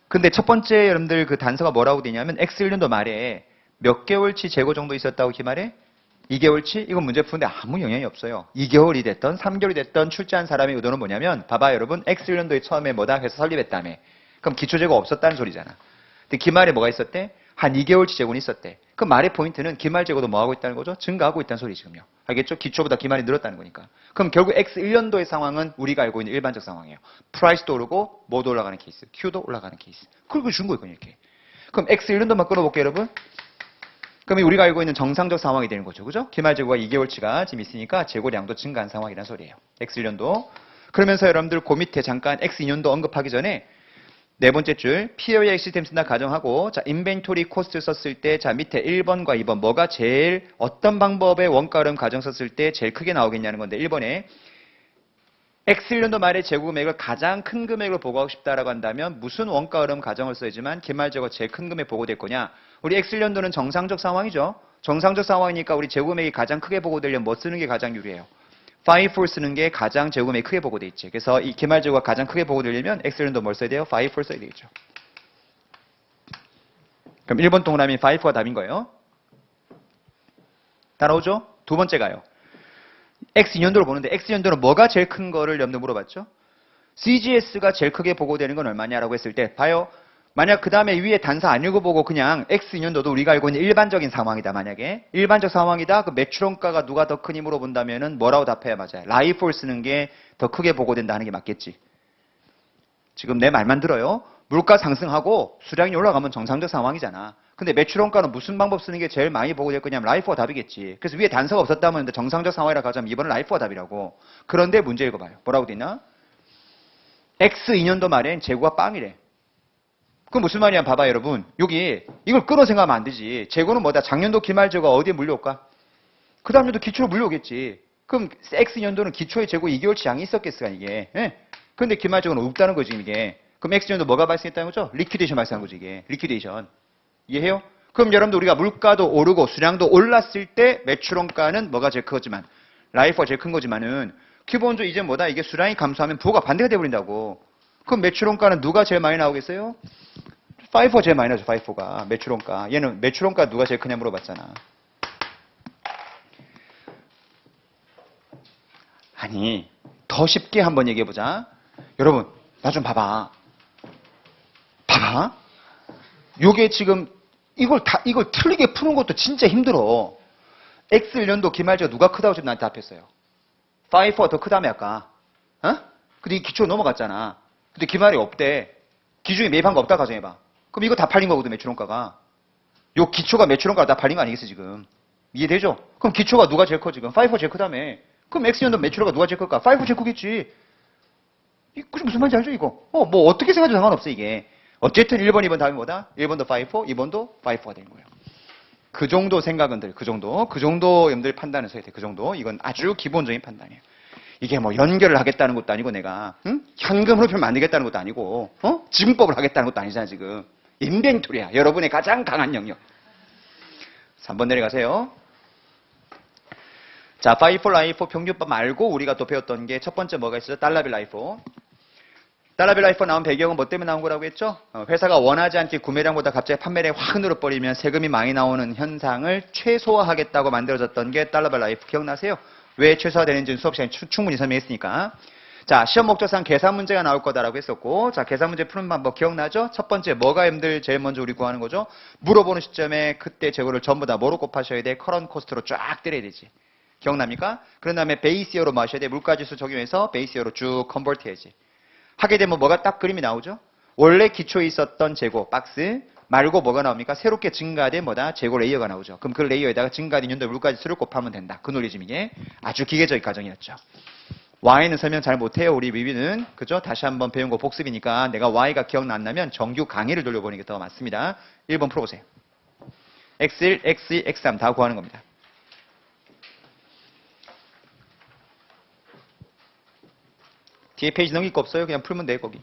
근데 첫 번째 여러분들 그 단서가 뭐라고 되냐면 X1년도 말에 몇 개월치 재고 정도 있었다고 기말에? 2개월치? 이건 문제 푸는데 아무 영향이 없어요. 2개월이 됐던 3개월이 됐던 출제한 사람의 의도는 뭐냐면 봐봐 여러분 X1년도에 처음에 뭐다 해서 설립했다며. 그럼 기초재고 없었다는 소리잖아. 근데 기말에 뭐가 있었대? 한 2개월치 재고는 있었대. 그 말의 포인트는 기말 재고도 뭐하고 있다는 거죠? 증가하고 있다는 소리 지금요. 알겠죠? 기초보다 기말이 늘었다는 거니까. 그럼 결국 X1년도의 상황은 우리가 알고 있는 일반적 상황이에요. 프라이스도 오르고 뭐도 올라가는 케이스. Q도 올라가는 케이스. 그걸 준 거예요. 이렇게. 그럼 X1년도만 끊어볼게요 여러분. 그러면 우리가 알고 있는 정상적 상황이 되는 거죠. 그죠? 기말 재고가 2개월치가 지금 있으니까 재고량도 증가한 상황이라는 소리예요. X1년도. 그러면서 여러분들 그 밑에 잠깐 X2년도 언급하기 전에 네 번째 줄 POA 시스템 쓴다 가정하고 자 인벤토리 코스트 썼을 때 자 밑에 1번과 2번 뭐가 제일 어떤 방법의 원가름 가정 썼을 때 제일 크게 나오겠냐는 건데 1번에 X1년도 말에 재고 금액을 가장 큰 금액으로 보고하고 싶다라고 한다면 무슨 원가름 가정을 써야지만 기말 재고 제일 큰 금액 보고될 거냐. 우리 X1년도는 정상적 상황이죠. 정상적 상황이니까 우리 재고 금액이 가장 크게 보고되려면 뭐 쓰는 게 가장 유리해요. FIFO 쓰는 게 가장 재고 금액이 크게 보고돼 있지. 그래서 이 기말 재고가 가장 크게 보고되려면 X1년도 뭘 써야 돼요? FIFO 써야 되겠죠. 그럼 1번 동그라미 FIFO가 답인 거예요. 따라오죠? 두 번째 가요. X2년도를 보는데 X2년도는 뭐가 제일 큰 거를 염두 물어봤죠? CGS가 제일 크게 보고되는 건 얼마냐라고 했을 때 봐요. 만약 그 다음에 위에 단서 안 읽어보고 그냥 X2년도도 우리가 알고 있는 일반적인 상황이다. 만약에 일반적 상황이다. 그 매출원가가 누가 더 크니 물어본다면은 뭐라고 답해야 맞아요? 라이폴 쓰는 게 더 크게 보고된다 하는 게 맞겠지. 지금 내 말만 들어요. 물가 상승하고 수량이 올라가면 정상적 상황이잖아. 근데 매출원가는 무슨 방법 쓰는 게 제일 많이 보고될 거냐면 라이프가 답이겠지. 그래서 위에 단서가 없었다면 정상적 상황이라 가자면 이번은 라이프가 답이라고. 그런데 문제 읽어봐요. 뭐라고 돼 있나? X2년도 말엔 재고가 빵이래. 그럼 무슨 말이야? 봐봐 여러분. 여기 이걸 끌어 생각하면 안 되지. 재고는 뭐다? 작년도 기말 재고가 어디에 물려올까? 그 다음 년도 기초로 물려오겠지. 그럼 X년도는 기초의 재고 2개월치 양이 있었겠어 이게. 예? 근데 기말 재고는 없다는 거지 이게. 그럼 X년도 뭐가 발생했다는 거죠? 리퀴데이션 발생한 거지 이게. 리퀴데이션. 이해해요? 그럼 여러분들 우리가 물가도 오르고 수량도 올랐을 때 매출원가는 뭐가 제일 크지만 라이프가 제일 큰 거지만은 기본적으로 이제 뭐다? 이게 수량이 감소하면 부호가 반대가 돼버린다고. 그럼 매출원가는 누가 제일 많이 나오겠어요? FIFO 제일 많이 나죠. FIFO가 매출원가. 얘는 매출원가 누가 제일 크냐 물어봤잖아. 아니 더 쉽게 한번 얘기해보자. 여러분 나 좀 봐봐. 봐봐. 요게 지금 이걸 틀리게 푸는 것도 진짜 힘들어. X1년도 기말재가 누가 크다고 지금 나한테 답했어요. FIFO가 더 크다며 아까. 어? 근데 이 기초 넘어갔잖아. 근데 기말이 없대. 기준이 매입한 거 없다 가정해봐. 그럼 이거 다 팔린 거거든 매출원가가. 요 기초가 매출원가가 다 팔린 거 아니겠어 지금. 이해되죠? 그럼 기초가 누가 제일 커 지금? FIFO 제일 크다며. 그럼 X년도 매출원가 누가 제일 클까? FIFO 제일 크겠지. 이거 무슨 말인지 알죠 이거? 뭐 어떻게 생각해도 상관없어 이게. 어쨌든 1번, 2번 답이 뭐다? 1번도 FIFO, 2번도 FIFO가 되는 거예요. 그 정도 생각은 들, 그 정도 여러분들 판단을 써야 돼. 그 정도. 이건 아주 기본적인 판단이에요. 이게 뭐 연결을 하겠다는 것도 아니고 내가 현금으로 표 만들겠다는 것도 아니고 지분법을 하겠다는 것도 아니잖아 지금. 인벤토리야. 여러분의 가장 강한 영역. 3번 내려가세요. 자, FIFO, LIFO 평균법 말고 우리가 또 배웠던 게 첫 번째 뭐가 있어요? 달러빌 라이포. 달러빌 라이포 나온 배경은 뭐 때문에 나온 거라고 했죠? 회사가 원하지 않게 구매량보다 갑자기 판매량이 확 늘어버리면 세금이 많이 나오는 현상을 최소화하겠다고 만들어졌던 게 달러빌 라이포 기억나세요? 왜 최소화되는지는 수업 시간에 충분히 설명했으니까. 자, 시험 목적상 계산 문제가 나올 거다라고 했었고, 자, 계산 문제 푸는 방법 기억나죠? 첫 번째, 뭐가 힘들 제일 먼저 우리 구하는 거죠? 물어보는 시점에 그때 재고를 전부 다 뭐로 곱하셔야 돼? 커런 코스트로 쫙 때려야 되지. 기억납니까? 그런 다음에 베이스이어로 마셔야 돼. 물가지수 적용해서 베이스이어로 쭉 컨버트 해야지. 하게 되면 뭐가 딱 그림이 나오죠? 원래 기초에 있었던 재고, 박스, 말고 뭐가 나옵니까? 새롭게 증가된 뭐다? 재고 레이어가 나오죠. 그럼 그 레이어에다가 증가된 연도 물가지수를 곱하면 된다. 그 논리 지금 이게 아주 기계적인 과정이었죠. Y는 설명 잘 못해요. 우리 미비는. 그죠? 다시 한번 배운 거 복습이니까 내가 Y가 기억난다면 정규 강의를 돌려보는 게 더 맞습니다. 1번 풀어보세요. X1, X2, X3 다 구하는 겁니다. 뒤에 페이지 넘길 거 없어요. 그냥 풀면 돼 거기.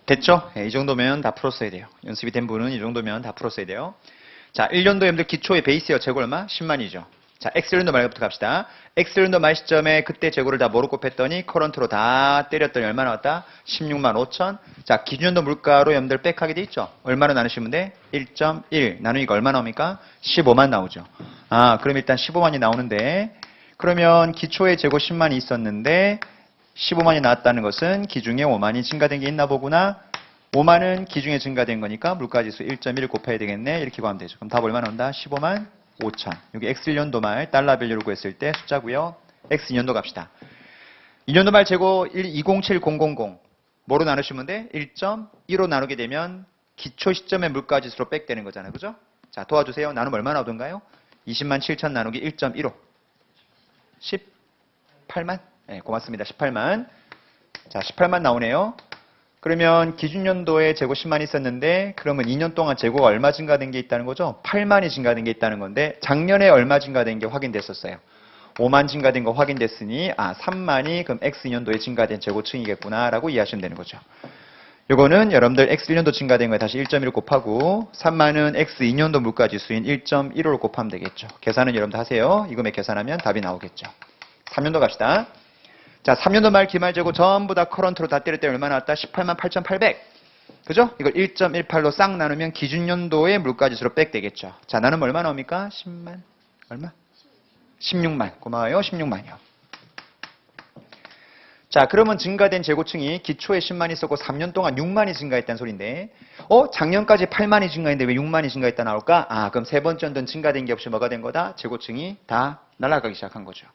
됐죠? 이 정도면 다 풀었어야 돼요. 연습이 된 분은 이 정도면 다 풀었어야 돼요. 자, 1년도 여러분들 기초의 베이스예요. 재고 얼마? 10만이죠. 자, X년도 말부터 갑시다. X년도 말 시점에 그때 재고를 다 뭐로 곱했더니 커런트로 다 때렸더니 얼마 나왔다? 16만 5천. 자, 기준연도 물가로 여러분들 백하게 돼 있죠? 얼마로 나누시면 돼? 1.1 나누니까 얼마 나옵니까? 15만 나오죠. 아, 그럼 일단 15만이 나오는데 그러면 기초의 재고 10만이 있었는데 15만이 나왔다는 것은 기중에 5만이 증가된 게 있나 보구나. 5만은 기중에 증가된 거니까 물가지수 1.1 곱해야 되겠네. 이렇게 구하면 되죠. 그럼 답 얼마 나온다? 15만 5천. 여기 X1년도 말 달러밸류로 구했을 때 숫자고요. X2년도 갑시다. 2년도 말 재고 207000 뭐로 나누시면 돼? 1.15 나누게 되면 기초 시점의 물가지수로 빽되는 거잖아요. 그죠? 자, 도와주세요. 나누면 얼마 나오던가요? 20만 7천 나누기 1.15. 18만? 네, 고맙습니다. 18만. 자, 18만 나오네요. 그러면 기준연도에 재고 10만 있었는데 그러면 2년 동안 재고가 얼마 증가된 게 있다는 거죠? 8만이 증가된 게 있다는 건데 작년에 얼마 증가된 게 확인됐었어요. 5만 증가된 거 확인됐으니 3만이 그럼 X2년도에 증가된 재고층이겠구나 라고 이해하시면 되는 거죠. 요거는 여러분들 X1년도 증가된 거에 다시 1.1 곱하고 3만은 X2년도 물가지수인 1.15를 곱하면 되겠죠. 계산은 여러분들 하세요. 이금액 계산하면 답이 나오겠죠. 3년도 갑시다. 자, 3년도 말 기말 재고 전부 다 커런트로 다 때릴 때 얼마 나왔다? 18만 8,800. 그죠? 이걸 1.18로 싹 나누면 기준연도의 물가지수로 백 되겠죠. 자, 나누면 얼마 나옵니까? 10만. 얼마? 16만. 고마워요. 16만이요. 자, 그러면 증가된 재고층이 기초에 10만이 있었고 3년 동안 6만이 증가했다는 소리인데 작년까지 8만이 증가했는데 왜 6만이 증가했다 나올까? 그럼 세 번째 연도는 증가된 게 없이 뭐가 된 거다? 재고층이 다 날아가기 시작한 거죠.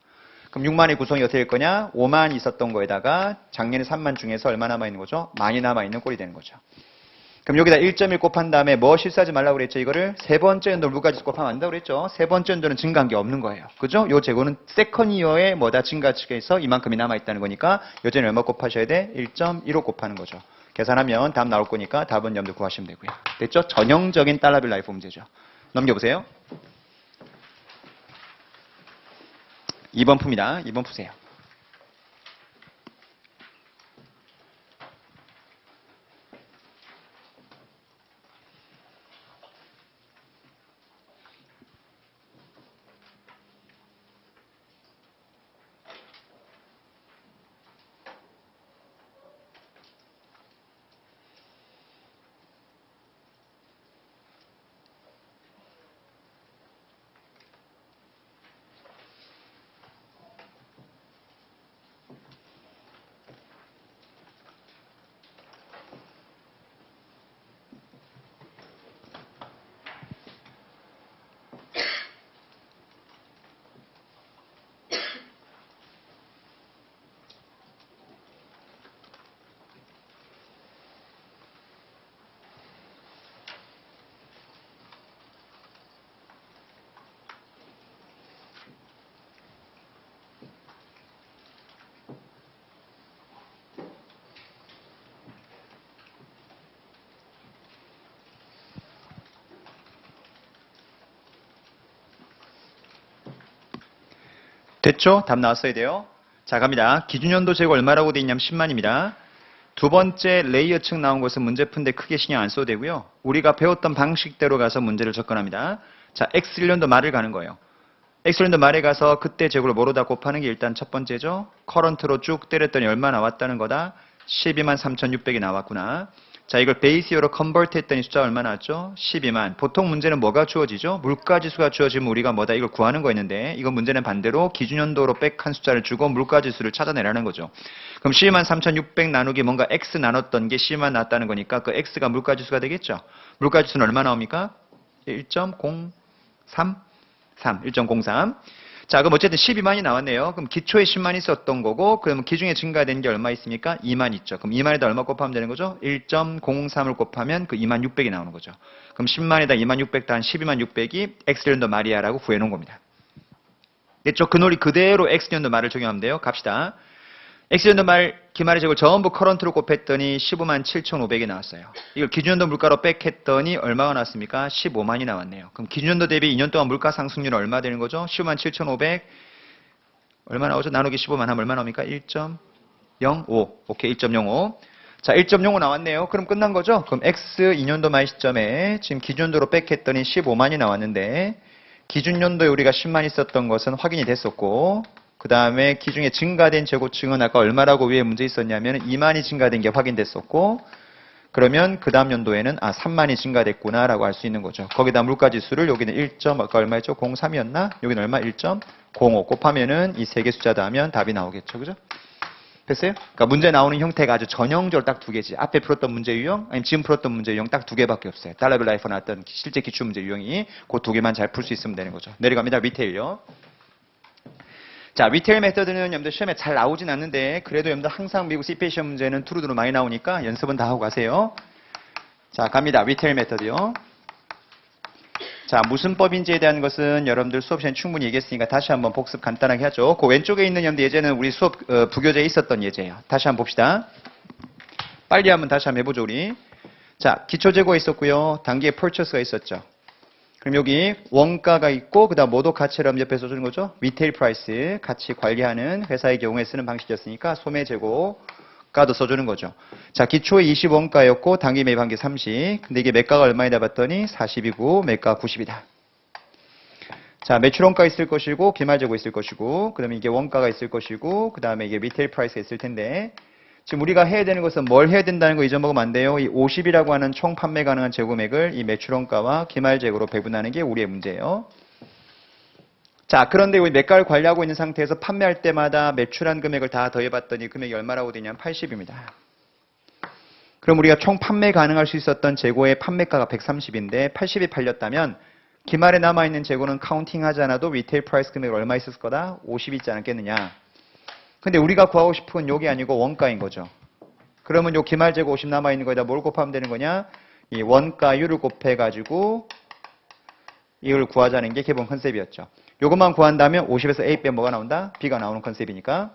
그럼 6만의 구성이 어떻게 될 거냐? 5만 있었던 거에다가 작년에 3만 중에서 얼마 남아있는 거죠? 많이 남아있는 꼴이 되는 거죠. 그럼 여기다 1.1 곱한 다음에 뭐 실수하지 말라고 그랬죠? 이거를 세 번째 연도 물가지수 곱하면 안 된다고 그랬죠? 세 번째 연도는 증가한 게 없는 거예요. 그죠? 요 재고는 세컨 이어에 뭐다 증가치에서 이만큼이 남아있다는 거니까 여전히 얼마 곱하셔야 돼? 1.15 곱하는 거죠. 계산하면 답 나올 거니까 답은 여러분들 구하시면 되고요. 됐죠? 전형적인 달러빌 라이프 문제죠. 넘겨보세요. 2번 풉니다. 2번 푸세요. 됐죠? 답 나왔어야 돼요. 자, 갑니다. 기준연도 재고 얼마라고 돼 있냐면 10만입니다. 두 번째 레이어층 나온 것은 문제 푼데 크게 신경 안 써도 되고요. 우리가 배웠던 방식대로 가서 문제를 접근합니다. 자, X1년도 말을 가는 거예요. X년도 말에 가서 그때 재고를 뭐로 다 곱하는 게 일단 첫 번째죠. 커런트로 쭉 때렸더니 얼마 나왔다는 거다? 12만 3,600이 나왔구나. 자, 이걸 베이스어로 컨버트 했더니 숫자 얼마 나왔죠? 12만. 보통 문제는 뭐가 주어지죠? 물가지수가 주어지면 우리가 뭐다? 이걸 구하는 거였는데 이건 문제는 반대로 기준연도로 백한 숫자를 주고 물가지수를 찾아내라는 거죠. 그럼 12만 3,600 나누기 뭔가 X 나눴던 게 12만 나왔다는 거니까 그 X가 물가지수가 되겠죠? 물가지수는 얼마 나옵니까? 1.03? 1.03. 자, 그럼 어쨌든 12만이 나왔네요. 그럼 기초에 10만 있었던 거고, 그러면 기중에 증가된 게 얼마 있습니까? 2만 있죠. 그럼 2만에다 얼마 곱하면 되는 거죠? 1.03을 곱하면 그 2만 600이 나오는 거죠. 그럼 10만에다 2만 600 더한 12만 600이 X년도 말이야라고 구해놓은 겁니다. 됐죠? 그 논리 그대로 X년도 말을 적용하면 돼요. 갑시다. X년도 말 기말의 재고를 전부 커런트로 곱했더니 15만 7,500이 나왔어요. 이걸 기준연도 물가로 백했더니 얼마가 나왔습니까? 15만이 나왔네요. 그럼 기준연도 대비 2년 동안 물가 상승률은 얼마 되는 거죠? 15만 7,500 얼마 나오죠? 나누기 15만 하면 얼마 나옵니까? 1.05. 오케이, 1.05. 자, 1.05 나왔네요. 그럼 끝난 거죠? 그럼 X 2년도 말 시점에 지금 기준도로 빽했더니 15만이 나왔는데 기준연도에 우리가 10만 있었던 것은 확인이 됐었고 그 다음에 기준에 증가된 재고층은 아까 얼마라고 위에 문제 있었냐면 2만이 증가된 게 확인됐었고 그러면 그 다음 연도에는 3만이 증가됐구나 라고 알 수 있는 거죠. 거기다 물가지수를 여기는 1. 아까 얼마였죠? 03이었나? 여기는 얼마? 1.05 곱하면은 이 세 개 숫자 더하면 답이 나오겠죠. 그죠? 됐어요? 그러니까 문제 나오는 형태가 아주 전형적으로 딱 두 개지. 앞에 풀었던 문제 유형, 아니면 지금 풀었던 문제 유형 딱 두 개밖에 없어요. 달러빌 라이프 나왔던 실제 기출 문제 유형이 그 두 개만 잘 풀 수 있으면 되는 거죠. 내려갑니다. 리테일요. 자, 리테일 메서드는 여러분들 시험에 잘 나오진 않는데 그래도 여러분들 항상 미국 CPA 시험 문제는 투루두루 많이 나오니까 연습은 다 하고 가세요. 자, 갑니다. 리테일 메서드요. 자, 무슨 법인지에 대한 것은 여러분들 수업 시간에 충분히 얘기했으니까 다시 한번 복습 간단하게 하죠. 그 왼쪽에 있는 여러분들 예제는 우리 수업 부교재에 있었던 예제예요. 다시 한번 봅시다. 빨리 한번 다시 한번 해보죠, 우리. 자, 기초재고가 있었고요. 단기에 purchase가 있었죠. 그럼 여기 원가가 있고 그다음 모도 가치를 옆에 써주는 거죠. 리테일 프라이스, 가치 관리하는 회사의 경우에 쓰는 방식이었으니까 소매재고가도 써주는 거죠. 자, 기초에 20원가였고 단기 매입한 게 30. 근데 이게 매가가 얼마이다 봤더니 40이고 매가 90이다. 자, 매출원가 있을 것이고 기말재고 있을 것이고 그다음에 이게 원가가 있을 것이고 그다음에 이게 리테일 프라이스가 있을 텐데 지금 우리가 해야 되는 것은 뭘 해야 된다는 거 잊어먹으면 안 돼요. 이 50이라고 하는 총 판매 가능한 재고금액을 이 매출원가와 기말재고로 배분하는 게 우리의 문제예요. 자, 그런데 우리 매가를 관리하고 있는 상태에서 판매할 때마다 매출한 금액을 다 더해봤더니 금액이 얼마라고 되냐면 80입니다. 그럼 우리가 총 판매 가능할 수 있었던 재고의 판매가가 130인데 80이 팔렸다면 기말에 남아있는 재고는 카운팅 하지 않아도 리테일 프라이스 금액이 얼마 있었을 거다? 50 있지 않았겠느냐. 근데 우리가 구하고 싶은 건 요게 아니고 원가인 거죠. 그러면 요 기말재고 50 남아있는 거에다 뭘 곱하면 되는 거냐? 이 원가율을 곱해가지고 이걸 구하자는 게 기본 컨셉이었죠. 요것만 구한다면 50에서 A 빼면 뭐가 나온다? B가 나오는 컨셉이니까.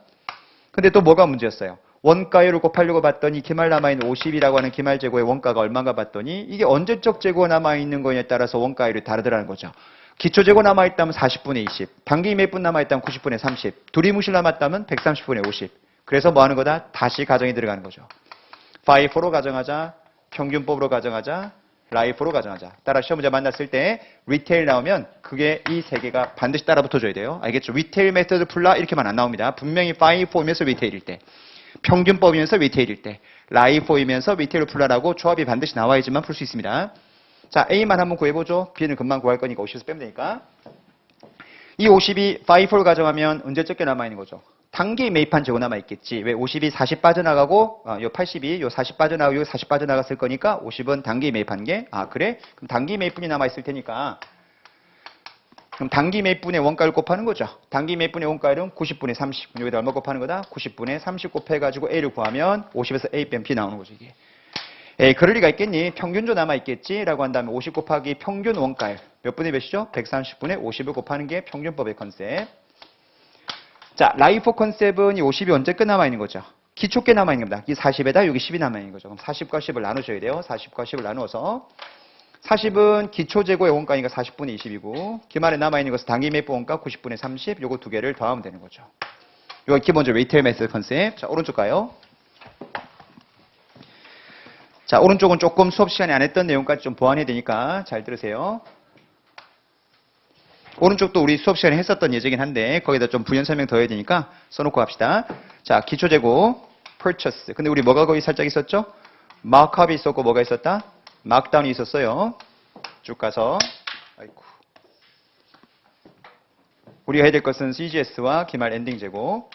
근데 또 뭐가 문제였어요? 원가율을 곱하려고 봤더니 기말 남아있는 50이라고 하는 기말재고의 원가가 얼마인가 봤더니 이게 언제적 재고가 남아있는 거냐에 따라서 원가율이 다르더라는 거죠. 기초재고 남아있다면 40분의 20, 단기 몇 분 남아있다면 90분의 30, 두리무실 남았다면 130분의 50. 그래서 뭐 하는 거다? 다시 가정이 들어가는 거죠. FIFO로 가정하자, 평균법으로 가정하자, 라이프로 가정하자. 따라 시험 문제 만났을 때 리테일 나오면 그게 이 세 개가 반드시 따라 붙어줘야 돼요. 알겠죠? 리테일 메서드 풀라 이렇게만 안 나옵니다. 분명히 FIFO이면서 리테일일 때, 평균법이면서 리테일일 때, 라이프이면서 리테일 풀라라고 조합이 반드시 나와야지만 풀 수 있습니다. 자, A만 한번 구해보죠. B는 금방 구할 거니까 50에서 빼면 되니까. 이 50이 5를 가정하면 언제적 게 남아있는 거죠? 단기에 매입한 재고 남아있겠지. 왜 50이 40 빠져나가고 요 80이 요 40 빠져나가고 요 40 빠져나갔을 거니까 50은 단기에 매입한 게 그래? 그럼 단기 매입분이 남아있을 테니까 그럼 단기 매입분의 원가를 곱하는 거죠. 단기 매입분의 원가율은 90분의 30. 여기다 얼마 곱하는 거다? 90분의 30 곱해가지고 A를 구하면 50에서 A 빼면 B 나오는 거죠. 이게. 에이, 그럴 리가 있겠니? 평균조 남아있겠지? 라고 한다면 50 곱하기 평균 원가율. 몇 분의 몇이죠? 130분의 50을 곱하는 게 평균법의 컨셉. 자, 라이프 컨셉은 이 50이 언제 끝 남아있는 거죠? 기초께 남아있는 겁니다. 이 40에다 여기 10이 남아있는 거죠. 그럼 40과 10을 나누셔야 돼요. 40과 10을 나누어서 40은 기초재고의 원가니까 40분의 20이고 기말에 남아있는 것은 단기 매입 원가 90분의 30. 요거 두 개를 더하면 되는 거죠. 요거 기본적으로 리테일 메서드 컨셉. 자, 오른쪽 가요. 자, 오른쪽은 조금 수업 시간에 안 했던 내용까지 좀 보완해야 되니까 잘 들으세요. 오른쪽도 우리 수업 시간에 했었던 예제긴 한데 거기다 좀 부연 설명 더 해야 되니까 써놓고 갑시다. 자, 기초재고, purchase. 근데 우리 뭐가 거기 살짝 있었죠? markup이 있었고 뭐가 있었다? markdown이 있었어요. 쭉 가서. 아이고. 우리가 해야 될 것은 CGS와 기말 엔딩 재고.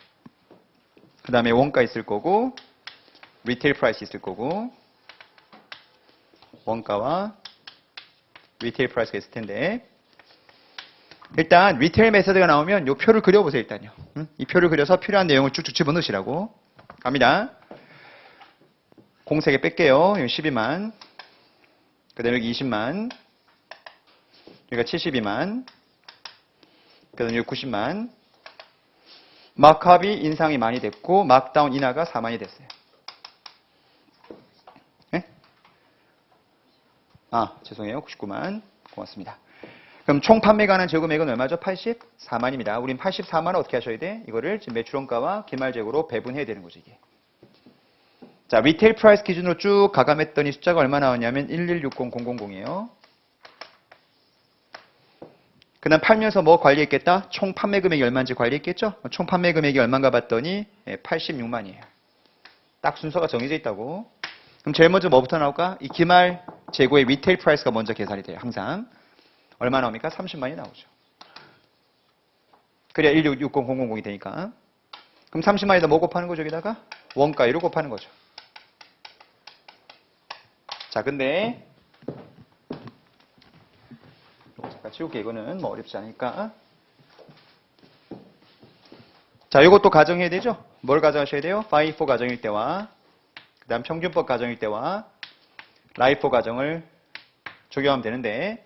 그 다음에 원가 있을 거고 리테일 프라이스 있을 거고 원가와 리테일 프라이스가 있을 텐데 일단 리테일 메서드가 나오면 이 표를 그려보세요. 일단요. 이 표를 그려서 필요한 내용을 쭉쭉 집어넣으시라고. 갑니다. 공색에 뺄게요. 여기 12만. 그 다음에 여기 20만. 여기가 72만. 그 다음에 여기 90만. 마크업이 인상이 많이 됐고 마크다운 인하가 4만이 됐어요. 네? 죄송해요. 99만. 고맙습니다. 그럼 총 판매 가능한 재고금액은 얼마죠? 84만입니다. 우린 84만을 어떻게 하셔야 돼? 이거를 지금 매출원가와 기말재고로 배분해야 되는 거죠, 이게. 자, 리테일 프라이스 기준으로 쭉 가감했더니 숫자가 얼마 나왔냐면 1160000이에요. 그 다음 팔면서 뭐 관리했겠다? 총 판매 금액이 얼마인지 관리했겠죠? 총 판매 금액이 얼마인가 봤더니 86만이에요. 딱 순서가 정해져 있다고. 그럼 제일 먼저 뭐부터 나올까? 이 기말 재고의 리테일 프라이스가 먼저 계산이 돼요. 항상. 얼마 나옵니까? 30만이 나오죠. 그래야 1660000이 되니까. 그럼 30만에다 뭐 곱하는 거죠? 여기다가? 원가율을 곱하는 거죠. 자, 근데 이거 잠깐 치울게. 이거는 뭐 어렵지 않으니까. 자, 이것도 가정해야 되죠? 뭘 가정하셔야 돼요? FIFO 가정일 때와 그 다음 평균법 가정일 때와 LIFO 가정을 적용하면 되는데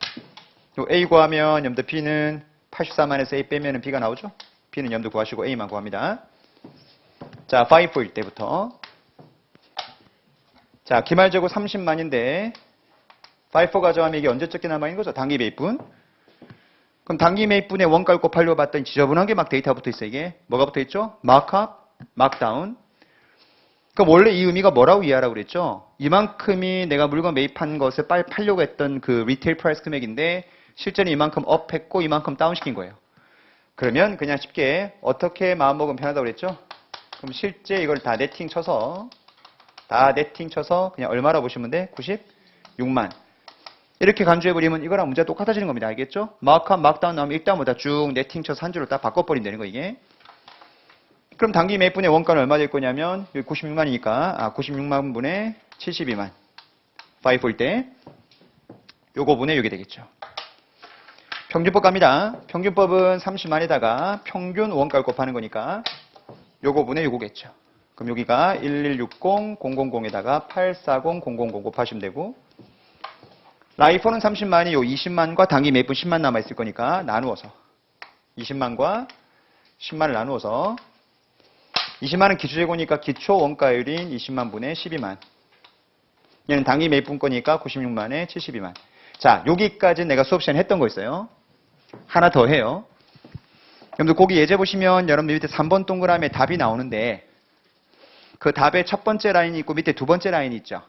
요 A 구하면 염도 B는 84만에서 A 빼면은 B가 나오죠? B는 염도 구하시고 A만 구합니다. 자, FIFO일 때부터. 자, 기말재고 30만인데 FIFO 가정하면 이게 언제 적게 남아있는 거죠? 당기 매입분. 그럼 당기 매입분의 원가를 곱하려고 봤더니 지저분한 게 막 데이터가 붙어 있어요. 이게 뭐가 붙어 있죠? 마크업, 마크다운. 그럼 원래 이 의미가 뭐라고 이해하라고 그랬죠? 이만큼이 내가 물건 매입한 것을 빨리 팔려고 했던 그 리테일 프라이스 금액인데 실제는 이만큼 업했고 이만큼 다운시킨 거예요. 그러면 그냥 쉽게 어떻게 마음먹으면 편하다고 그랬죠? 그럼 실제 이걸 다 네팅 쳐서 그냥 얼마라고 보시면 돼? 96만. 이렇게 간주해버리면 이거랑 문제가 똑같아지는 겁니다. 알겠죠? 마크업, 마크다운 나오면 일단보다 쭉 네팅 쳐서 한 줄로 딱 바꿔버린다는 거 이게. 그럼 당기 매입분의 원가는 얼마 될 거냐면 여기 96만이니까 96만 분의 72만. FIFO일 때 요거 분의 요게 되겠죠. 평균법 갑니다. 평균법은 30만에다가 평균 원가를 곱하는 거니까 요거 분의 요거겠죠. 그럼 여기가 1160000에다가 840000 곱하시면 되고 라이포는 30만이 요 20만과 당기 매입분 10만 남아있을 거니까 나누어서 20만과 10만을 나누어서 20만은 기초재고니까 기초 원가율인 20만 분의 12만. 얘는 당기 매입분 거니까 96만에 72만. 자, 여기까지 내가 수업 시간에 했던 거 있어요. 하나 더 해요. 여러분들 거기 예제 보시면 여러분들 밑에 3번 동그라미에 답이 나오는데 그 답의 첫 번째 라인이 있고 밑에 두 번째 라인이 있죠.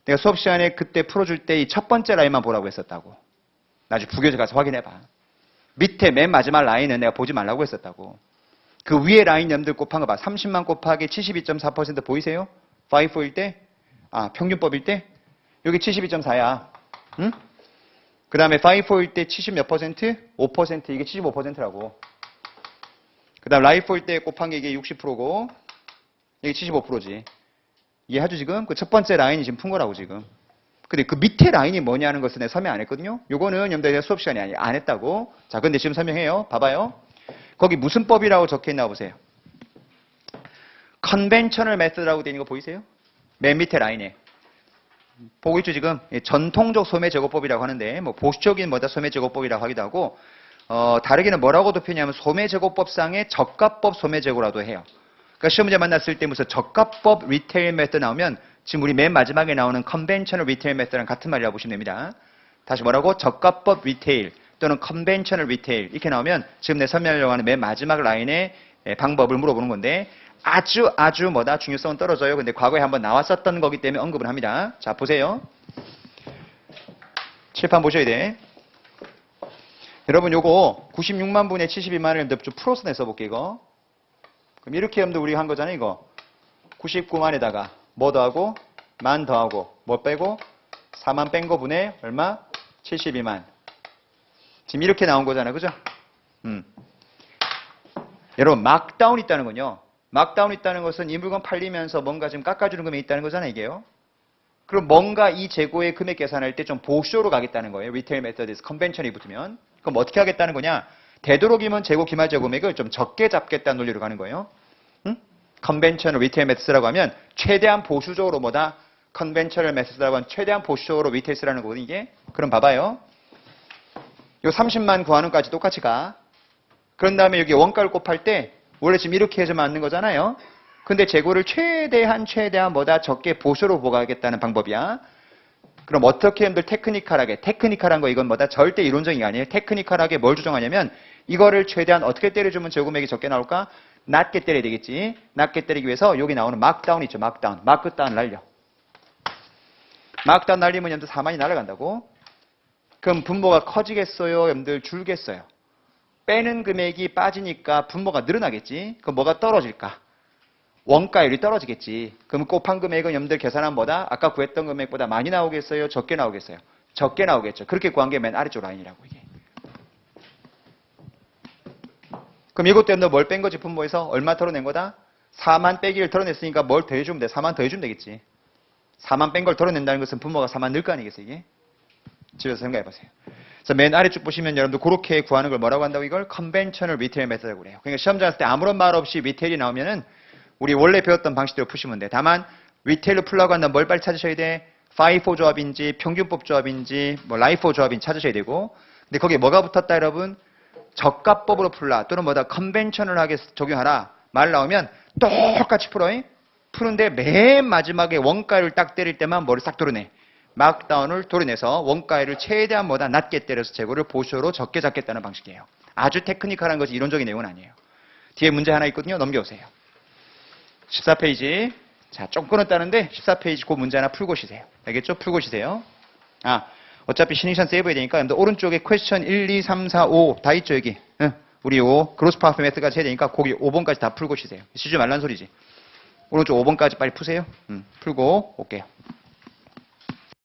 내가 수업 시간에 그때 풀어줄 때 이 첫 번째 라인만 보라고 했었다고. 나중에 부교재 가서 확인해봐. 밑에 맨 마지막 라인은 내가 보지 말라고 했었다고. 그 위에 라인 염들 곱한 거 봐. 30만 곱하기 72.4% 보이세요? FIFO일 때? 평균법일 때? 여기 72.4야. 응? 그 다음에 FIFO일 때 70 몇 퍼센트? 5%. 이게 75%라고. 그 다음 라이포일 때 곱한 게 이게 60%고 이게 75%지. 이해하죠 지금? 그 첫 번째 라인이 지금 푼 거라고 지금. 근데 그 밑에 라인이 뭐냐는 것을 내가 설명 안 했거든요. 요거는 여러분들 수업 시간에 안 했다고. 자, 근데 지금 설명해요. 봐봐요. 거기 무슨 법이라고 적혀있나 보세요. 컨벤셔널 메서드라고 되어 있는 거 보이세요? 맨 밑에 라인에. 보고 있죠 지금? 전통적 소매제고법이라고 하는데 뭐 보수적인 소매제고법이라고 하기도 하고 다르게는 뭐라고도 표현하면 소매제고법상의 저가법 소매제고라도 해요. 그러니까 시험 문제 만났을 때 무슨 저가법 리테일 메서드 나오면 지금 우리 맨 마지막에 나오는 컨벤셔널 리테일 메서드랑 같은 말이라고 보시면 됩니다. 다시 뭐라고? 저가법 리테일 또는 컨벤셔널 리테일 이렇게 나오면 지금 내 설명하려고 하는 맨 마지막 라인의 방법을 물어보는 건데 아주 중요성은 떨어져요. 근데 과거에 한번 나왔었던 거기 때문에 언급을 합니다. 자, 보세요. 칠판 보셔야 돼. 여러분 요거 96만 분의 72만을 좀 풀어서 내 써볼게 이거. 그럼 이렇게 하면 우리가 한 거잖아요 이거. 99만에다가 뭐 더하고 만 더하고 뭐 빼고 4만 뺀 거 분의 얼마? 72만. 지금 이렇게 나온 거잖아 그죠? 여러분 막다운 있다는 건요. 막다운 있다는 것은 이 물건 팔리면서 뭔가 지금 깎아주는 금액이 있다는 거잖아요 이게요. 그럼 뭔가 이 재고의 금액 계산할 때 좀 보쇼로 가겠다는 거예요. 리테일 메서드에서 컨벤션이 붙으면. 그럼 어떻게 하겠다는 거냐? 되도록이면 재고 기말 재고금액을 좀 적게 잡겠다는 논리로 가는 거예요. 컨벤셔널 리테일 메서드라고 하면 최대한 보수적으로 뭐다? 컨벤셔널 메서드라고 하면 최대한 보수적으로 리테일 쓰라는 거거든요 이게. 그럼 봐봐요. 요 30만 구하는 까지 똑같이 가. 그런 다음에 여기 원가를 곱할 때 원래 지금 이렇게 해서 맞는 거잖아요. 근데 재고를 최대한 뭐다 적게 보수로 보가하겠다는 방법이야. 그럼 어떻게 여러분들 테크니컬한 거 이건 뭐다 절대 이론적인 게 아니에요. 테크니컬하게 뭘 조정하냐면 이거를 최대한 어떻게 때려주면 재고금액이 적게 나올까? 낮게 때려야 되겠지. 낮게 때리기 위해서 여기 나오는 마크다운 있죠. 마크다운. 마크다운 날려. 마크다운 날리면 여러분들 4만이 날아간다고. 그럼 분모가 커지겠어요? 여러분들 줄겠어요? 빼는 금액이 빠지니까 분모가 늘어나겠지. 그럼 뭐가 떨어질까? 원가율이 떨어지겠지. 그럼 곱한 금액은 여러분들 계산한 보다 아까 구했던 금액보다 많이 나오겠어요? 적게 나오겠어요? 적게 나오겠죠. 그렇게 구한 게 맨 아래쪽 라인이라고 이게. 그럼 이것 때문에 뭘 뺀 거지? 분모에서 얼마 털어낸 거다? 4만 빼기를 털어냈으니까 뭘 더해주면 돼? 4만 더해주면 되겠지. 4만 뺀 걸 털어낸다는 것은 분모가 4만 늘 거 아니겠어요? 이게? 집에서 생각해보세요. 그래서 맨 아래쪽 보시면 여러분들 그렇게 구하는 걸 뭐라고 한다고 이걸? Conventional Retail Method라고 그래요. 그러니까 시험장 했을 때 아무런 말 없이 리테일이 나오면은 우리 원래 배웠던 방식대로 푸시면 돼. 다만 리테일로 풀라고 한다면 뭘 빨리 찾으셔야 돼? FIFO 조합인지 평균법 조합인지 뭐 LIFO 조합인지 찾으셔야 되고 근데 거기에 뭐가 붙었다 여러분? 저가법으로 풀라 또는 뭐다 컨벤셔널하게 적용하라 말 나오면 똑같이 풀어. 푸는데 맨 마지막에 원가율을 딱 때릴 때만 머리 싹 도려내. 마크다운을 도려내서 원가율을 최대한 뭐다 낮게 때려서 재고를 보쇼로 적게 잡겠다는 방식이에요. 아주 테크니컬한 것이 이론적인 내용은 아니에요. 뒤에 문제 하나 있거든요. 넘겨오세요. 14페이지. 자, 좀 끊었다는데 14페이지 그 문제 하나 풀고 쉬세요. 알겠죠? 풀고 쉬세요. 어차피 시놉션 세이브 해야 되니까 오른쪽에 퀘스천 1, 2, 3, 4, 5 다 있죠 여기. 우리 5 그로스 파워프 메트까지 해야 되니까 거기 5번까지 다 풀고 쉬세요. 쉬지 말란 소리지. 오른쪽 5번까지 빨리 푸세요. 풀고 올게요.